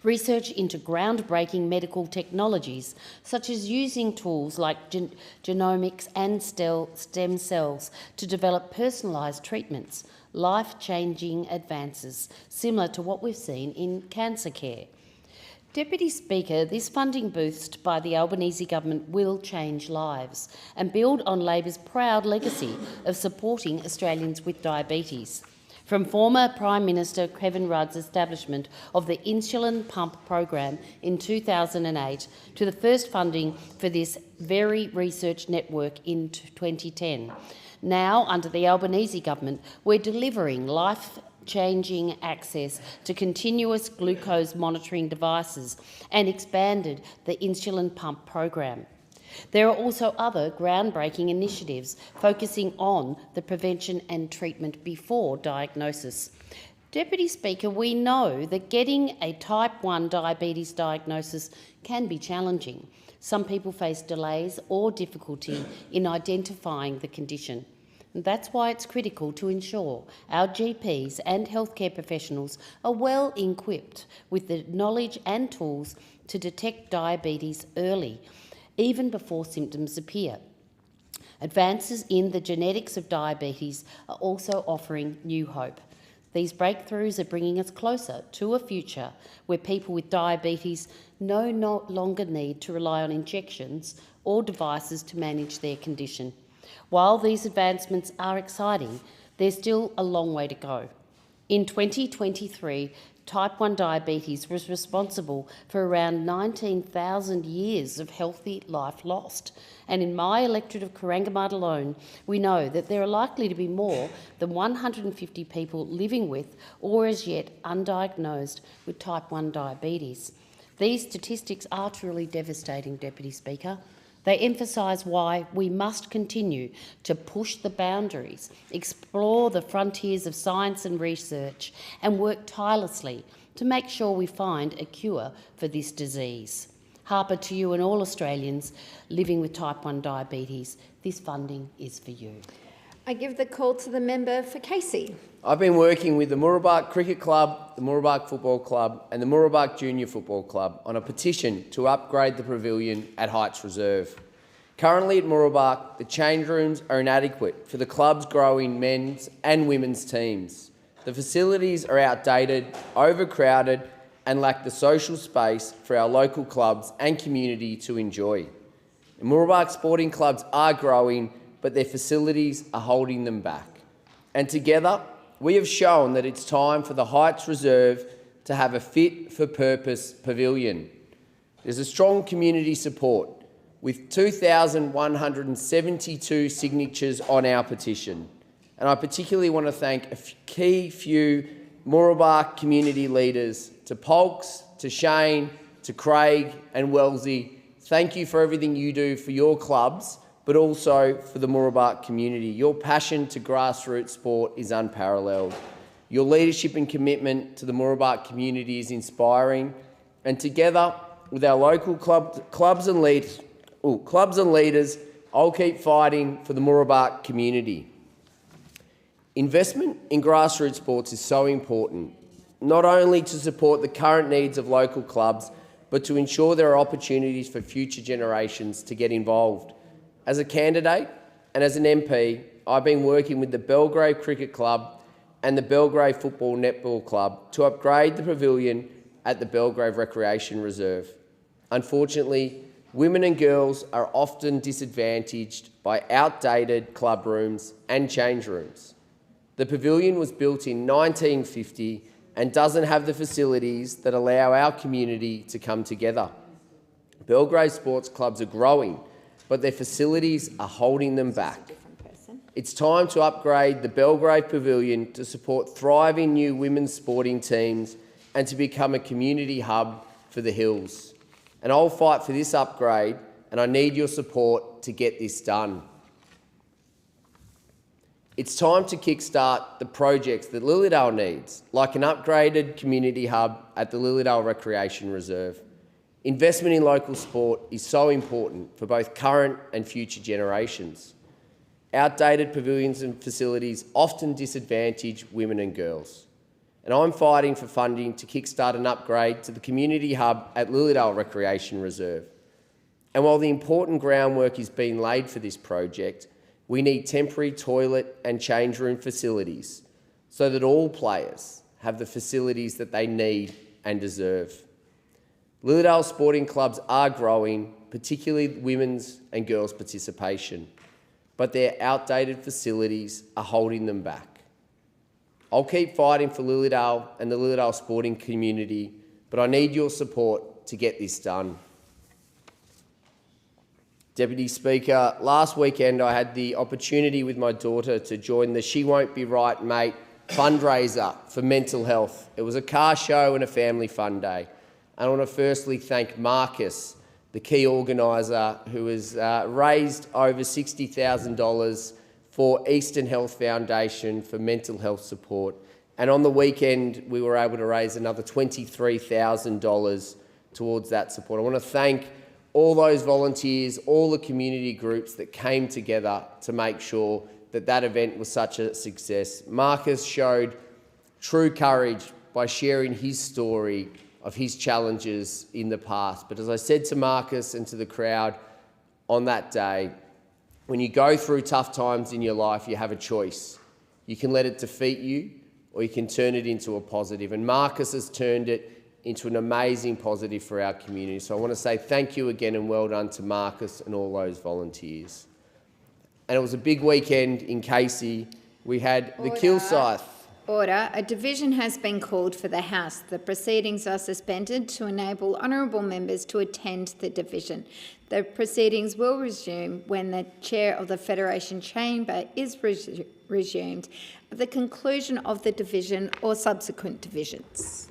Research into groundbreaking medical technologies, such as using tools like genomics and stem cells to develop personalised treatments, life-changing advances, similar to what we've seen in cancer care. Deputy Speaker, this funding boost by the Albanese government will change lives and build on Labor's proud legacy of supporting Australians with diabetes. From former Prime Minister Kevin Rudd's establishment of the insulin pump program in 2008 to the first funding for this very research network in 2010. Now, under the Albanese government, we're delivering life-changing access to continuous glucose monitoring devices and expanded the insulin pump program. There are also other groundbreaking initiatives focusing on the prevention and treatment before diagnosis. Deputy Speaker, we know that getting a type 1 diabetes diagnosis can be challenging. Some people face delays or difficulty in identifying the condition. And that's why it's critical to ensure our GPs and healthcare professionals are well equipped with the knowledge and tools to detect diabetes early, even before symptoms appear. Advances in the genetics of diabetes are also offering new hope. These breakthroughs are bringing us closer to a future where people with diabetes no longer need to rely on injections or devices to manage their condition. While these advancements are exciting, there's still a long way to go. In 2023, type 1 diabetes was responsible for around 19,000 years of healthy life lost. And in my electorate of Corangamite alone, we know that there are likely to be more than 150 people living with or as yet undiagnosed with type 1 diabetes. These statistics are truly devastating, Deputy Speaker. They emphasise why we must continue to push the boundaries, explore the frontiers of science and research, and work tirelessly to make sure we find a cure for this disease. Harper, to you and all Australians living with type 1 diabetes, this funding is for you. I give the call to the member for Casey. I've been working with the Mooroolbark Cricket Club, the Mooroolbark Football Club and the Mooroolbark Junior Football Club on a petition to upgrade the pavilion at Heights Reserve. Currently at Mooroolbark, the change rooms are inadequate for the club's growing men's and women's teams. The facilities are outdated, overcrowded and lack the social space for our local clubs and community to enjoy. The Mooroolbark sporting clubs are growing, but their facilities are holding them back. And together, we have shown that it's time for the Heights Reserve to have a fit-for-purpose pavilion. There's a strong community support, with 2,172 signatures on our petition. And I particularly want to thank a few Mooroolbark community leaders, to Polks, to Shane, to Craig and Wellesley. Thank you for everything you do for your clubs, but also for the Mooroolbark community. Your passion to grassroots sport is unparalleled. Your leadership and commitment to the Mooroolbark community is inspiring. And together with our local clubs and leaders, I'll keep fighting for the Mooroolbark community. Investment in grassroots sports is so important, not only to support the current needs of local clubs, but to ensure there are opportunities for future generations to get involved. As a candidate and as an MP, I've been working with the Belgrave Cricket Club and the Belgrave Football Netball Club to upgrade the pavilion at the Belgrave Recreation Reserve. Unfortunately, women and girls are often disadvantaged by outdated club rooms and change rooms. The pavilion was built in 1950 and doesn't have the facilities that allow our community to come together. Belgrave sports clubs are growing, but their facilities are holding them back. It's time to upgrade the Belgrave Pavilion to support thriving new women's sporting teams and to become a community hub for the Hills. And I'll fight for this upgrade, and I need your support to get this done. It's time to kickstart the projects that Lilydale needs, like an upgraded community hub at the Lilydale Recreation Reserve. Investment in local sport is so important for both current and future generations. Outdated pavilions and facilities often disadvantage women and girls. And I'm fighting for funding to kickstart an upgrade to the community hub at Lilydale Recreation Reserve. And while the important groundwork is being laid for this project, we need temporary toilet and change room facilities so that all players have the facilities that they need and deserve. Lilydale sporting clubs are growing, particularly women's and girls' participation, but their outdated facilities are holding them back. I'll keep fighting for Lilydale and the Lilydale sporting community, but I need your support to get this done. Deputy Speaker, last weekend I had the opportunity with my daughter to join the She Won't Be Right Mate fundraiser for mental health. It was a car show and a family fun day. I want to firstly thank Marcus, the key organiser, who has raised over $60,000 for Eastern Health Foundation for mental health support. And on the weekend, we were able to raise another $23,000 towards that support. I want to thank all those volunteers, all the community groups that came together to make sure that that event was such a success. Marcus showed true courage by sharing his story of his challenges in the past. But as I said to Marcus and to the crowd on that day, when you go through tough times in your life, you have a choice. You can let it defeat you, or you can turn it into a positive. And Marcus has turned it into an amazing positive for our community. So I want to say thank you again and well done to Marcus and all those volunteers. And it was a big weekend in Casey. We had the Kilsyth. Order. A division has been called for the House. The proceedings are suspended to enable honourable members to attend the division. The proceedings will resume when the Chair of the Federation Chamber is resumed at the conclusion of the division or subsequent divisions.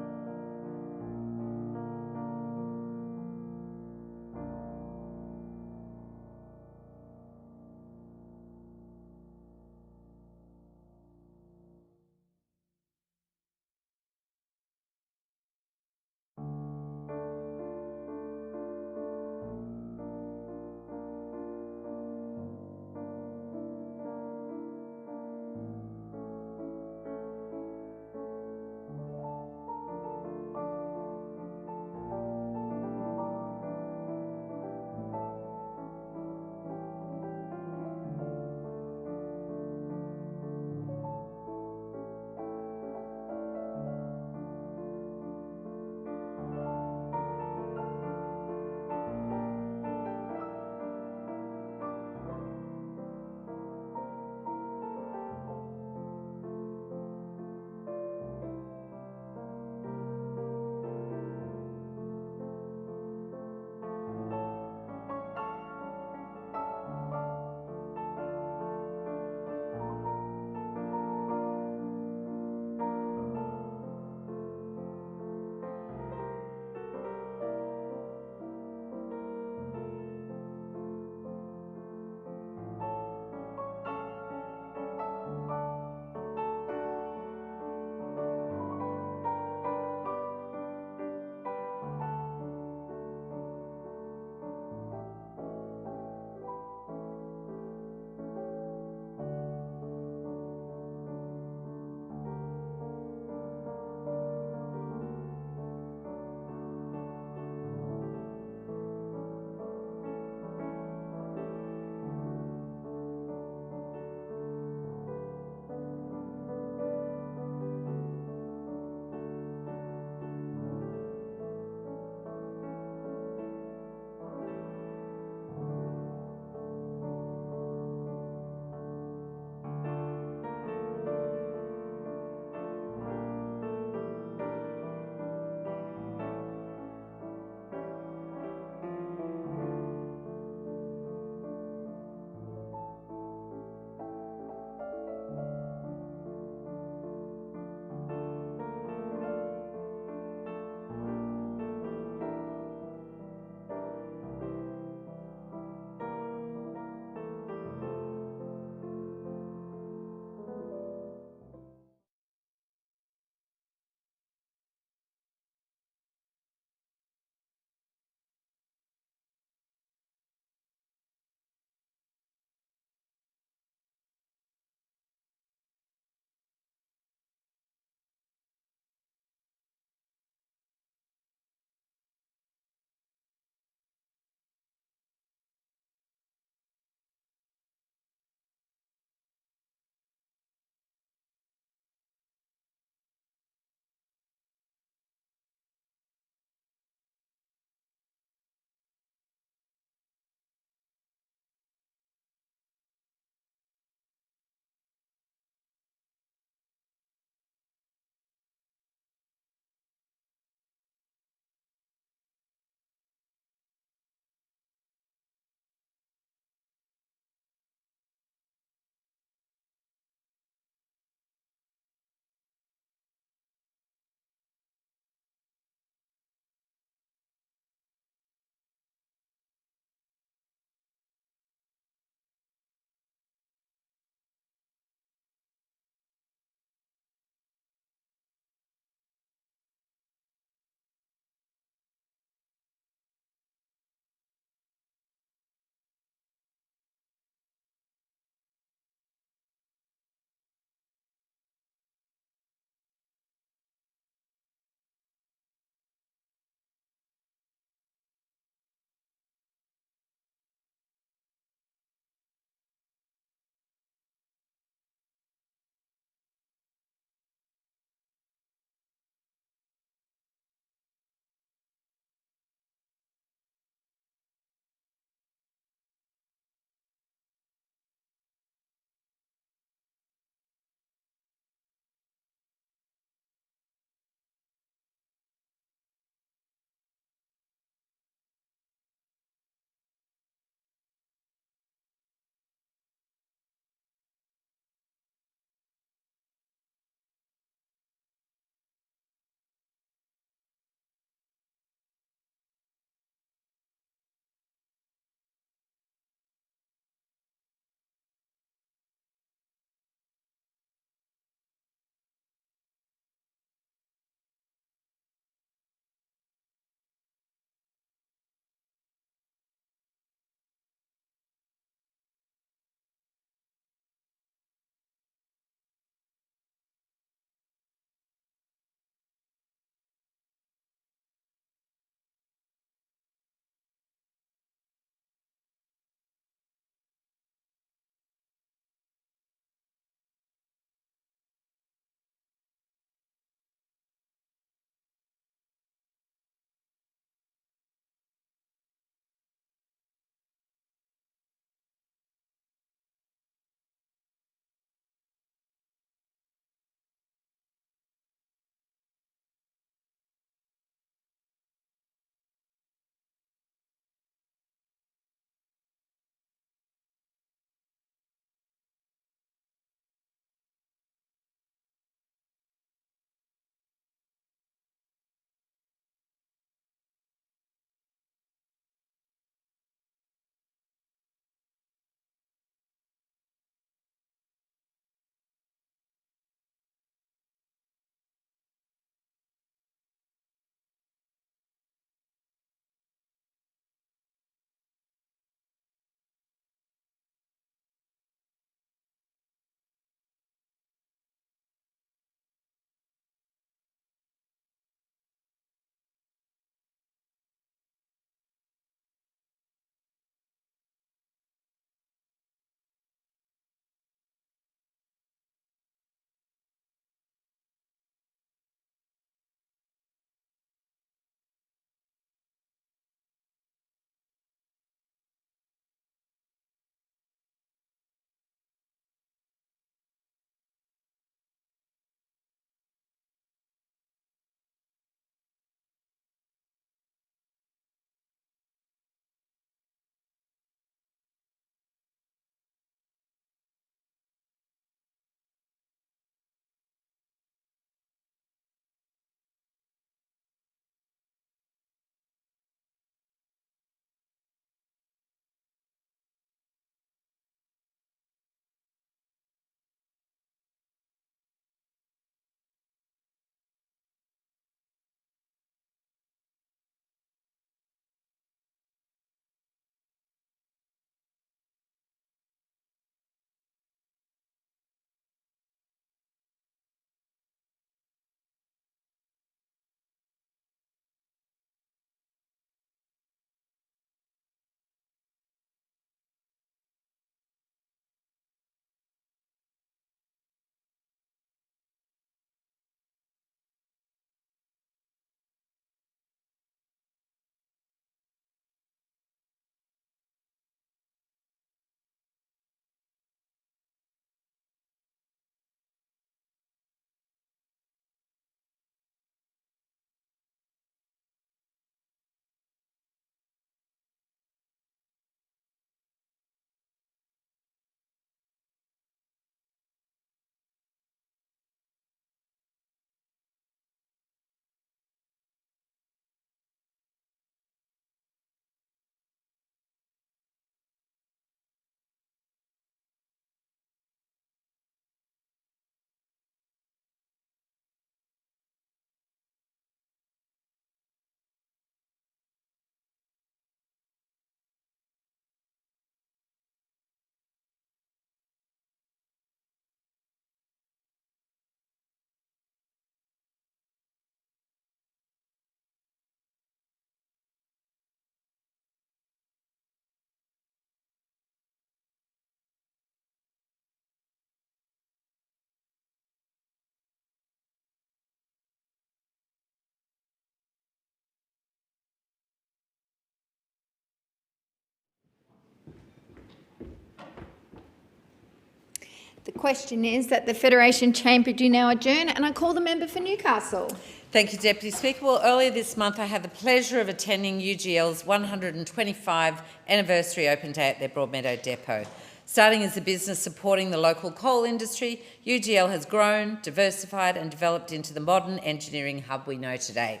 The question is that the Federation Chamber do now adjourn, and I call the member for Newcastle. Thank you, Deputy Speaker. Well, earlier this month I had the pleasure of attending UGL's 125th anniversary open day at their Broadmeadow depot. Starting as a business supporting the local coal industry, UGL has grown, diversified and developed into the modern engineering hub we know today.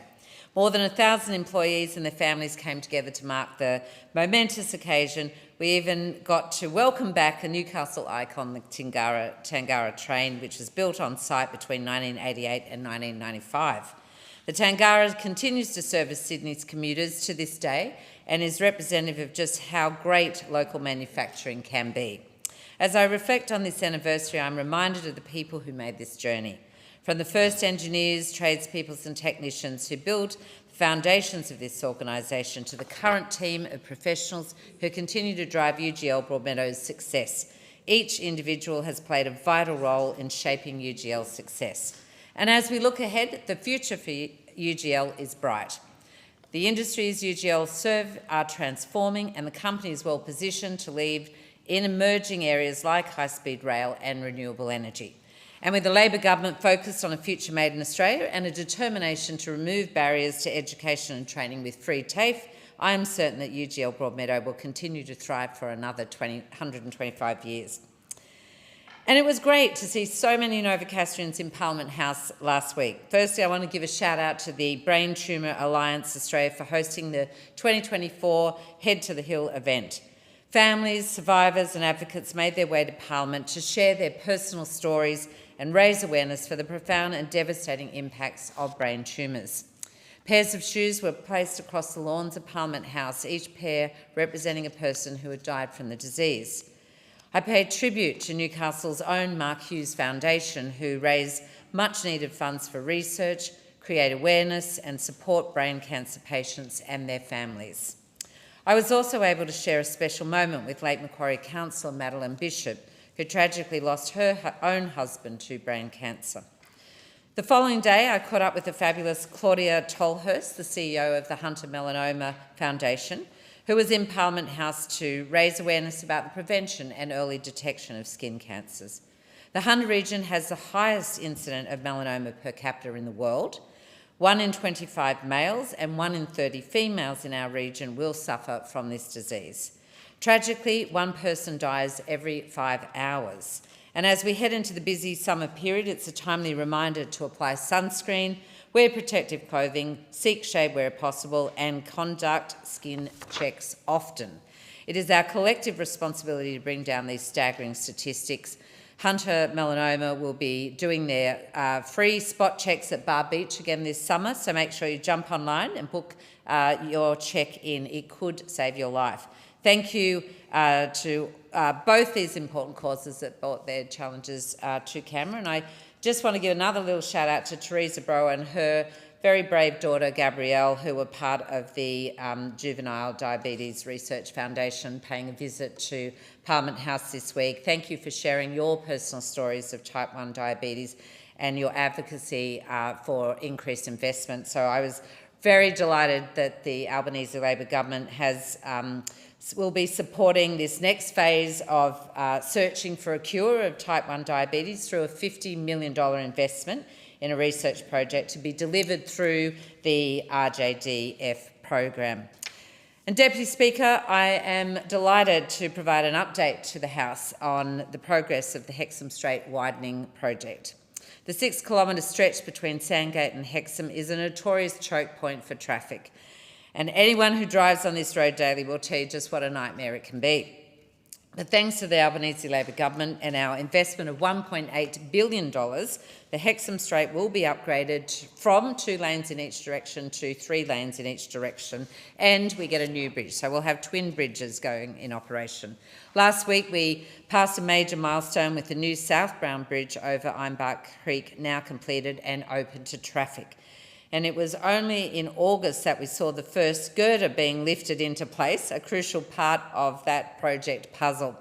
More than 1,000 employees and their families came together to mark the momentous occasion. We even got to welcome back a Newcastle icon, the Tangara train, which was built on site between 1988 and 1995. The Tangara continues to service Sydney's commuters to this day and is representative of just how great local manufacturing can be. As I reflect on this anniversary, I'm reminded of the people who made this journey. From the first engineers, tradespeople and technicians who built the foundations of this organisation to the current team of professionals who continue to drive UGL Broadmeadow's success. Each individual has played a vital role in shaping UGL's success. And as we look ahead, the future for UGL is bright. The industries UGL serve are transforming and the company is well positioned to lead in emerging areas like high-speed rail and renewable energy. And with the Labor government focused on a future made in Australia and a determination to remove barriers to education and training with free TAFE, I am certain that UGL Broadmeadow will continue to thrive for another 125 years. And it was great to see so many Novocastrians in Parliament House last week. Firstly, I want to give a shout out to the Brain Tumour Alliance Australia for hosting the 2024 Head to the Hill event. Families, survivors and advocates made their way to Parliament to share their personal stories and raise awareness for the profound and devastating impacts of brain tumours. Pairs of shoes were placed across the lawns of Parliament House, each pair representing a person who had died from the disease. I paid tribute to Newcastle's own Mark Hughes Foundation, who raised much-needed funds for research, create awareness and support brain cancer patients and their families. I was also able to share a special moment with late Macquarie councillor Madeline Bishop, who tragically lost her own husband to brain cancer. The following day, I caught up with the fabulous Claudia Tolhurst, the CEO of the Hunter Melanoma Foundation, who was in Parliament House to raise awareness about the prevention and early detection of skin cancers. The Hunter region has the highest incident of melanoma per capita in the world. 1 in 25 males and 1 in 30 females in our region will suffer from this disease. Tragically, one person dies every 5 hours. And as we head into the busy summer period, it's a timely reminder to apply sunscreen, wear protective clothing, seek shade where possible, and conduct skin checks often. It is our collective responsibility to bring down these staggering statistics. Hunter Melanoma will be doing their free spot checks at Bar Beach again this summer, so make sure you jump online and book your check-in. It could save your life. Thank you to both these important causes that brought their challenges to camera. And I just want to give another little shout out to Teresa Bro and her very brave daughter Gabrielle, who were part of the Juvenile Diabetes Research Foundation, paying a visit to Parliament House this week. Thank you for sharing your personal stories of type 1 diabetes and your advocacy for increased investment. So I was very delighted that the Albanese Labor government will be supporting this next phase of searching for a cure of type 1 diabetes through a $50 million investment in a research project to be delivered through the RJDF program. And Deputy Speaker, I am delighted to provide an update to the House on the progress of the Hexham Strait widening project. The 6-kilometre stretch between Sandgate and Hexham is a notorious choke point for traffic, and anyone who drives on this road daily will tell you just what a nightmare it can be. But thanks to the Albanese Labor government and our investment of $1.8 billion, the Hexham Strait will be upgraded from 2 lanes in each direction to 3 lanes in each direction, and we get a new bridge. So we'll have twin bridges going in operation. Last week we passed a major milestone with the new southbound bridge over Ironbark Creek now completed and open to traffic. And it was only in August that we saw the first girder being lifted into place, a crucial part of that project puzzle.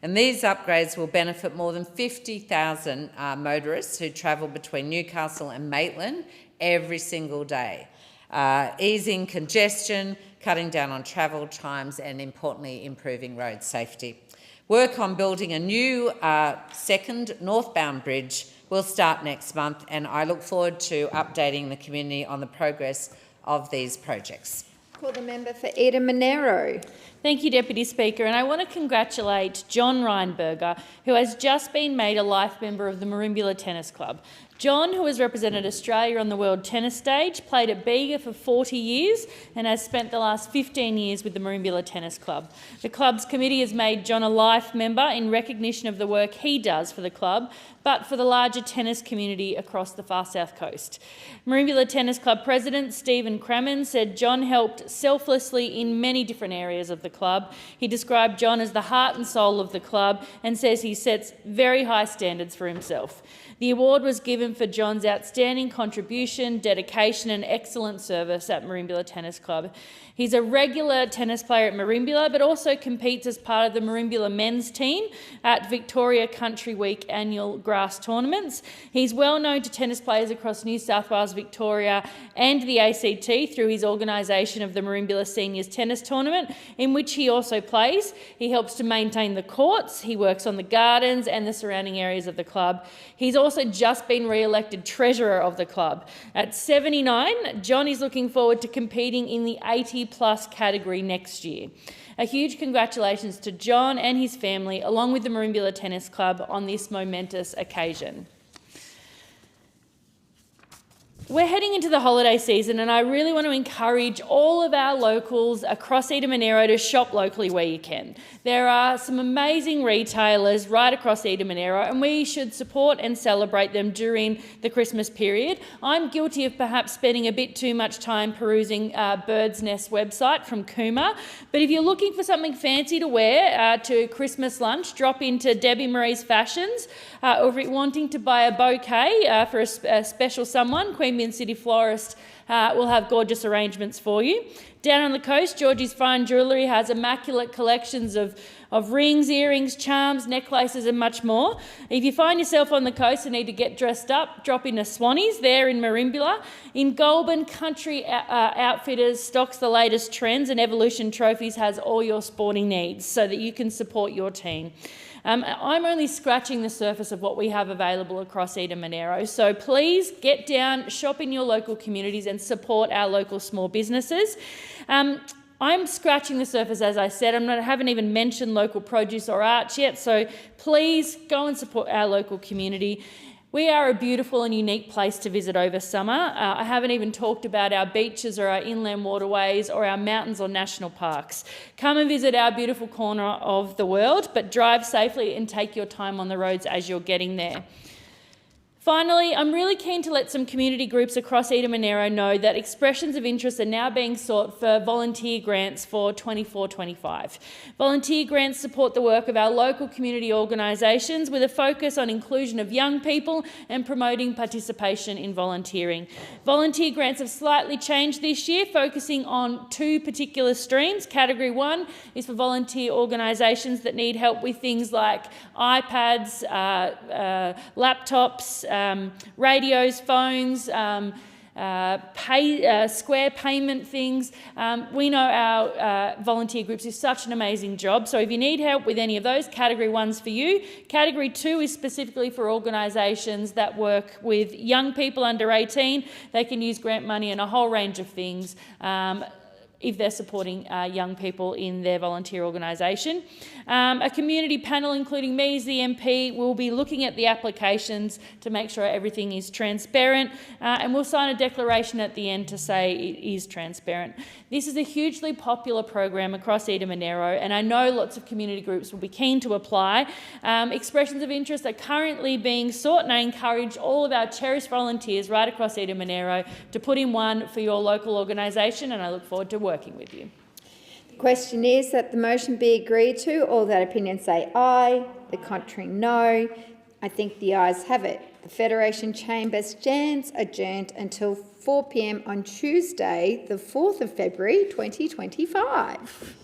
And these upgrades will benefit more than 50,000 motorists who travel between Newcastle and Maitland every single day, easing congestion, cutting down on travel times and, importantly, improving road safety. Work on building a new second northbound bridge will start next month, and I look forward to updating the community on the progress of these projects. Call the member for Eden Monero. Thank you, Deputy Speaker, and I want to congratulate John Reinberger, who has just been made a life member of the Merimbula Tennis Club. John, who has represented Australia on the world tennis stage, played at Bega for 40 years and has spent the last 15 years with the Merimbula Tennis Club. The club's committee has made John a life member in recognition of the work he does for the club, but for the larger tennis community across the far south coast. Merimbula Tennis Club President Stephen Crammon said John helped selflessly in many different areas of the club. He described John as the heart and soul of the club and says he sets very high standards for himself. The award was given for John's outstanding contribution, dedication and excellent service at Merimbula Tennis Club. He's a regular tennis player at Merimbula, but also competes as part of the Merimbula men's team at Victoria Country Week annual grass tournaments. He's well known to tennis players across New South Wales, Victoria and the ACT through his organisation of the Merimbula Seniors Tennis Tournament, in which he also plays. He helps to maintain the courts, he works on the gardens and the surrounding areas of the club. He's also just been re-elected Treasurer of the club. At 79, John is looking forward to competing in the 80-plus category next year. A huge congratulations to John and his family, along with the Merimbula Tennis Club, on this momentous occasion. We're heading into the holiday season, and I really want to encourage all of our locals across Eden Monero to shop locally where you can. There are some amazing retailers right across Eden Monero, and we should support and celebrate them during the Christmas period. I'm guilty of perhaps spending a bit too much time perusing Bird's Nest website from Cooma, but if you're looking for something fancy to wear to Christmas lunch, drop into Debbie Marie's Fashions, or if you're wanting to buy a bouquet for a special someone, Queen City Florist will have gorgeous arrangements for you. Down on the coast, Georgie's Fine Jewellery has immaculate collections of rings, earrings, charms, necklaces and much more. If you find yourself on the coast and need to get dressed up, drop into Swannies there in Merimbula. In Goulburn, Country Outfitters stocks the latest trends, and Evolution Trophies has all your sporting needs so that you can support your team. I'm only scratching the surface of what we have available across Eden Monero, so please get down, shop in your local communities and support our local small businesses. I'm scratching the surface, as I said. I haven't even mentioned local produce or arts yet, so please go and support our local community. We are a beautiful and unique place to visit over summer. I haven't even talked about our beaches or our inland waterways or our mountains or national parks. Come and visit our beautiful corner of the world, but drive safely and take your time on the roads as you're getting there. Finally, I'm really keen to let some community groups across Eden Monero know that expressions of interest are now being sought for volunteer grants for 24-25. Volunteer grants support the work of our local community organisations with a focus on inclusion of young people and promoting participation in volunteering. Volunteer grants have slightly changed this year, focusing on two particular streams. Category 1 is for volunteer organisations that need help with things like iPads, laptops, radios, phones, square payment things. We know our volunteer groups do such an amazing job, so if you need help with any of those, Category 1's for you. Category 2 is specifically for organisations that work with young people under 18. They can use grant money and a whole range of things if they're supporting young people in their volunteer organisation. A community panel, including me as the MP, will be looking at the applications to make sure everything is transparent, and we'll sign a declaration at the end to say it is transparent. This is a hugely popular program across Eden Monero, and I know lots of community groups will be keen to apply. Expressions of interest are currently being sought, and I encourage all of our cherished volunteers right across Eden Monero to put in one for your local organisation, and I look forward to working with you. The question is that the motion be agreed to. All that opinion say aye, the contrary no. I think the ayes have it. The Federation Chamber stands adjourned until 4 p.m. on Tuesday, the 4th of February 2025.